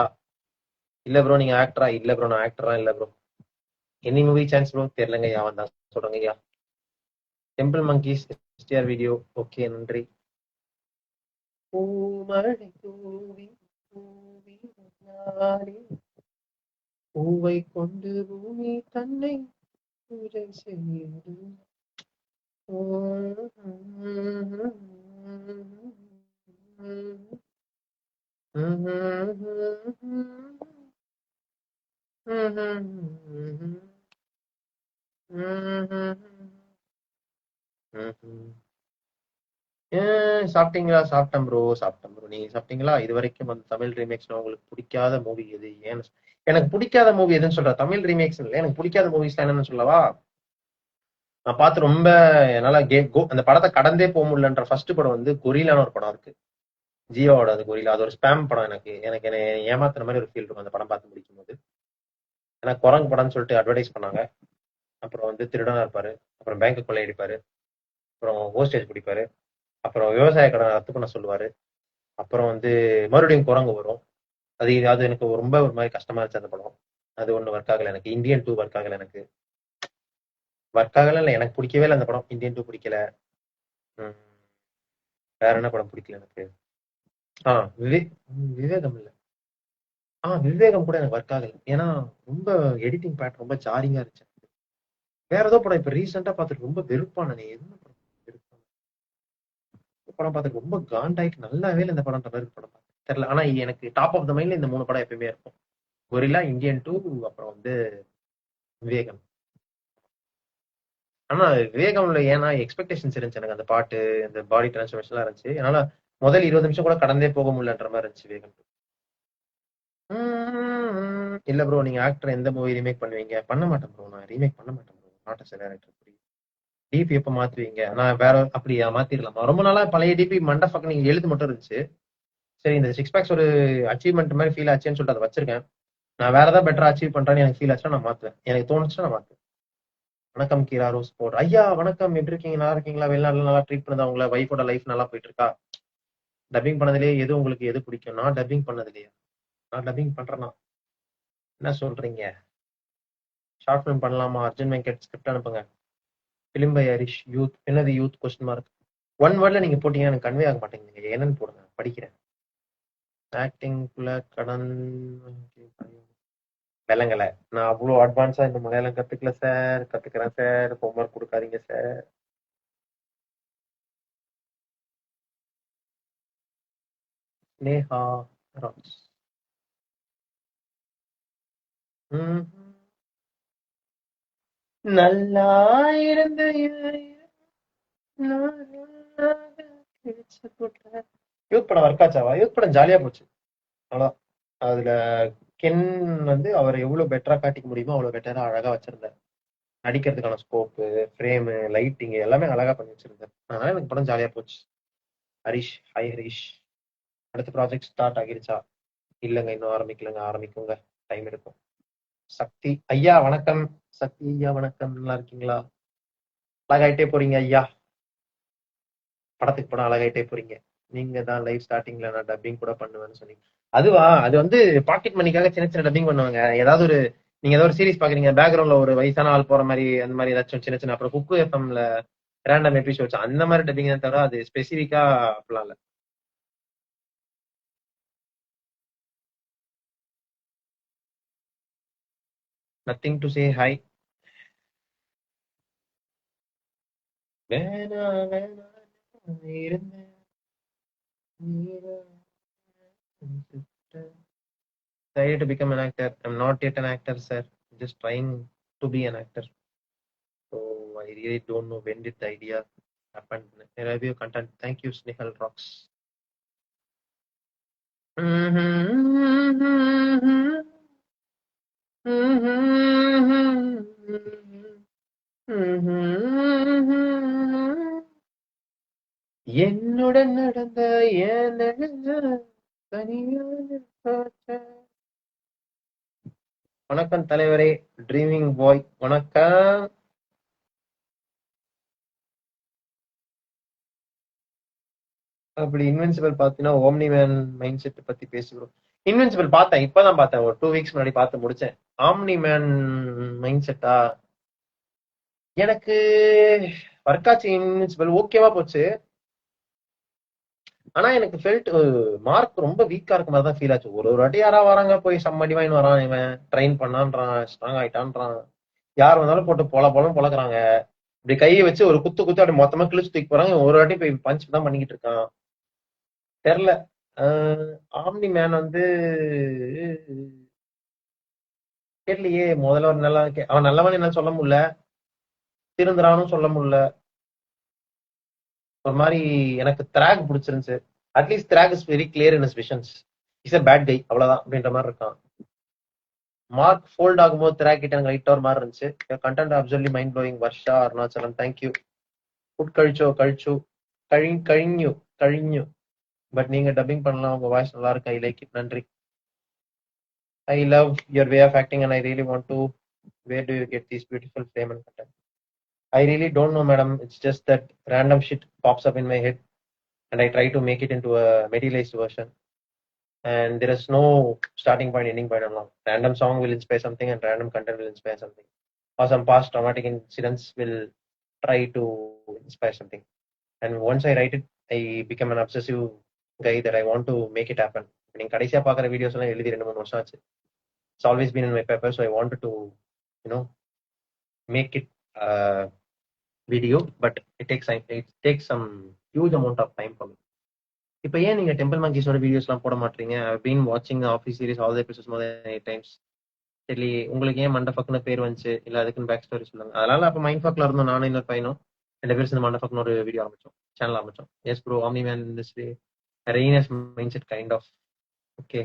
இல்ல ப்ரோ நீங்க ஆக்டரா? இல்ல ப்ரோ நான் ஆக்டரா இல்ல bro. Any movie chance bro? தெரியலங்க ஐயா, வந்தா சொல்றேங்க ஐயா. Temple monkeys STR video okay நன்றி. பூமழை தூவி தூவி வந்தாலே, பூவை கொண்டு பூமி தன்னை பூஜை செய்யுது. சாப்பிட்டீங்களா? சாப்பிட்டேன் ப்ரோ, சாப்பிட்டேன் ப்ரோ. நீங்க சாப்பிட்டீங்களா? இது வரைக்கும் அந்த தமிழ் ரீமேக்ஸ்ல உங்களுக்கு பிடிக்காத மூவி எது? ஏன்னு எனக்கு பிடிக்காத மூவி எதுன்னு சொல்ற. தமிழ் ரீமேக்ஸ் இல்லை, எனக்கு பிடிக்காத மூவிஸ் என்னன்னு சொல்லவா? நான் பார்த்து ரொம்ப என்னால அந்த படத்தை கடந்தே போக முடியலன்ற ஃபர்ஸ்ட் படம் வந்து கொரில்லான்னு ஒரு படம் இருக்கு. ஜியோவோட அது கொரில்லா. அது ஒரு ஸ்பேம் படம். எனக்கு எனக்கு என்னை ஏமாத்துற மாதிரி ஒரு ஃபீல் இருக்கும் அந்த படம் பார்த்து முடிக்கும் போது. ஏன்னா குரங்கு படம்னு சொல்லிட்டு அட்வர்டைஸ் பண்ணாங்க. அப்புறம் வந்து திருடனா இருப்பாரு, அப்புறம் பேங்க் கொள்ளையடிப்பாரு, அப்புறம் ஹோஸ்டேஜ் பிடிப்பாரு, அப்புறம் விவசாய கடன் ரத்து பண்ண சொல்லுவாரு, அப்புறம் வந்து மறுபடியும் குரங்கு வரும். அது அது எனக்கு ரொம்ப ஒரு மாதிரி கஷ்டமா இருந்துச்சு அந்த படம். அது ஒண்ணு ஒர்க் ஆகல எனக்கு. இந்தியன் 2 ஒர்க் ஆகல எனக்கு. ஒர்க் ஆகல இல்ல, எனக்கு பிடிக்கவே இல்லை அந்த படம். இந்தியன் 2 பிடிக்கல. வேற என்ன படம் பிடிக்கல எனக்கு? விவேகம் இல்ல. விவேகம் கூட எனக்கு ஒர்க் ஆகல. ஏன்னா ரொம்ப எடிட்டிங் பேட் ரொம்ப ஜாரிங்கா இருந்துச்சு. வேற ஏதோ படம் இப்ப ரீசெண்டா பார்த்துட்டு ரொம்ப வெறுப்பான. நீ என்ன படம் வெறுப்பான படம் பார்த்துட்டு ரொம்ப காண்டாயிட்டு நல்லாவே இல்லை இந்த படம்ன்ற மாதிரி படம் தெரியல. ஆனா எனக்கு டாப் ஆஃப் த மைண்ட்ல இந்த 3 படம் எப்பயுமே இருக்கும். கொரில்லா, இந்தியன் 2, அப்புறம் வந்து விவேகம். ஆனா விவேகம்ல ஏன்னா எக்ஸ்பெக்டேஷன்ஸ் இருந்துச்சு எனக்கு. அந்த பாட்டு, இந்த பாடி டிரான்ஸ்ஃபர்மேஷன் எல்லாம் இருந்துச்சு. என்னால முதல் 20 நிமிஷம் கூட கடந்தே போக முடியலன்ற மாதிரி இருந்துச்சு விவேகம். இல்ல ப்ரோ, நீங்க ஆக்டர் எந்த மூவி ரீமேக் பண்ணுவீங்க? பண்ண மாட்டேன் ப்ரோ, நான் ரீமேக் பண்ண மாட்டேன் bro. Not a director. DP எப்ப மாத்துவீங்க? நான் வேற அப்படியா மாத்திரலாமா? ரொம்ப நாளா பழைய டிபி மண்டை நீங்க எழுது மட்டும் இருந்துச்சு. சரி இந்த 6 பேக்ஸ் ஒரு அச்சீவ்மெண்ட் மாதிரி ஃபீல் ஆச்சுன்னு சொல்லிட்டு அதை வச்சிருக்கேன். நான் வேற ஏதாவது பெட்டரா அச்சீவ் பண்றேன்னு எனக்கு ஃபீல் ஆச்சுன்னா நான் மாத்துவேன். எனக்கு தோணுச்சுன்னா நான் மாத்துவேன். வணக்கம் கீரா ரோஸ் போர் ஐயா. வணக்கம், எப்படி இருக்கீங்க? நல்லா இருக்கீங்களா? வெளிநாடுல நல்லா ட்ரீட் பண்ணுதா உங்களை? வைஃபோட லைஃப் நல்லா போயிட்டு இருக்கா? டப்பிங் பண்ணதுலயே எது உங்களுக்கு எது பிடிக்கும்? நான் டப்பிங் பண்ணதுலயே, நான் டப்பிங் பண்றேன்னா என்ன சொல்றீங்க? ஷார்ட் ஃபிலிம் பண்ணலாமா? அர்ஜுன் வெங்கட் ஸ்கிரிப்ட் அனுப்புங்க. Film by Harish. யூத். என்னது யூத் கொஸ்டின் மார்க்? ஒன் வேர்ட்ல நீங்க போட்டீங்கன்னா எனக்கு கன்வே ஆக மாட்டேங்குது. என்னன்னு போடுங்க, படிக்கிறேன். ஆக்டிங்குள்ள கடன் விலங்கல. நான் அவ்வளவு அட்வான்ஸா இந்த மலையாளம் கத்துக்கல சார். கத்துக்கிறேன் சார். ஹோம்ஒர்க் கொடுக்காதீங்க சார். நேஹா ராஜ். நல்லா இருந்து யூத் படம் ஒர்க் ஆச்சாவா? யூத் படம் ஜாலியா போச்சு. அவ்வளவுதான். அதுல கென் வந்து அவர் எவ்வளவு பெட்டரா காட்டிக்க முடியுமோ அவ்வளவு பெட்டரா அழகா வச்சிருந்தார். நடிக்கிறதுக்கான ஸ்கோப்பு, ஃப்ரேமு, லைட்டிங் எல்லாமே அழகா பண்ணி வச்சிருந்தார். அதனால எனக்கு படம் ஜாலியா போச்சு. ஹரிஷ், ஹாய் ஹரிஷ். அடுத்த ப்ராஜெக்ட் ஸ்டார்ட் ஆகிருச்சா? இல்லைங்க, இன்னும் ஆரம்பிக்கலங்க. ஆரம்பிக்குங்க, டைம் இருக்கும். சக்தி ஐயா வணக்கம். சக்தி ஐயா வணக்கம். நல்லா இருக்கீங்களா? அழகாயிட்டே போறீங்க ஐயா. படத்துக்கு படம் அழகாயிட்டே போறீங்க. நீங்க தான் லைவ் ஸ்டார்டிங்ல நான் டப்பிங் கூட பண்ணுவேன்னு சொன்னீங்க. அதுவா? அது வந்து பாக்கெட் மணிக்காக சின்ன சின்ன டப்பிங் பண்ணுவாங்க. ஏதாவது ஒரு நீங்க ஏதாவது ஒரு சீரிஸ் பாக்குறீங்க, பேக்ரவுண்ட்ல ஒரு வயசான ஆள் போற மாதிரி, அந்த மாதிரி ஏதாச்சும் சின்ன சின்ன, அப்புறம் குக்கு எஃப்எம்ல ரேண்டம் எபிசோட்ஸ் அந்த மாதிரி டப்பிங் தான் தவிர அது ஸ்பெசிபிக்கா அப்படிலாம் இல்ல. Nothing to say hi. வேணா வேணா இருந்தேன் try to become an actor. I'm not yet an actor, sir. Just trying to be an actor. So I really don't know when did the idea happen. Review content. Thank you, Snehal Rocks. என்னுடன் நடந்த என் தனியான வணக்கம் தலைவரே, dreaming பாய். வணக்கம். அப்படி invincible பாத்தீங்கன்னா omni man mind set பத்தி பேசுகிறோம். இன்வென்சிபிள் பார்த்தேன், இப்பதான் பார்த்தேன், ஒரு 2 வீக்ஸ் முன்னாடி பார்த்து முடிச்சேன். ஆம்னி மேன் மைண்ட் செட்டா எனக்கு ஒர்க் ஆச்சு. இன்வென்சிபிள் ஓகேவா போச்சு. ஆனா எனக்கு ஃபெல்ட் மார்க் ரொம்ப வீக்கா இருக்க மாதிரி தான் ஃபீல் ஆச்சு. ஒரு வாட்டி யாரா வராங்க, போய் சம்மடி வாங்கி வரான், இவன் ட்ரெயின் பண்ணான்றான், ஸ்ட்ராங் ஆயிட்டான்றான், யார் வந்தாலும் போட்டு பொல பொழக்கிறாங்க. இப்படி கையை வச்சு ஒரு குத்து குத்து அப்படி மொத்தமா கிழிச்சு தூக்கி போறாங்க. ஒரு வாட்டி போய் பஞ்ச் தான் பண்ணிக்கிட்டு இருக்கான். தெரியல. ஆம்னி மேன் வந்து தெரியலையே. முதல்ல ஒரு நல்லா அவன் நல்லவன் என்ன சொல்ல முடியல, திருந்துறானும் சொல்ல முடியல. ஒரு மாதிரி எனக்கு திராக் பிடிச்சிருந்துச்சு. அட்லீஸ்ட் திராக் is very clear in his visions. Is a bad guy, அவ்வளவுதான் அப்படின்ற மாதிரி இருக்கான். மார்க் ஃபோல்ட் ஆகும்போது திராக் கிட்ட எனக்கு லைட்டா ஒரு மாதிரி இருந்துச்சு. Content absolutely mind blowing. Varsha Arunachalam, thank you. Food கழிச்சு கழிஞ்சு பட் நீங்க டப்பிங் பண்ணலாம், உங்க வாய்ஸ் நல்லா இருக்கு, ஐ லைக் இட், நன்றி. I love your way of acting and I really want to. Where do you get these beautiful frame and content? I really don't know, madam. It's just that random shit pops up in my head and I try to make it into a materialized version. And there is no starting point, ending point. Random song will inspire something and random content will inspire something. Or some past traumatic incidents will try to inspire something. And once I write it, I become an obsessive guy that I want to make it happen. நீங்க கடைசியா பாக்குற videos எல்லாம் எழுதி 2-3 வருஷம் ஆச்சு. It's always been in my paper, so I wanted to, make it video, but it takes some huge amount of time for me. இப்போ ஏன் நீங்க டெம்பிள் மங்கீஸோட வீடியோஸ்லாம் போட மாட்டீங்க? I've been watching the Office series, all the episodes more than 8 times. சரி, உங்களுக்கு ஏன் மண்டஃபக்னு பேர் வந்துச்சு? இல்ல அதுக்குன்னு பேக் ஸ்டோரி சொல்லுங்க. அதனால அப்ப மைண்ட் ஃபக்ல இருந்தோம், நானும் இன்னொரு பையனும் 2 பேரும் சேர்ந்து மண்டஃபக்னு ஒரு வீடியோ ஆரம்பிச்சோம், சேனல் ஆரம்பிச்சோம். Yes bro, omni man industry ரெய்னஸ் மைண்ட் செட் கைண்ட் ஆஃப். ஓகே,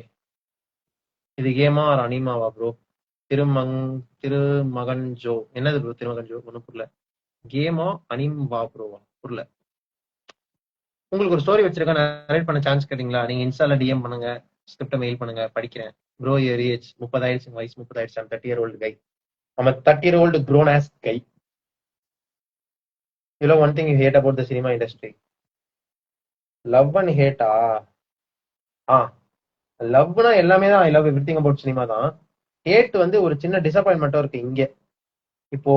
இது கேமா ஒரு அனிமாவா ப்ரோ? திருமகன் ஜோ. என்னது ப்ரோ திருமகன் ஜோ? ஒன்றும் புரியல. கேமா அனிம்வா ப்ரோவா? புரியல. உங்களுக்கு ஒரு ஸ்டோரி வச்சிருக்கேன், நரேட் பண்ண சான்ஸ் கேட்டீங்களா? நீங்க இன்ஸ்டால டிஎம் பண்ணுங்க, ஸ்கிரிப்ட மெயில் பண்ணுங்க, படிக்கிறேன். ப்ரோ யுவர் ஏஜ் 30 ஆயிடுச்சு, வயசு 30 ஆயிடுச்சு. 30-year-old guy. I'm a 30-year-old grown ass guy. You know one thing you hate about the cinema industry? Love and hate லவ்னா எல்லாமே தான். I love everything about cinema தான். ஹேட் வந்து ஒரு சின்ன டிசப்பாயின்மெண்ட்டும் இருக்கு இங்க. இப்போ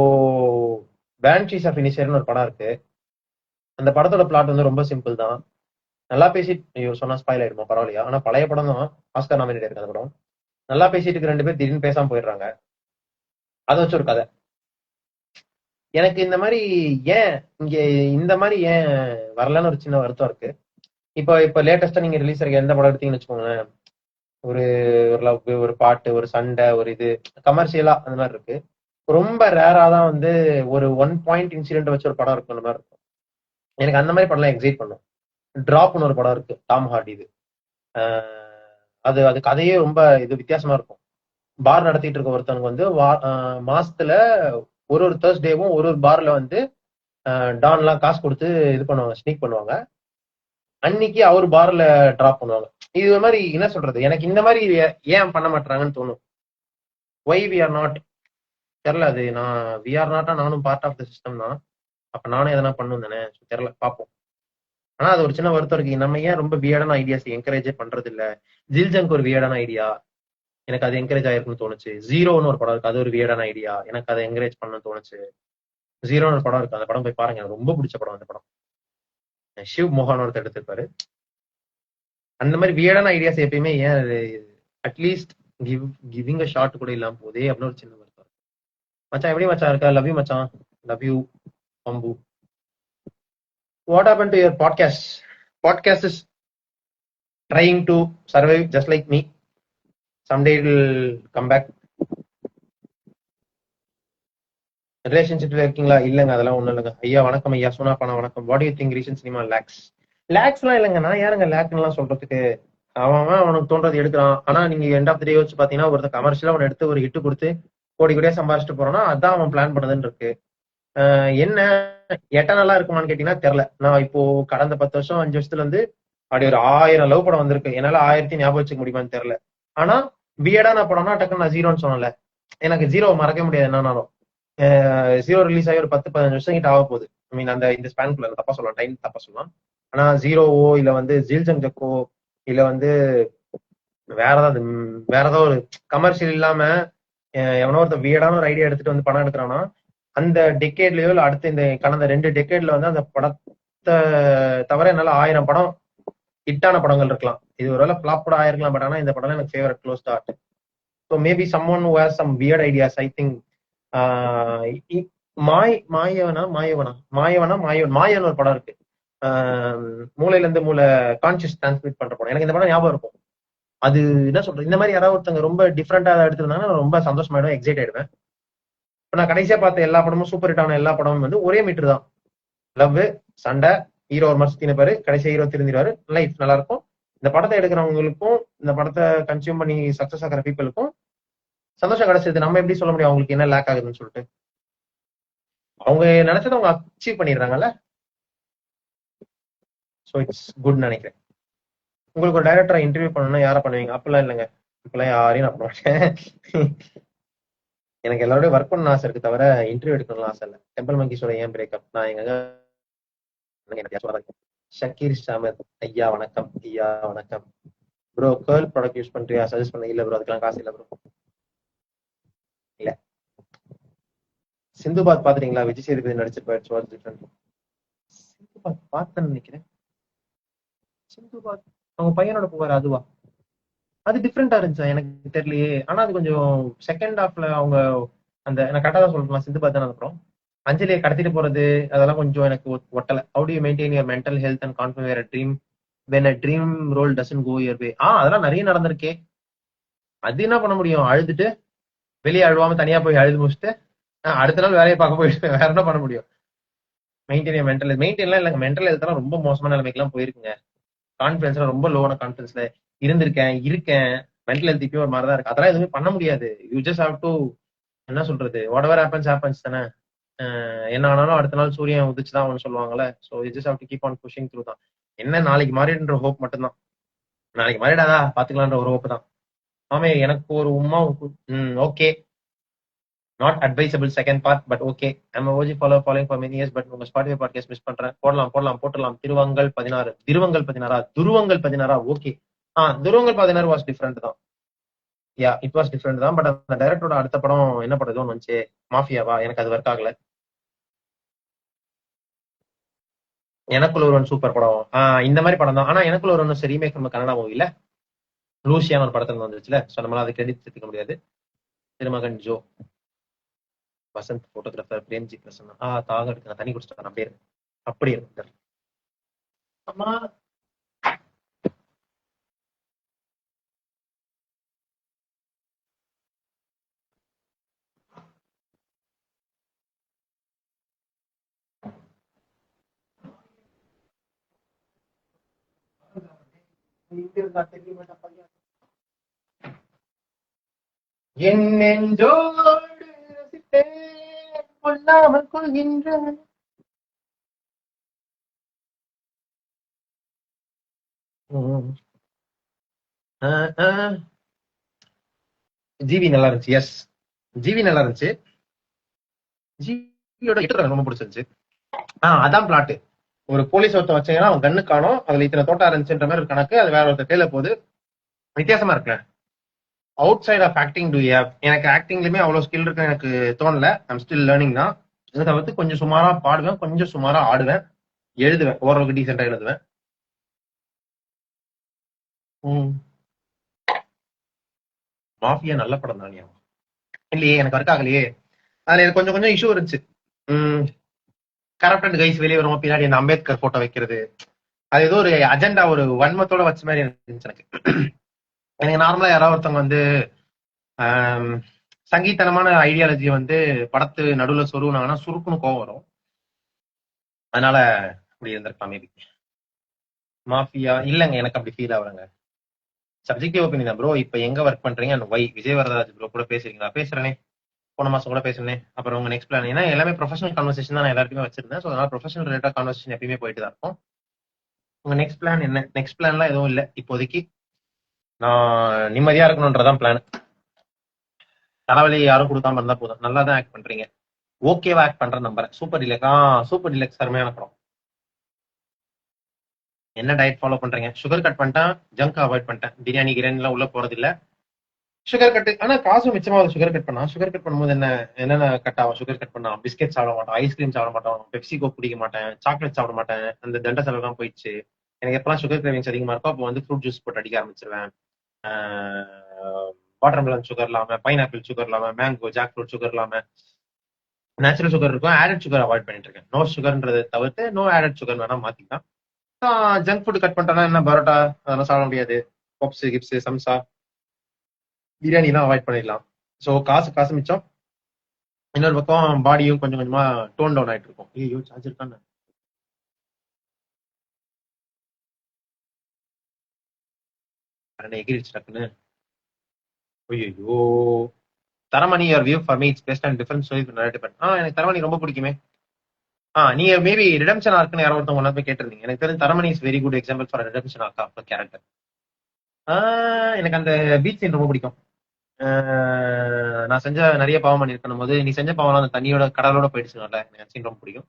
பேன்ஷீஸ் ஆஃப் இனிஷியர்னு ஒரு படம் இருக்கு. அந்த படத்தோட பிளாட் வந்து ரொம்ப சிம்பிள் தான். நல்லா பேசிட்டு சொன்னா ஸ்பாயில் ஆயிடுமா? பரவாயில்லையா? ஆனா பழைய படம் தான், ஆஸ்கர் நாமினேட் இருக்கு அந்த படம். நல்லா பேசிட்டு 2 பேர் திடீர்னு பேசாம போயிடுறாங்க. அதை வச்சு ஒரு கதை. எனக்கு இந்த மாதிரி ஏன் இங்க இந்த மாதிரி ஏன் வரலன்னு ஒரு சின்ன வருத்தம் இருக்கு. இப்ப லேட்டஸ்டா நீங்க ரிலீஸ் ஆகிற எந்த படம் எடுத்தீங்கன்னு வச்சுக்கோங்களேன், ஒரு லவ், ஒரு பாட்டு, ஒரு சண்டை, ஒரு இது கமர்ஷியலா அந்த மாதிரி இருக்கு. ரொம்ப ரேரா தான் வந்து ஒரு 1 பாயிண்ட் இன்சிடென்ட் வச்சு ஒரு படம் இருக்கு, அந்த மாதிரி இருக்கும். எனக்கு அந்த மாதிரி படம்லாம் எக்ஸைட் பண்ணும். டிராப்னு ஒரு படம் இருக்கு, டாம் ஹார்டி. இது அது கதையே ரொம்ப இது வித்தியாசமா இருக்கும். பார் நடத்திட்டு இருக்க ஒருத்தவங்க வந்து மாசத்துல ஒரு தேர்ஸ்டேவும் ஒரு பார்ல வந்து டான்லாம் காசு கொடுத்து இது பண்ணுவாங்க, ஸ்னீக் பண்ணுவாங்க. அன்னைக்கு அவர் பார்ல டிராப் பண்ணுவாங்க. இது மாதிரி என்ன சொல்றது, எனக்கு இந்த மாதிரி ஏன் பண்ண மாட்டாங்கன்னு தோணும். ஒய் வி ஆர் நாட் தெரியல. அது வி ஆர் நாட்டா நானும் பார்ட் ஆஃப் த சிஸ்டம் தான். அப்ப நானும் எதனா பண்ணும் தானே, தெரியல, பார்ப்போம். ஆனா அது ஒரு சின்ன வருத்தம் இருக்கு. நம்ம ஏன் ரொம்ப வியர்டான ஐடியாஸ் என்கரேஜே பண்றது இல்ல? ஜில்ஜங்க் ஒரு வியர்டான ஐடியா, எனக்கு அது என்கரேஜ் ஆயிருக்குன்னு தோணுச்சு. ஜீரோன்னு ஒரு படம் இருக்கு, அது ஒரு வியர்டான ஐடியா, எனக்கு அதை என்கரேஜ் பண்ணணும்னு தோணுச்சு. ஜீரோன்னு ஒரு படம் இருக்கு, அந்த படம் போய் பாருங்க, எனக்கு ரொம்ப பிடிச்ச படம் அந்த படம். ஷிவ் மோகன் ஒருத்தர் எடுத்திருப்பாரு. அந்த மாதிரி வியர்டான ஐடியாஸ் எப்பயுமே ஏன் அட்லீஸ்ட் கிவிங் அ ஷாட் கூட இல்லாம போதே அப்படின்னு ஒரு சின்ன வருத்தம். மச்சான் எப்படி மச்சான் இருக்க? லவ் யூ மச்சான். லவ் யூ பம்பு. What happen to your podcast? Podcast is trying to survive just like me. Someday it will come back. ரிலேஷன்ஷிப்ல இருக்கீங்களா? இல்லங்க, அதெல்லாம் ஒண்ணும் இல்லைங்க. ஐயா வணக்கம். ஐயா சோனா பானா வணக்கம். What you think recent cinema lacks? லேக்ஸ்லாம் இல்லைங்க. நான் யாருங்க லேக்லாம் சொல்றதுக்கு? அவனுக்கு தோன்றது எடுக்கிறான். ஆனா நீங்க எண்ட் ஆஃப் த டே யோசிச்சு பாத்தீங்கன்னா, ஒருத்தர் கமர்ஷியலா அவன் எடுத்து ஒரு ஹிட் கொடுத்து கோடி கோடியா சம்பாரிச்சுட்டு போறான்னா அதான் அவன் பிளான் பண்ணதுன்னு இருக்கு. என்ன எட்டர்னலா இருக்குமான்னு கேட்டீங்கன்னா தெரியல. நான் இப்போ கடந்த 10 வருஷம் 5 வருஷத்துல இருந்து அப்படி ஒரு 1000 லவ் படம் வந்திருக்கு. என்னால 1000 ஞாபகம் வச்சுக்க முடியுமான்னு தெரியல. ஆனா பியர்டான படம்னா டக்குன்னு நான் ஜீரோன்னு சொன்னல. எனக்கு ஜீரோ மறக்க முடியாது என்னன்னாலும். ஜீரோ ரிலீஸ் ஆகி ஒரு 10-15 வருஷம் கிட்ட ஆக போகுது. ஐ மீன் அந்த இந்த ஸ்பேன்குள்ள தப்பா சொல்லலாம், டைம் தப்பா சொல்லலாம். ஆனா ஜீரோவோ இல்ல வந்து ஜீல்ஜங் ஜக்கோ இல்ல வந்து வேற ஏதாவது வேற ஏதாவது ஒரு கமர்ஷியல் இல்லாம எவனோ ஒருத்த வியடான ஒரு ஐடியா எடுத்துட்டு வந்து படம் எடுக்கிறான்னா அந்த டெக்கேட்லயோ இல்ல அடுத்த இந்த கடந்த 2 டெக்கேட்ல வந்து அந்த படத்தை தவிர என்னால 1000 படம் ஹிட்டான படங்கள் இருக்கலாம். இது ஒருவேளை ஃபிளாப் கூட ஆயிருக்கலாம். பட் ஆனா இந்த படம் எனக்கு favourite close to heart. So maybe someone who has some weird ideas. I think மாயவனா மாயவனா மாயவனா மாயவன் மாயவன் ஒரு படம் இருக்கு. மூளையில இருந்து மூளை கான்சியஸ் டிரான்ஸ்மிட் பண்ற படம். எனக்கு இந்த படம் ஞாபகம் இருக்கும். அது என்ன சொல்றது, இந்த மாதிரி யாராவது ஒருத்தங்க ரொம்ப டிஃப்ரெண்டா எடுத்திருந்தாங்கன்னா நான் ரொம்ப சந்தோஷமாயிடுவேன், எக்ஸைட் ஆயிடுவேன். இப்ப நான் கடைசியா பார்த்த எல்லா படமும் சூப்பர் ஹிட் ஆன எல்லா படமும் வந்து ஒரே மீட்டர் தான். லவ், சண்டை, ஹீரோ ஒரு மனசு திணிப்பாரு, கடைசி ஹீரோ திருந்திடுவாரு, லைஃப் நல்லா இருக்கும். இந்த படத்தை எடுக்கிறவங்களுக்கும் இந்த படத்தை கன்சியூம் பண்ணி சக்சஸ் ஆகிற பீப்புளுக்கும் சந்தோஷம் கிடைச்சது. நம்ம எப்படி சொல்ல முடியும் அவங்களுக்கு என்ன லேக் ஆகுதுன்னு சொல்லிட்டு? அவங்க நினைச்சதை அவங்க அச்சீவ் பண்ணிடுறாங்கல்ல. ஸோ இட்ஸ் குட் நினைக்கிறேன். உங்களுக்கு ஒரு டைரக்டரை இன்டர்வியூ பண்ணணும்னா யாரை பண்ணுவீங்க? அப்பெல்லாம் இல்லைங்க, இப்பெல்லாம் யாரையும் நான் பண்ண மாட்டேன். எனக்கு எல்லாரோடய ஒர்க் பண்ண ஆசை இருக்கு தவிர இன்டர்வியூ எடுக்கணும்னு ஆசை இல்லை. டெம்பிள் மங்கீஸோட ஏன் பிரேக்கப் நான் எங்க ஷக்கீர் ஷாமத் ஐயா வணக்கம். ஐயா வணக்கம் ப்ரோ. கேர்ள் ப்ராடக்ட் யூஸ் பண்றியா? சஜஸ்ட் பண்ண. இல்ல ப்ரோ, அதுக்கெல்லாம் காசு இல்ல ப்ரோ. இல்ல. சிந்துபாத் பாத்துறீங்களா? விஜய் சேதுபதி நடிச்சிருப்பாரு. சிந்துபாத் பார்த்தேன்னு நினைக்கிறேன். சிந்துபாத் அவங்க பையனோட போவாரு, அதுவா? அது டிஃப்ரெண்டா இருந்துச்சா? எனக்கு தெரியலையே. ஆனா அது கொஞ்சம் செகண்ட் ஹாஃப்ல அவங்க அந்த நான் கரெக்டா தான் சொல்லலாம். சிந்துபாத் தானே அப்புறம் அஞ்சலியை கடத்திட்டு போறது அதெல்லாம் கொஞ்சம் எனக்கு ஒட்டல. How do you maintain your mental health and configure a dream when a dream role doesn't go your way? அதெல்லாம் நிறைய நடந்திருக்கே. அது என்ன பண்ண முடியும்? அழுதுட்டு வெளியே அழுவாம தனியா போய் அழுது முடிச்சுட்டு அடுத்த நாள் வேலையை பார்க்க போயிட்டு வேற என்ன பண்ண முடியும்? மெயின்டைன் மென்டல் மெயின்டைன்லாம் இல்லைங்க. மென்டல் ஹெல்த் எல்லாம் ரொம்ப மோசமான நிலைமைக்கெல்லாம் போயிருக்குங்க. கான்பிடன்ஸ்ல ரொம்ப லோவான கான்பிடன்ஸ்ல இருக்கேன். மென்டல் ஹெல்த் இப்பயும் ஒரு மாதிரி தான் இருக்கு. அதெல்லாம் எதுவுமே பண்ண முடியாது. யூ ஜஸ்ட் ஹாவ் டு என்ன சொல்றது, வாட் எவர் ஹேப்பன்ஸ் தானே. என்ன ஆனாலும் அடுத்த நாள் சூரியன் உதிச்சுதான் அவனு சொல்லுவாங்கல்ல. So you just have to keep on pushing through தான். என்ன நாளைக்கு மாறிடுன்ற ஹோப் மட்டும்தான். நாளைக்கு மாறிடாதா பாத்துக்கலான்ற ஒரு ஹோப் தான். ஆமே எனக்கு ஒரு Uma. Okay, not advisable second part, but okay. I'm OG following for many years, but உங்க ஸ்பாட்டிஃபை பாட்காஸ்ட் மிஸ் பண்றேன். போடலாம். திருவங்கள் 16 ஓகே. துருவங்கள் 16 வாஸ் டிஃப்ரெண்ட் தான். யா, இட் வாஸ் டிஃப்ரெண்ட் தான். பட் அந்த டைரக்டரோட அடுத்த படம் என்ன படம் ஒன்று வந்துச்சு, மாஃபியாவா? எனக்கு அது ஒர்க் ஆகல. எனக்குள்ள ஒருவன் சூப்பர் படம். இந்த மாதிரி படம் தான். ஆனா எனக்குள்ள ஒருவன் ரீமேக் நம்ம கன்னடா மூவில லூசியான ஒரு படத்துல வந்துச்சுல. ஸோ நம்மளால அதை கிரெடிட் எடுத்துக்க முடியாது. திருமகன் ஜோ, வசந்த் போட்டோகிராஃபர், பிரேம்ஜி பிரசன்னா. தாக இருக்கு, தண்ணி குடிச்சிட்டு அப்படியே இருக்கு. அப்படி இருக்கு. ஆமா, என் நெஞ்சோடு ரசித்தேன் கொள்ளாமல் கொள்கின்ற. ஜிவி நல்லா இருந்துச்சு. எஸ், ஜிவி நல்லா இருந்துச்சு. ஜிவியோட எட்டு ரொம்ப பிடிச்சிருந்துச்சு. அதான் பிளாட். ஒரு போலீஸ் ஒருத்தன் வச்சீங்கன்னா அவன் கண்ணு காணும், அதுல இத்தனை தோட்டம் இருந்துச்சுன்ற மாதிரி ஒரு கணக்கு. அது வேற ஒருத்தர் கையில போகுது. வித்தியாசமா இருக்குல்ல. Outside of acting to have. எனக்கு ஆக்டிங்லயுமே அவ்வளவு ஸ்கில் இருக்கு எனக்கு தோணல. ஐம் ஸ்டில் லேர்னிங் தான். இதை தவிர்த்து கொஞ்சம் சுமாரா பாடுவேன், கொஞ்சம் சுமாரா ஆடுவேன், எழுதுவேன், ஓரளவுக்கு டீசெண்டா எழுதுவேன். மாஃபியா நல்ல படம் தானியா? இல்லையே, எனக்கு ஒர்க் ஆகலையே. அதுல எனக்கு கொஞ்சம் கொஞ்சம் இஷ்யூ இருந்துச்சு. கரப்டட் கைஸ் வெளியே வரும், பின்னாடி அந்த அம்பேத்கர் போட்டோ வைக்கிறது, அது ஏதோ ஒரு அஜெண்டா, ஒரு வன்மத்தோட வச்ச மாதிரி இருந்துச்சு எனக்கு. எனக்கு நார்மலா யாராவது ஒருத்தவங்க வந்து சங்கீத்தனமான ஐடியாலஜி வந்து படத்து நடுவுல சொருவுனாங்கன்னா சுருக்குன்னு கோவம் வரும். அதனால அப்படி இருந்திருக்கலாம் மேபி. மாஃபியா இல்லங்க, எனக்கு அப்படி ஃபீல் ஆகுறாங்க. Subjective opinion bro. இப்ப எங்க ஒர்க் பண்றீங்க and why? Vijay Bharadwaj bro கூட பேசுறீங்களா? பேசுறேனே, போன மாசம் கூட பேசுறேன். அப்புறம் உங்க நெக்ஸ்ட் பிளான்? ஏன்னா எல்லாமே ப்ரொஃபஷனல் கான்வர்சேஷன் தான் நான் எல்லாருக்குமே வச்சிருந்தேன். ஸோ அதனால ப்ரொஃபஷனல் ரிலேட்டட் கான்வர்சேஷன் எப்பயுமே போயிட்டு தான் இருக்கும். உங்க நெக்ஸ்ட் பிளான் என்ன? நெக்ஸ்ட் பிளான்லாம் எதுவும் இல்லை இப்போதைக்கு. நான் நிம்மதியா இருக்கணும்ன்றதான் பிளான். தலைவலி யாரும் கொடுக்காம இருந்தா போதும். நல்லா தான் ஆக்ட் பண்றீங்க. ஓகேவா ஆக்ட் பண்ற நம்புறேன். Super deluxe. சூப்பர் டிலக்ஸ் அருமையான படம். என்ன டயட் ஃபாலோ பண்றீங்க? சுகர் கட் பண்ணிட்டேன், ஜங்க் அவாய்ட் பண்ணிட்டேன். பிரியாணி கிரியாணிலாம் உள்ள போறது இல்ல. சுகர் கட் ஆனா காசும் மிச்சமாவது. சுகர் கட் பண்ணா, சுகர் கட் பண்ணும்போது என்னென்ன கட் ஆகும்? சுகர் கட் பண்ணா பிஸ்கெட் சாப்பிட மாட்டோம், ஐஸ்கிரீம் சாப்பிட மாட்டோம், பெப்சி கோக் குடிக்க மாட்டேன், சாக்லேட் சாப்பிட மாட்டேன். அந்த தண்ட செலவுலாம் போயிடுச்சு. எனக்கு எப்பெல்லாம் சுகர் கிரேவிங்ஸ் அதிகமா இருக்கோ அப்போ வந்து ஃப்ரூட் ஜூஸ் போட்டு அடிக்க ஆரம்பிச்சிருவேன். வாட்டர் மெலன் சுகர் இல்லாம, பைனாப்பிள் சுகர் இல்லாம, மேங்கோ ஜாக் ஃப்ரூட் சுகர் இல்லாம, நேச்சுரல் சுகர் இருக்கும். ஆடட் சுகர் அவாய்ட் பண்ணிட்டு இருக்கேன். நோ சுகர்ன்றதை தவிர்த்து நோ ஆடட் சுகர் வேணா மாத்திக்கலாம். ஜங்க் ஃபுட் கட் பண்ணிட்டோம்னா என்ன, பரோட்டா அதெல்லாம் சாப்பிட முடியாது. பப்ஸ் கிப்ஸ் சம்சா பிரியாணி எல்லாம் அவாய்ட் பண்ணிடலாம். ஸோ காசு மிச்சம். இன்னொரு பக்கம் பாடியும் கொஞ்சம் கொஞ்சமா டோன் டவுன் ஆயிட்டு இருக்கும். ஐயோ சார்ஜ் இருக்கான்னு எகிரிச்சு டக்குன்னு. ஐயோ. Taramani your view for me it's best and difference story narrative. எனக்கு தரமணி ரொம்ப பிடிக்குமே. நீங்க மேபி ரிடம்ஷன் ஆர்க்னு யாரோ ஒருத்தவங்க ஒன்றா போய் கேட்டிருந்தீங்க. எனக்கு தெரிஞ்ச Taramani is very good example for redemption arc of character. எனக்கு அந்த பீச் சீன் ரொம்ப பிடிக்கும். நான் செஞ்ச நிறைய பாவம் பண்ணிருக்கணும் போது நீ செஞ்ச பாவம் அந்த தண்ணியோட கடலோட போயிடுச்சுனால எனக்கு சீன் ரொம்ப பிடிக்கும்.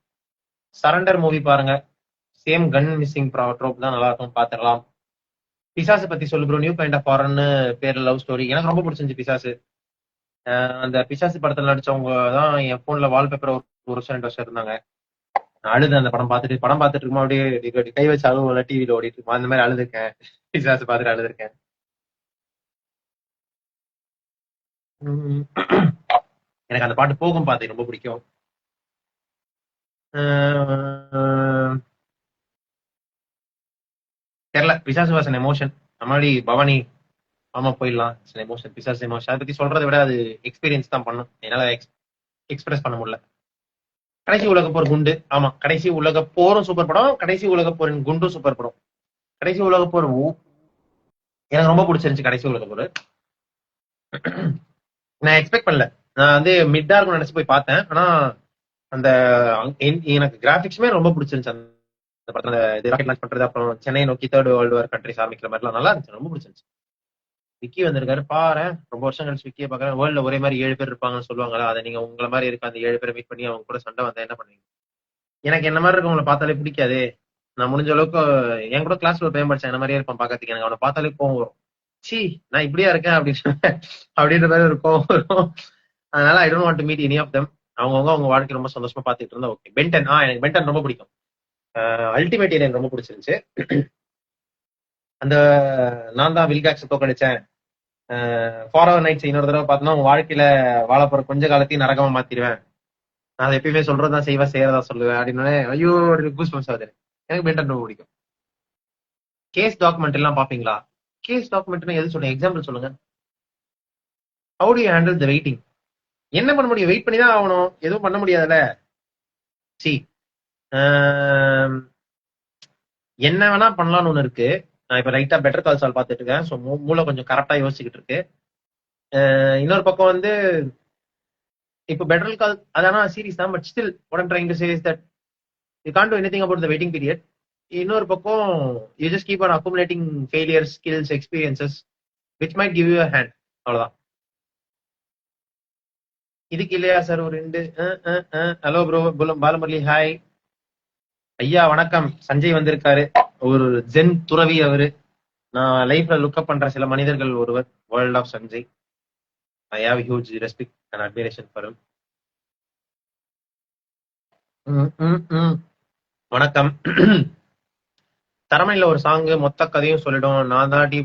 சரண்டர் மூவி பாருங்க. சேம் கன் மிஸ்ஸிங் ட்ரோப் தான், நல்லா இருக்கும், பாத்திரலாம். பிசாசு பத்தி சொல்லு ப்ரோ. நியூ கைண்ட் ஆஃப் ஃபாரன் பேர்ல லவ் ஸ்டோரி எனக்கு ரொம்ப பிடிச்சிருந்துச்சு பிசாசு. அந்த பிசாசு படத்துல நடிச்சவங்க தான் என் போன்ல வால்பேப்பர் ஒரு வருஷம் 2 வருஷம் இருந்தாங்க. நான் அழுது அந்த படம் பார்த்துட்டு இருக்குமா அப்படியே கை வச்சு அழுவல, டிவியில ஓடிட்டு இருக்குமா அந்த மாதிரி அழுதுருக்கேன். பிசாசு பார்த்துட்டு அழுதுருக்கேன். எனக்கு அந்த பாட்டு போகும் பாத்து ரொம்ப பிடிக்கும். தெரியல, பிசாசு வாஸ் அன் எமோஷன். முன்னாடி பவானி ஆமா போயிடலாம். எமோஷன், பிசாசு எமோஷன். அதை பத்தி சொல்றதை விட அது எக்ஸ்பீரியன்ஸ் தான் பண்ணும். என்னால எக்ஸ்பிரஸ் பண்ண முடியல. கடைசி உலக போர் குண்டு. ஆமா, கடைசி உலக போரும் சூப்பர் படம். கடைசி உலக போரின் குண்டும் சூப்பர் படம். கடைசி உலக போர் எனக்கு ரொம்ப பிடிச்சிருந்துச்சு. கடைசி உலக போர் நான் எக்ஸ்பெக்ட் பண்ணல. நான் வந்து மிட்டா இருக்கும் நினைச்சு போய் பார்த்தேன். ஆனா அந்த எனக்கு கிராபிக்ஸுமே ரொம்ப பிடிச்சிருந்துச்சு. அந்த படத்துல இது ராக்கெட் லான்ச் பண்றது, அப்புறம் சென்னை நோக்கி தேர்ட் வேர்ல்டு வார் கண்ட்ரிஸ் ஆரம்பிக்கிற மாதிரிலாம் நல்லா இருந்துச்சு. ரொம்ப பிடிச்சிருந்துச்சு. விக்கி வந்திருக்காரு பாரு. ரொம்ப வருஷம் கழிச்சு விக்கிய பாக்குறேன். வேர்ல்ட்ல ஒரே மாதிரி 7 பேர் இருப்பாங்கன்னு சொல்லுவாங்களா, அதை நீங்க உங்களை மாதிரி இருக்க அந்த 7 பேரை மீட் பண்ணி அவங்க கூட சண்டை வந்தா என்ன பண்ணுவீங்க? எனக்கு என்ன மாதிரி இருக்கவங்களை பார்த்தாலே பிடிக்காது. நான் முடிஞ்ச அளவுக்கு என் கூட கிளாஸ்ல ஒரு பையன் படிச்சேன், என்ன மாதிரியே இருப்பான் பாக்கிறதுக்கு. எனக்கு அவனை பார்த்தாலே கோவம் வரும். சி நான் இப்படியா இருக்கேன் அப்படின்னு அப்படின்ற மாதிரி ஒரு கோவம் வரும். அதனால I don't want to meet any of them. அவங்க வாழ்க்கை ரொம்ப சந்தோஷமா பார்த்துட்டு இருந்தா ஓகே. பென்டன் எனக்கு பென்டன் ரொம்ப பிடிக்கும். அல்டிமேட் எனக்கு ரொம்ப பிடிச்சிருந்துச்சு. அந்த நான் தான் வில்காக்ஸ் தோக்கடிச்சேன். ஃபார் நைட்ஸ் இன்னொரு தடவை பார்த்தோம்னா உங்க வாழ்க்கையில வாழ போற கொஞ்ச காலத்தையும் நரகமா மாத்திடுவேன். நான் எப்பயுமே சொல்றதுதான் செய்வேன், செய்யறதா சொல்லுவேன் அப்படின்னு. ஐயோ கூஸ் பம்ஸ் ஆகுது. எனக்கு பென்டன் ரொம்ப பிடிக்கும். கேஸ் டாக்குமெண்ட் எல்லாம் பாப்பீங்களா? கேஸ் டாக்குமெண்ட் எது சொல்லுங்க, எக்ஸாம்பிள் சொல்லுங்க. How do you handle the waiting? என்ன பண்ண முடியும்? வெயிட் பண்ணி தான் ஆகணும். எதுவும் பண்ண முடியாதுல்ல. சி என்ன வேணா பண்ணலாம்னு ஒண்ணு இருக்கு. நான் இப்ப ரைட்டா பெட்டர் கால் சால் பார்த்துட்டு இருக்கேன். ஸோ மூளை கொஞ்சம் கரெக்டா யோசிச்சுக்கிட்டு இருக்கு. இன்னொரு பக்கம் வந்து இப்போ பெட்டர் கால் அதான சீரிஸ் தான். But still what I'm trying to say is that you can't to anything about the waiting period. இன்னொரு பக்கம் you just keep on accumulating failures, skills, experiences which might give you a hand. அவ்வளவுதான். இதுக்கு இல்லையா sir ஒரு 2? Hello bro Balamurali hi. ஐயா வணக்கம். சஞ்சய் வந்திருக்காரு, ஒரு ஜென் துறவி அவரு. நான் லைஃப்ல லுக்அப் பண்ற சில மனிதர்கள் ஒருவர். World of Sanjay. I have huge respect and admiration for him. வணக்கம். தரமணில ஒரு சாங் மொத்த கதையும் சொல்லிடும். நான் தாண்டி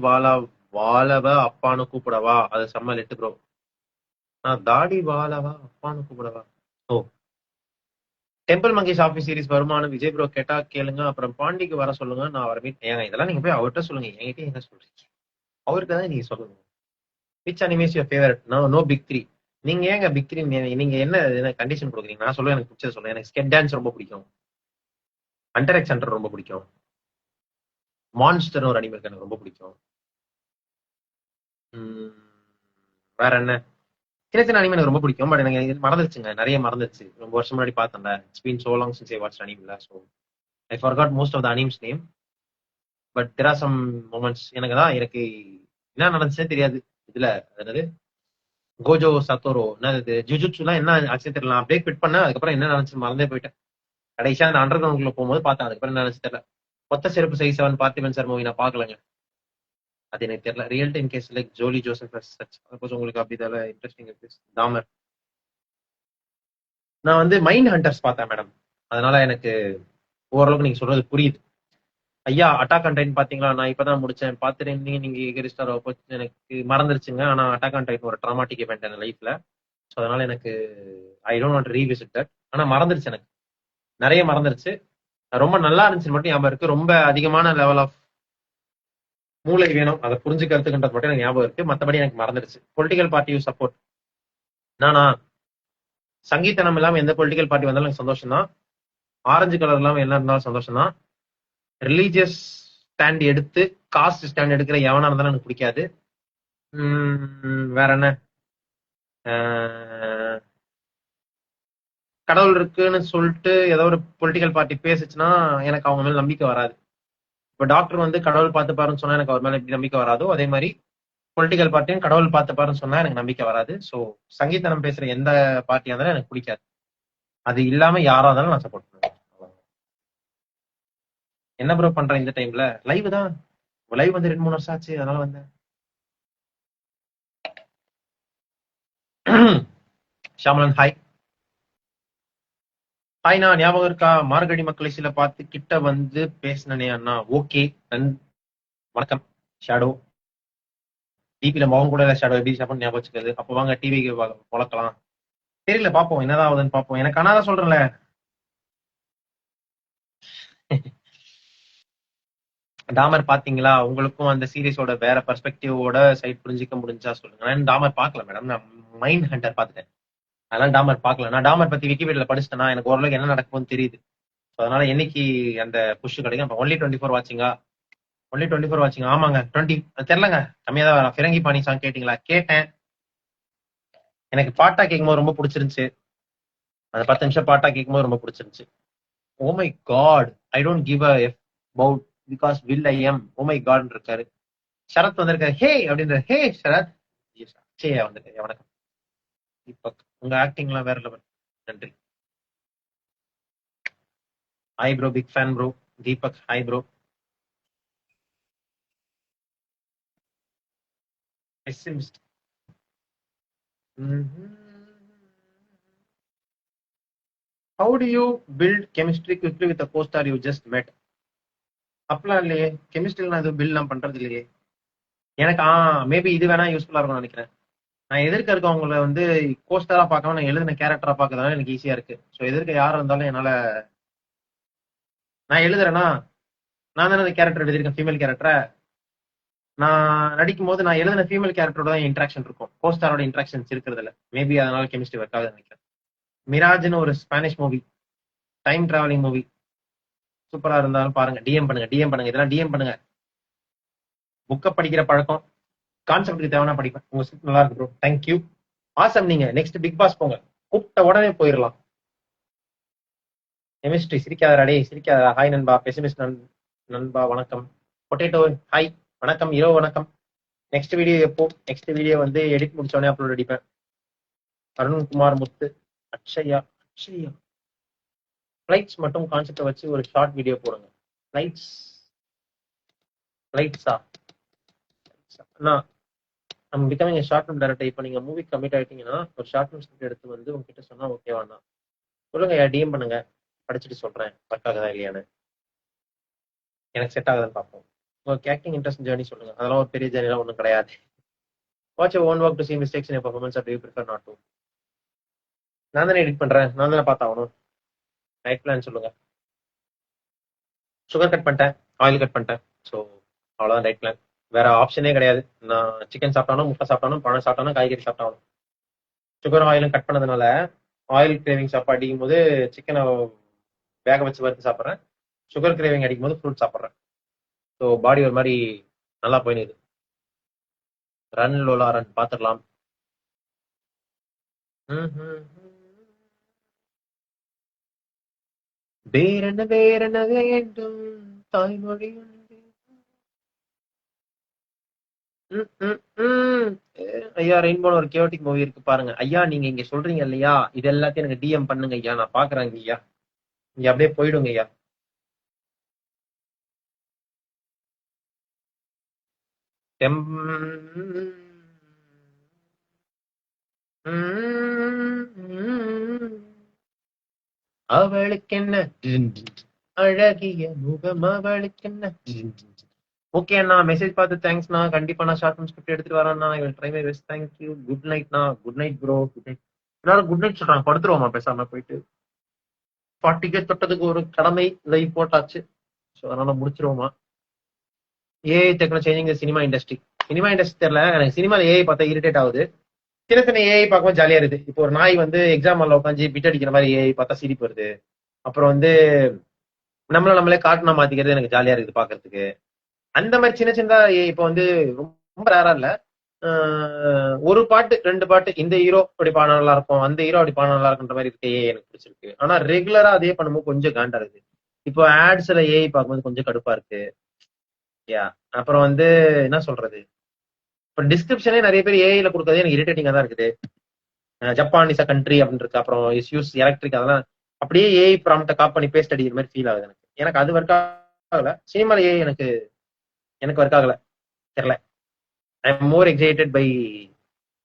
வாழவ அப்பான்னு கூப்பிடவா, அது செம்ம லிட்டு ப்ரோ. நான் தாடி வாலவா அப்பான்னு கூப்பிடவா? ஓ, டெம்பிள் மங்கேஷ் ஆஃபீஸ் சீரிஸ் வருமானம் விஜய் ப்ரோ கேட்டா கேளுங்க. அப்புறம் பாண்டிக்கு வர சொல்லுங்க, நான் வர மீட். ஏங்க இதெல்லாம் நீங்க போய் அவர்கிட்ட சொல்லுங்க, என்கிட்ட என்ன சொல்றீங்க? அவர்கிட்ட தான் நீங்க சொல்லணும். Which anime's your favourite? No no pick three. நீங்க ஏங்க பிக் த்ரீ? நீங்க என்ன கண்டிஷன் கொடுக்குறீங்க? நான் சொல்லுவேன், எனக்கு பிடிச்சது சொல்லுவேன். எனக்கு ஸ்கெட் டான்ஸ் ரொம்ப பிடிக்கும், ஹண்டர் எக்ஸ் ஹண்டர் ரொம்ப பிடிக்கும், மான்ஸ்டர்னு ஒரு அனிமல் எனக்கு ரொம்ப பிடிக்கும். வேற என்ன? சின்ன சின்ன அனிமே எனக்கு ரொம்ப பிடிக்கும். பட் எனக்கு இது மறந்துருச்சுங்க, நிறைய மறந்துருச்சு. ரொம்ப வருஷம் முன்னாடி பார்த்தேன்ல. It's been so long since I watched அனிமில. So I forgot most of the animes name. But there are some moments. எனக்கு என்ன நடந்துச்சுன்னே தெரியாது இதுல. அதாவது கோஜோ சத்தோரோ என்னது ஜுஜுட்சுலாம் என்ன ஆச்சு தெரியல. அப்படியே குவிட் பண்ணேன், அதுக்கப்புறம் என்ன நினைச்சு மறந்தே போயிட்டேன். கடைசியா அந்த அண்டர் கிரவுண்ட்ல போகும்போது பார்த்தேன், அதுக்கப்புறம் என்ன நினைச்சு தெரியல. கொத்த செருப்பு சை 7 பார்த்திபன் சார் மூவி நான் பார்க்கலங்க, அது எனக்கு தெரியல. ரியல் டைம் கேஸ் லைக் ஜோலி ஜோசப் சச் சப்போஸ் உங்களுக்கு அப்படி இதெல்லாம் இன்ட்ரெஸ்டிங் இருக்கு. தாமர். நான் வந்து மைண்ட் ஹண்டர்ஸ் பார்த்தேன் மேடம், அதனால எனக்கு ஓரளவுக்கு நீங்க சொல்றது புரியுது. ஐயா அட்டாக் ஆன் டைன் பாத்தீங்களா? நான் இப்பதான் முடிச்சேன். பாத்துட்டு நீங்க எகரிஸ்டார் எனக்கு மறந்துருச்சுங்க. ஆனா அட்டாக் ஆன் டைன் ஒரு ட்ராமாட்டிக் இவெண்ட் என் லைஃப்ல. ஸோ அதனால எனக்கு ஐ டோன்ட் வாண்ட் ரீவிசிட் தட். ஆனா மறந்துருச்சு, எனக்கு நிறைய மறந்துருச்சு. ரொம்ப நல்லா இருந்துச்சு மட்டும் ஞாபகம் இருக்கு. ரொம்ப அதிகமான லெவல் ஆஃப் மூளை வேணும் அதை புரிஞ்சுக்கிறதுக்குன்றது மட்டும் எனக்கு ஞாபகம் இருக்கு. மற்றபடி எனக்கு மறந்துருச்சு. Political party you support? நானா சங்கீதனம் இல்லாம எந்த பொலிட்டிக்கல் பார்ட்டி வந்தாலும் எனக்கு சந்தோஷம் தான். ஆரஞ்சு கலர் இல்லாம என்ன இருந்தாலும் சந்தோஷம் தான். ரிலீஜியஸ் ஸ்டாண்ட் எடுத்து காஸ்ட் ஸ்டாண்ட் எடுக்கிற எவனா இருந்தாலும் எனக்கு பிடிக்காது. வேற என்ன? கடவுள் இருக்குன்னு சொல்லிட்டு ஏதோ ஒரு பொலிட்டிக்கல் பார்ட்டி பேசுச்சுன்னா எனக்கு அவங்க மேல நம்பிக்கை வராது. இப்ப டாக்டர் வந்து கடவுள் பார்த்துப்பாருன்னு சொன்னா எனக்கு அவர் மேல எப்படி நம்பிக்கை வராதோ, அதே மாதிரி பொலிட்டிக்கல் பார்ட்டியும் கடவுள் பார்த்துப்பாருன்னு சொன்னா எனக்கு நம்பிக்கை வராது. ஸோ சங்கீதனம் பேசுற எந்த பார்ட்டியா இருந்தாலும் எனக்கு பிடிக்காது. அது இல்லாம யாரா இருந்தாலும் நான் சப்போர்ட் பண்ணுவேன். என்ன ப்ரோ பண்றேன் இந்த டைம்ல? லைவ் தான். லைவ் வந்து 2-3 வருஷம் ஆச்சு, அதனால வந்தேன். ஷாமலன் ஹாய். ஹாய்ண்ணா, ஞாபகம் இருக்கா? மார்கழி மக்களை சில பார்த்து கிட்ட வந்து பேசினனே அண்ணா. ஓகே, வணக்கம் ஷேடோ. டிவில முகம் கூட இல்ல ஷேடோ, எப்படி ஷாப்பன் ஞாபகம் வச்சுக்கிறது? அப்போ வாங்க டிவிக்கு வளர்க்கலாம். தெரியல, பாப்போம் என்னதான் ஆகுதுன்னு பாப்போம். எனக்கு ஆனாதான் சொல்றேன்ல. டாமர் பாத்தீங்களா? உங்களுக்கும் அந்த சீரிஸோட வேற பெர்ஸ்பெக்டிவோட சைட் புரிஞ்சிக்க முடிஞ்சா சொல்லுங்க. நான் டாமர் பாக்கல மேடம், நான் மைண்ட் ஹண்டர் பாத்துட்டேன். அதனால டாமர் பாக்கல. நான் டாமர் பத்தி விக்கிபீடியால படிச்சுட்டேன்னா எனக்கு ஓரளவுக்கு என்ன நடக்கும்னு தெரியுது. அதனால என்னைக்கு அந்த புஷ் கிடைக்கும். ஒன்லி 24 வாட்சிங்கா? ஒன்லி 24 வாட்சிங். ஆமாங்க 20 தெரியலங்க, கம்மியா தான் வரும். ஃபிரங்கி பாணி சாங் கேட்டீங்களா? கேட்டேன். எனக்கு பாட்டா கேட்கும்போது ரொம்ப பிடிச்சிருந்துச்சு. அந்த 10 நிமிஷம் பாட்டா கேட்கும்போது ரொம்ப பிடிச்சிருந்துச்சு. Oh my god, I don't give a F about because will I am. Oh my god இருக்காரு. சரத் வந்திருக்காரு. ஹே அப்படின்ற. ஹே சரத். அச்சயா வந்திருக்காரு. வணக்கம். தீபக், உங்க ஆக்டிங்லாம் வேற லெவல். நன்றி. Hi bro, big fan bro. Deepak hi bro. Pessimist. How do you build chemistry quickly with a co-star you just met? அப்பலாம் இல்லையே, கெமிஸ்ட்ரியில் நான் எதுவும் பில்ட்லாம் பண்றது இல்லையே. எனக்கு மேபி இது வேணா யூஸ்ஃபுல்லா இருக்கும்னு நினைக்கிறேன். நான் எதிர்க்க இருக்கவங்களை வந்து கோஸ்டரா பார்க்காம நான் எழுதின கேரக்டரா பார்க்கறதுனால எனக்கு ஈஸியா இருக்கு. ஸோ எதிர்க்க யார் இருந்தாலும் என்னால, நான் எழுதுறேன்னா நான் தானே அந்த கேரக்டர் எழுதியிருக்கேன், ஃபீமேல் கேரக்டரை. நான் நடிக்கும் போது நான் எழுதின ஃபீமேல் கேரக்டரோட தான் இன்ட்ராக்ஷன் இருக்கும், கோஸ்டாரோட இன்ட்ராக்ஷன்ஸ் இருக்கிறது இல்லை. மேபி அதனால கெமிஸ்ட்ரி ஒர்க் ஆகுதுன்னு நினைக்கிறேன். மிராஜ்னு ஒரு Spanish movie, time travelling movie, சூப்பரா இருந்தாலும் பாருங்க. டிஎம் பண்ணுங்க, டிஎம் பண்ணுங்க, இதெல்லாம் டிஎம் பண்ணுங்க. புக்கை படிக்கிற பழக்கம், கான்செப்டுக்கு தேவையான படிப்பேன். உங்க ஸ்கிரிப்ட் நல்லா இருக்கு ப்ரோ, தேங்க்யூ. ஆசம். நீங்க நெக்ஸ்ட் பிக் பாஸ் போங்க, கூப்பிட்ட உடனே போயிடலாம். கெமிஸ்ட்ரி சிரிக்காதடா டே, சிரிக்காதடா. ஹாய் நண்பா. பெசிமிஸ்ட் நண்பா வணக்கம். பொட்டேட்டோ ஹாய், வணக்கம். இரவு வணக்கம். நெக்ஸ்ட் வீடியோ எப்போ? நெக்ஸ்ட் வீடியோ வந்து எடிட் முடிச்சோடனே அப்லோட் அடிப்பேன். அருண்குமார் முத்து. அக்ஷயா. அக்ஷயா ஃபிளைட்ஸ் மட்டும் கான்செப்டை வச்சு ஒரு ஷார்ட் வீடியோ போடுங்க. ஃபிளைட்ஸ் ஃபிளைட்ஸா? நான் நம்ம பிகமிங் ஷார்ட் ஃபிலிம் டைரக்டர். இப்போ நீங்க மூவி கமிட் ஆயிட்டீங்கன்னா ஒரு ஷார்ட் ஃபிலிம் ஸ்கிரிப்ட் எடுத்து வந்து உங்ககிட்ட சொன்னா ஓகேவாண்ணா? சொல்லுங்க, டிஎம் பண்ணுங்க, படிச்சுட்டு சொல்றேன் ஒர்க் ஆகுதா இல்லையான்னு. எனக்கு செட் ஆகுதுன்னு பார்ப்போம். உங்களுக்கு ஆக்டிங் இன்ட்ரெஸ்ட் ஜேர்னி சொல்லுங்க. அதெல்லாம் ஒரு பெரிய ஜேர்னிலாம் ஒன்றும் கிடையாது. Watch your own work to see mistakes in your performance or do you prefer not to? நான் தானே எடிட் பண்றேன், நான் தானே பார்த்தாகணும். நைட் பிளான் சொல்லுங்க. சுகர் கட் பண்ணிட்டேன், ஆயில் கட் பண்ணிட்டேன். ஸோ அவ்வளோதான் டயட் பிளான். வேற ஆப்ஷனே கிடையாது. நான் சிக்கன் சாப்பிட்டாலும், முட்டை சாப்பிட்டாலும், பழம் சாப்பிட்டாலும், காய்கறி சாப்பிட்டாலும். சுகர் ஆயிலும் கட் பண்ணதுனால ஆயில் கிரேவிங்ஸ் அப்போ அடிக்கும் போது சிக்கனை வேக வச்சு வறுத்து சாப்பிட்றேன். சுகர் கிரேவிங் அடிக்கும் போது ஃப்ரூட் சாப்பிட்றேன். ஸோ பாடி ஒரு மாதிரி நல்லா போயிடுது. ரன் லோலா ரன் பார்த்துடலாம். வேறென்ன வேறென்ன வேண்டும் தாய்மொழி உண்டு. ஐயா ரெயின்போல ஒரு கியோட்டிக் மூவி இருக்கு பாருங்க ஐயா. நீங்க இங்க சொல்றீங்க இல்லையா, இது எல்லாத்தையும் எனக்கு டிஎம் பண்ணுங்க ஐயா, நான் பாக்குறேங்க ஐயா. இங்க அப்படியே போயிடுங்க ஐயா. அவளுக்கு என்ன அழகிய முகம், அவளுக்கு என்ன. ஓகே அண்ணா, மெசேஜ் பார்த்து தேங்க்ஸ்ண்ணா. கண்டிப்பா நான் ஷார்ட் ஸ்கிரிப்ட் எடுத்துட்டு வரேன்னா. I will try my best. Thank you. Good நைட்ண்ணா. Good night bro. Good night. எல்லாரும் குட் நைட் சொல்றாங்க. படுத்துருவோமா பேசாம போயிட்டு? 40K தொட்டதுக்கு ஒரு கடமை லைவ் போட்டாச்சு. ஸோ அதனால முடிச்சிருவோமா? AI technology changing the cinema industry. Cinema industry தெரியல எனக்கு. சினிமால ஏஐ பார்த்தா இரிட்டேட் ஆகுது. சின்ன சின்ன ஏஐ பார்க்கும்போது ஜாலியா இருக்கு. இப்போ ஒரு நாய் வந்து எக்ஸாம் ஹால்ல உட்காந்து பிட் அடிக்கிற மாதிரி ஏஐ பார்த்தா சிரிப்பு வருது. அப்புறம் வந்து நம்மளே காட்டணா மாத்திக்கிறது எனக்கு ஜாலியா இருக்குது பாக்குறதுக்கு. அந்த மாதிரி சின்ன சின்னதா இப்போ வந்து ரொம்ப ரேரா இல்ல. ஒரு பாட்டு 2 பாட்டு இந்த ஹீரோ அப்படி பாடம் நல்லா இருக்கும், அந்த ஹீரோ அப்படி பாடம் நல்லா இருக்குன்ற மாதிரி இருக்க ஏஐ எனக்கு பிடிச்சிருக்கு. ஆனா ரெகுலரா அதே பண்ணும்போது கொஞ்சம் காண்டா இருக்கு. இப்போ ஆட்ஸ்ல ஏஐ பார்க்கும்போது கொஞ்சம் கடுப்பா இருக்கு. யா. அப்புறம் வந்து என்ன சொல்றது, இப்போ டிஸ்கிரிப்ஷனே நிறைய பேர் ஏஐல கொடுக்கறதே எனக்கு இரிட்டேட்டிங்கா தான் இருக்குது. ஜப்பான் இஸ் அ கண்ட்ரி அப்படின்னு இருக்கு. அப்புறம் இஸ் யூஸ் எலக்ட்ரிக், அதெல்லாம் அப்படியே ஏஐ ப்ராம்ப்ட காப்பி பண்ணி பேஸ்ட் அடிக்கிற மாதிரி ஃபீல் ஆகுது எனக்கு. எனக்கு அது ஒர்க் ஆகல. சினிமால ஏஐ எனக்கு ஒர்க் ஆகல. தெரியல. I am more excited by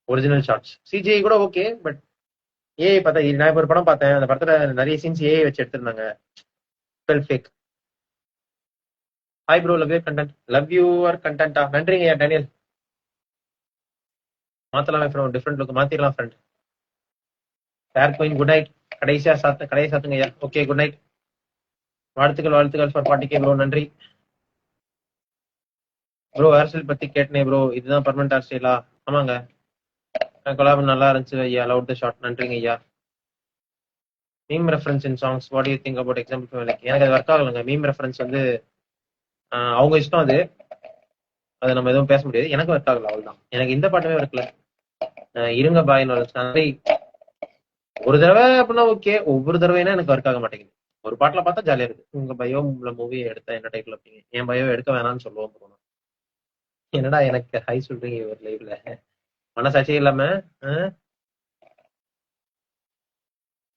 original shorts. CGI கூட ஓகே, பட் ஏஐ பார்த்தா நான் இப்போ ஒரு படம் பார்த்தேன். அந்த படத்துல நிறைய சீன்ஸ் ஏஐ வச்சு எடுத்திருந்தாங்க. Fell fake. Hi bro, love you content. Love your கண்டென்ட்டா? நன்றிங்க டேனியல். மாத்தலாம் ஃப்ரெண்ட், டிஃப்ரெண்ட் லுக் மாத்திரலாம் friend. Fair queen good night. கடைசியா கடையை சாத்துங்க ஐயா. Okay good night. வாழ்த்துக்கள் ஃபார் 40K ப்ரோ. நன்றி ப்ரோ. ஹேர் ஸ்டைல் பத்தி கேட்டனே ப்ரோ, இதுதான் பர்மனன்ட் ஹேர் ஸ்டைலா? ஆமாங்க. கொலாப் நல்லா இருந்துச்சு ஐயா. Love the short. நன்றிங்க ஐயா. Meme reference in songs what you think about example? எனக்கு அது ஒர்க் ஆகலைங்க. மீம் ரெஃபரன்ஸ் வந்து அவங்க இஷ்டம். அது நம்ம எதுவும் பேச முடியாது. எனக்கு ஒர்க் ஆகல, அவ்வளவுதான். எனக்கு இந்த பாட்டுமே ஒர்க்ல. இருங்க பாய். ஒரு தடவை அப்படின்னா ஓகே, ஒவ்வொரு தடவைனா எனக்கு ஒர்க் ஆக மாட்டேங்குது. ஒரு பாட்டுல பார்த்தா ஜாலியா இருக்கு. உங்க பயோ மூவி எடுத்தா என்ன டைட்டில் வைப்பீங்க? என் பயோ எடுக்க வேணாம்னு சொல்லுவோம் ப்ரோ. என்னடா எனக்கு ஹை சொல்றீங்க ஒரு லைவ்ல, மனசாட்சியே இல்லாம.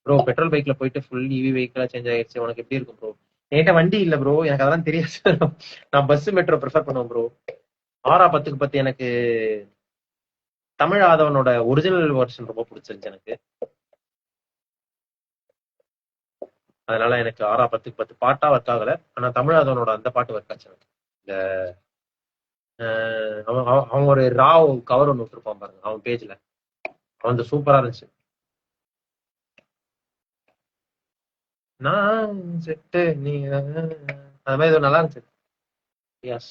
ப்ரோ பெட்ரோல் பைக்ல போயிட்டு ஃபுல் இவி வெஹிக்கிளா சேஞ்ச் ஆயிடுச்சு. உனக்கு எப்படி இருக்கும் ப்ரோ? என்கிட்ட வண்டி இல்ல ப்ரோ, எனக்கு அதெல்லாம் தெரியாது. நான் பஸ் மெட்ரோ ப்ரிஃபர் பண்ணுவேன் ப்ரோ. 6-10 எனக்கு தமிழ் ஆதவனோட ஒரிஜினல் வெர்ஷன் ரொம்ப பிடிச்சிருந்துச்சு எனக்கு. அதனால எனக்கு 6-10 பாட்டா ஒர்க் ஆகல. ஆனா தமிழ் ஆதவனோட அந்த பாட்டு ஒர்க் ஆச்சு எனக்கு. இந்த அவங்க ஒரு ராவ் கவர் ஒன்று விட்டுருப்பான் பாருங்க அவன் பேஜ்ல, அவன் சூப்பரா இருந்துச்சு. நான் செட்டு நீ அது மாதிரி நல்லா இருந்துச்சு. எஸ்.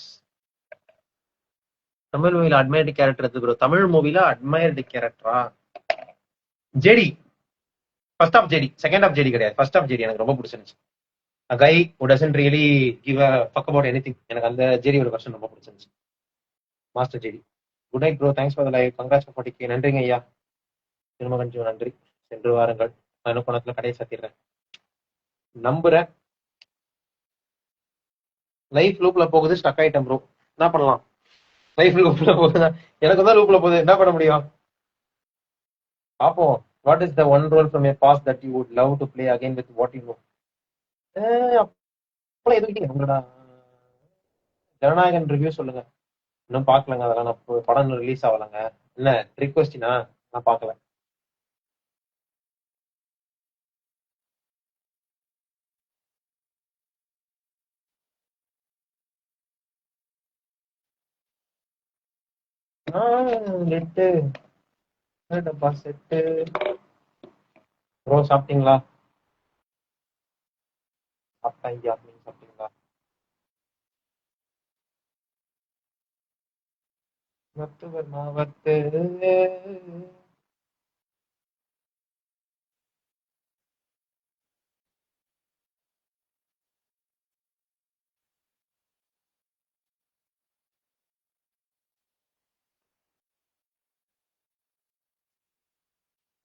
தமிழ் மூவில அட்மையர்டு கேரக்டர் எது ப்ரோ? தமிழ் மூவில அட்மையர்டு கேரக்டரா? JD. First half JD, second half JD கிடையாது. ஃபர்ஸ்ட் ஆஃப் ஜெடி எனக்கு ரொம்ப பிடிச்சிருந்துச்சு. A guy who doesn't really give a fuck about anything. எனக்கு அந்த ஜெடியோட வெர்ஷன் ரொம்ப பிடிச்சிருந்துச்சு. Master JD. Good night bro. Thanks for the live. Congrats for 40K. நன்றிங்க ஐயா. திரும்ப கொஞ்சம் நன்றி. சென்று வாருங்கள். நான் இன்னும் பணத்துல கடையை சாத்திடுறேன் நம்புறேன். லைஃப் லூப்ல போகுது. ஸ்டக் ஆயிட்டேன் ப்ரோ. என்ன பண்ணலாம்? லைஃப் லூப்ல போகுது. எனக்கு தான் லூப்ல போகுது. என்ன பண்ண முடியும்? பாப்போம். What is the one role from your past that you would love to play again with what you know? அப்போ எதுக்கிட்டீங்க உங்களோட ஜனநாயகன் ரிவ்யூ சொல்லுங்க. இன்னும் பாக்கலங்க. அதெல்லாம் நான் படம் ரிலீஸ் ஆகலங்க. என்ன ட்ரிக் கொஸ்டினா? நான் பாக்கல. எட்டு டப்பா செட்டு. ப்ரோ சாப்பிட்டீங்களா? சாப்பிட்டேன் ஐயா, நீங்க சாப்பிட்டீங்களா? மருத்துவர் மாவத்து.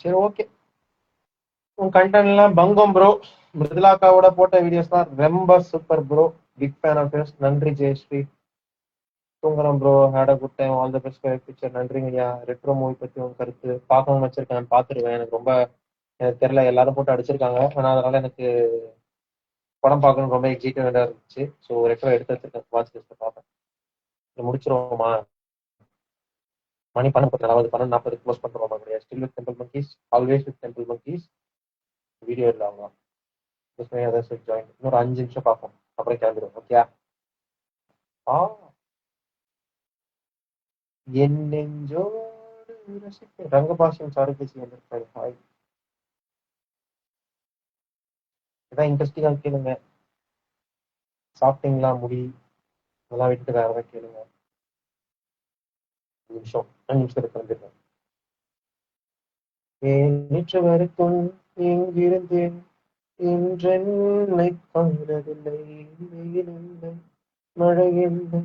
சரி, ஓகே. உன் கண்டென்ட் எல்லாம் பங்கம் ப்ரோ. மிருதுலாக்காவோட போட்ட வீடியோஸ் தான் ரொம்ப super bro. Big fan of yours. நன்றி ஜெயஸ்ரீ. தூங்குறோம் bro. Had a good time. All the best for future. நன்றிங்க ஐயா. ரெட்ரோ மூவி பத்தி உங்க கருத்து பார்க்கணும்னு வச்சிருக்கேன், பார்த்துருவேன். எனக்கு ரொம்ப எனக்கு தெரியல, எல்லாரும் போட்டு அடிச்சிருக்காங்க. ஆனா அதனால எனக்கு படம் பார்க்கணும் ரொம்ப எக்ஸைட்டடா இருந்துச்சு. ஸோ ரெட்ரோ எடுத்து வச்சிருக்கேன், வாட்ச் லிஸ்ட் பார்ப்பேன். இதை முடிச்சிருவோமா? மணி 12:40, 12:40 க்ளோஸ் பண்ணுறோமா? கிடையாது. Still with temple monkeys, always with temple monkeys. Video இல்லை அவங்க. ஜாயின் இன்னொரு 5 நிமிஷம் பார்ப்போம், அப்புறம் கிளம்பிடுவோம். ஓகே. ஆ என் நெஞ்சோடு ரசிக்க ரங்கபாஷன் சாரி பேசி வந்திருக்காரு. ஹாய். இதான் இன்ட்ரெஸ்டிங்காக கேளுங்க. சாப்பிட்டீங்களா? முடி அதெல்லாம் விட்டு வேற ஏதாவது கேளுங்க. 5 நிமிஷம், 5 நிமிஷத்துல கிளம்பிடுறேன். நேற்று வரைக்கும் எங்கிருந்தேன் இன்றென்னை காணவில்லை. வெயில் இல்லை, மழை இல்லை.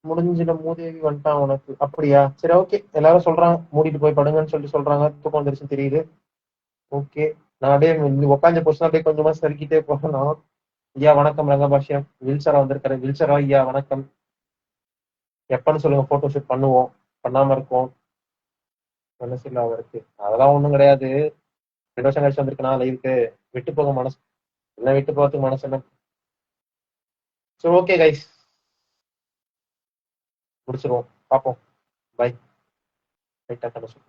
முடிஞ்சிட மூதேவி வந்துட்டான் உனக்கு. அப்படியா? சரி, ஓகே. எல்லாரும் சொல்றாங்க மூடிட்டு போய் படுங்கன்னு சொல்லிட்டு சொல்றாங்க. தூக்கம் வந்துருச்சுன்னு தெரியுது. ஓகே. நான் அப்படியே உட்காந்த பொசிஷன் அப்படியே கொஞ்சமா சறுக்கிட்டே போகணும். ஐயா வணக்கம். ரங்கபாஷ்யம் வில்சரா வந்திருக்காரு. வில்சரா ஐயா வணக்கம். எப்பன்னு சொல்லுங்க, போட்டோ ஷூட் பண்ணுவோம். பண்ணாம இருக்கோம். மனசு இல்ல அவருக்கு. அதெல்லாம் ஒண்ணும் கிடையாது. 2 வருஷம் கழிச்சு வந்திருக்கனா லைவுக்கு. விட்டு போக மனசு என்ன, விட்டு போறதுக்கு மனசு என்ன? சரி, ஓகே கைஸ், முடிச்சிருவோம். பார்ப்போம். பை. ரைட்டா கண்டிப்பா.